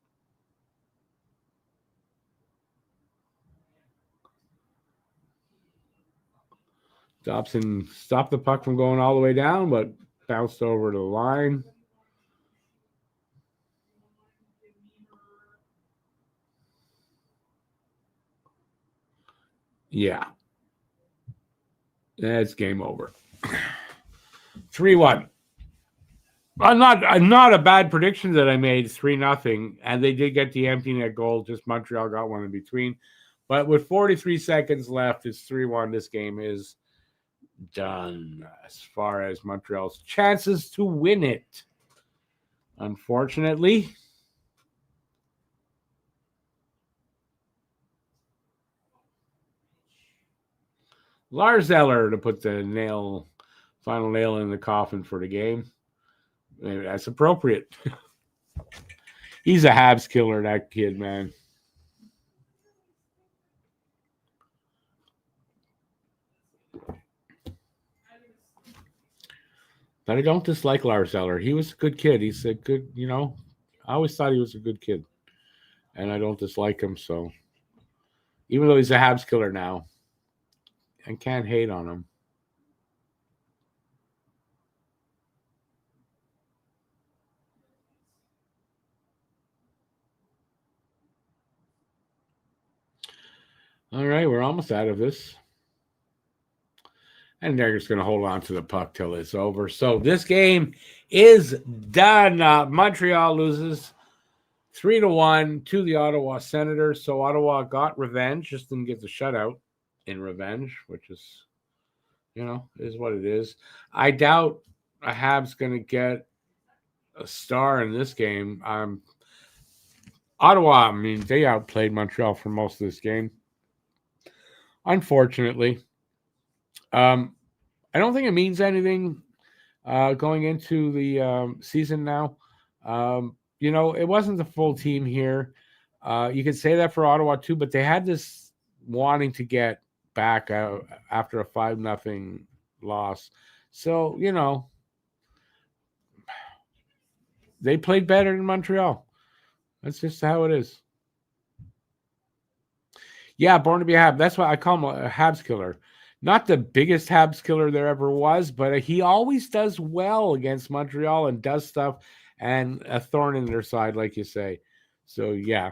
S1: Dobson stopped the puck from going all the way down, but bounced over to the line. Yeah. It's game over. 3-1. Not a bad prediction that I made, 3-0, and they did get the empty net goal. Just Montreal got one in between. But with 43 seconds left, it's 3-1. This game is done as far as Montreal's chances to win it. Unfortunately. Lars Eller to put the final nail in the coffin for the game. Maybe that's appropriate. He's a Habs killer, that kid, man. But I don't dislike Lars Eller. He was a good kid. He's a good, I always thought he was a good kid. And I don't dislike him, so even though he's a Habs killer now, I can't hate on him. All right, we're almost out of this. And they're just going to hold on to the puck till it's over. So this game is done. Montreal loses 3-1 to the Ottawa Senators. So Ottawa got revenge, just didn't get the shutout in revenge, which is, is what it is. I doubt a Habs going to get a star in this game. Ottawa, they outplayed Montreal for most of this game. Unfortunately. I don't think it means anything going into the season now. It wasn't the full team here. You could say that for Ottawa too, but they had this wanting to get back after a 5-0 loss. So, they played better than Montreal. That's just how it is. Yeah, born to be a Habs. That's why I call him a Habs killer. Not the biggest Habs killer there ever was, but he always does well against Montreal and does stuff and a thorn in their side, like you say. So, yeah.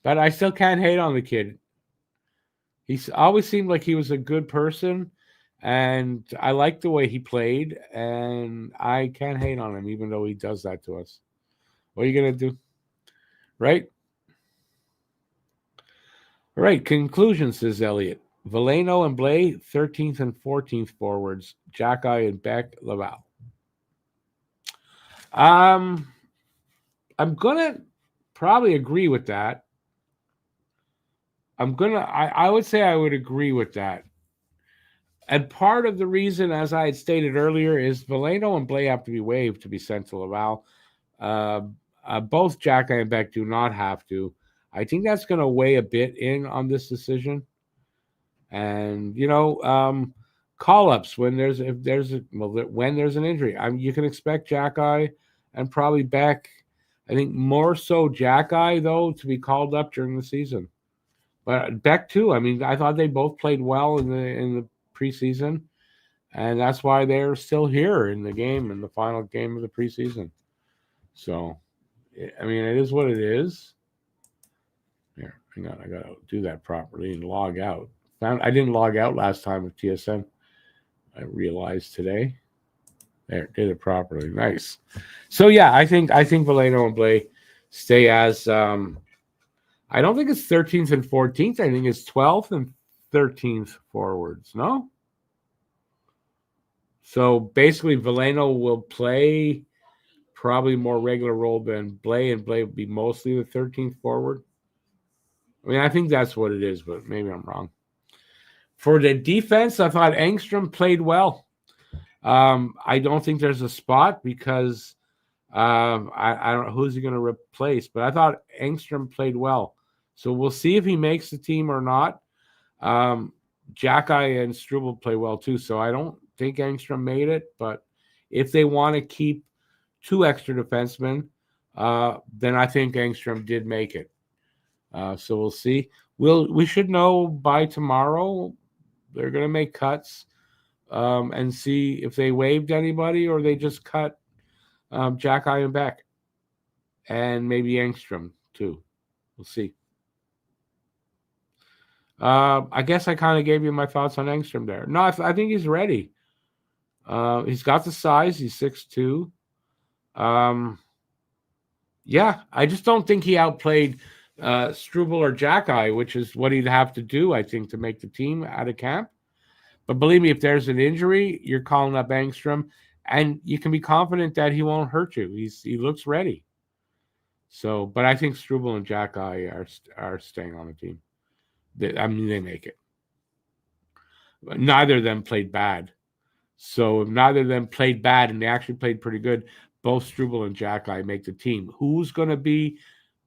S1: But I still can't hate on the kid. He's always seemed like he was a good person, and I like the way he played, and I can't hate on him, even though he does that to us. What are you going to do? Right? All right, conclusion, says Elliot. Veleno and Blais, 13th and 14th forwards. Jack-Eye and Beck, Laval. I'm going to probably agree with that. I would say I would agree with that. And part of the reason, as I had stated earlier, is Veleno and Blais have to be waived to be sent to Laval. Both Jack-Eye and Beck do not have to. I think that's going to weigh a bit in on this decision. And call-ups when there's an injury. You can expect Jack-Eye and probably Beck. I think more so Jack-Eye though to be called up during the season, but Beck too. I thought they both played well in the preseason, and that's why they're still here in the final game of the preseason. So, it is what it is. Here, hang on, I gotta do that properly and log out. I didn't log out last time with TSN. I realized today. There, did it properly. Nice. So yeah, I think Veleno and Blais stay as I don't think it's 13th and 14th. I think it's 12th and 13th forwards. No? So basically Veleno will play probably more regular role than Blais, and Blais will be mostly the 13th forward. I think that's what it is, but maybe I'm wrong. For the defense, I thought Engstrom played well. I don't think there's a spot because I don't know who's he going to replace, but I thought Engstrom played well. So we'll see if he makes the team or not. Jack-Eye and Struble play well too, so I don't think Engstrom made it. But if they want to keep 2 extra defensemen, then I think Engstrom did make it. So we'll see. We should know by tomorrow they're going to make cuts and see if they waived anybody or they just cut Jack and Beck and maybe Engstrom too. We'll see. I guess I kind of gave you my thoughts on Engstrom there. No, I think he's ready. He's got the size. He's 6'2". Yeah, I just don't think he outplayed Struble or Jack, which is what he'd have to do, I think, to make the team out of camp. But believe me, if there's an injury, you're calling up Engstrom, and you can be confident that he won't hurt you. He looks ready. So, but I think Struble and Jack are staying on the team. They make it. Neither of them played bad. So if neither of them played bad and they actually played pretty good, both Struble and Jack make the team. Who's going to be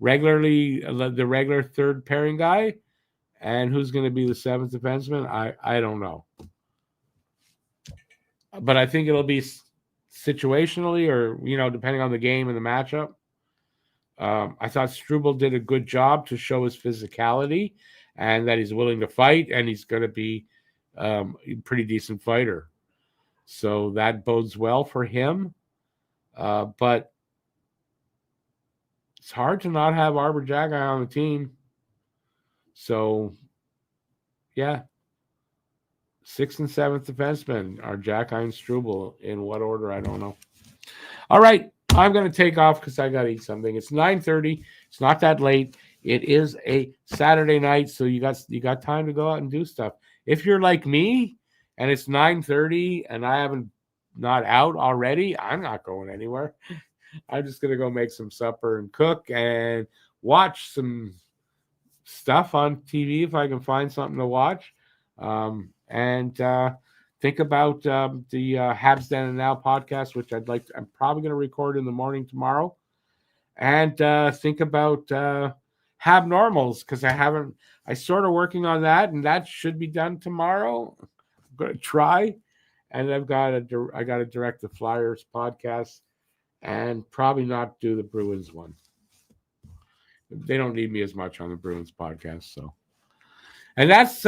S1: the regular third pairing guy, and who's going to be the seventh defenseman? I don't know. But I think it'll be situationally or, depending on the game and the matchup. I thought Struble did a good job to show his physicality and that he's willing to fight, and he's going to be a pretty decent fighter. So that bodes well for him. But it's hard to not have Arbor Jack on the team. So, yeah. 6th and 7th defensemen are Jack and Struble. In what order, I don't know. All right. I'm going to take off because I got to eat something. It's 9:30. It's not that late. It is a Saturday night, so you got time to go out and do stuff. If you're like me and it's 9:30 and I haven't not out already, I'm not going anywhere. I'm just going to go make some supper and cook and watch some stuff on TV if I can find something to watch. And think about the Habs Then and Now podcast, which I'm probably going to record in the morning tomorrow. And think about Hab Normals, because I started working on that, and that should be done tomorrow. I'm going to try. And I got to direct the Flyers podcast and probably not do the Bruins one. They don't need me as much on the Bruins podcast, so. And that's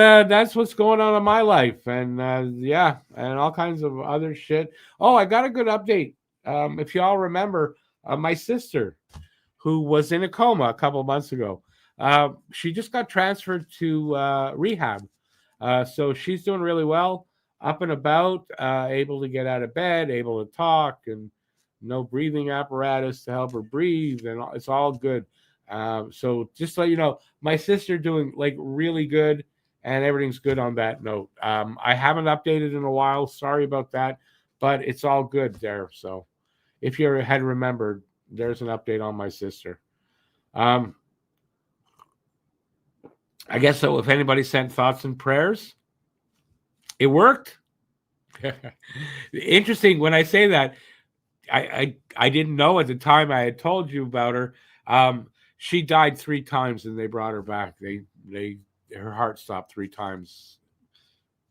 S1: what's going on in my life, and and all kinds of other shit. Oh, I got a good update. If y'all remember, my sister, who was in a coma a couple of months ago, she just got transferred to rehab. So she's doing really well, up and about, able to get out of bed, able to talk, and no breathing apparatus to help her breathe, and it's all good. So just so you know, my sister doing really good, and everything's good on that note. I haven't updated in a while. Sorry about that, but it's all good there. So if you had remembered, there's an update on my sister. I guess so. If anybody sent thoughts and prayers, it worked. Interesting. When I say that, I didn't know at the time I had told you about her. She died 3 times and they brought her back. Her heart stopped 3 times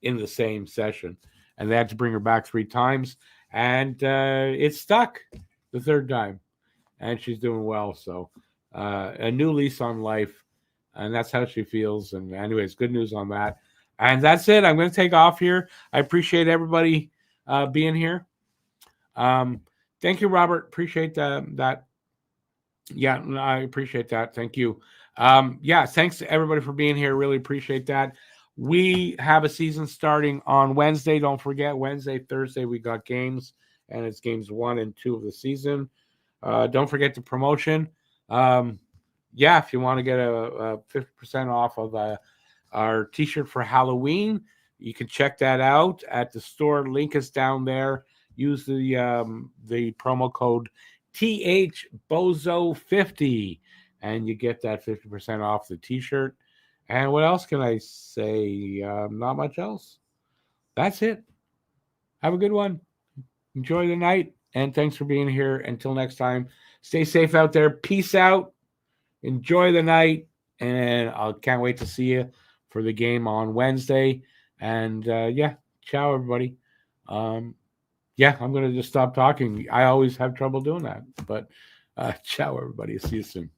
S1: in the same session, and they had to bring her back 3 times, and it stuck the 3rd time, and she's doing well. So a new lease on life, and that's how she feels. And anyways, good news on that. And that's it. I'm going to take off here. I appreciate everybody being here. Thank you, Robert. Appreciate that. Yeah, I appreciate that. Thank you. Thanks to everybody for being here. Really appreciate that. We have a season starting on Wednesday. Don't forget, Wednesday, Thursday, we got games, and it's games 1 and 2 of the season. Don't forget the promotion. If you want to get a 50% off of our t-shirt for Halloween, you can check that out at the store. Link is down there. Use the promo code THBOZO50, and you get that 50% off the t-shirt. And what else can I say? Not much else. That's it. Have a good one. Enjoy the night, and thanks for being here. Until next time, stay safe out there. Peace out. Enjoy the night, and I can't wait to see you for the game on Wednesday. And ciao, everybody. I'm going to just stop talking. I always have trouble doing that. But ciao, everybody. See you soon.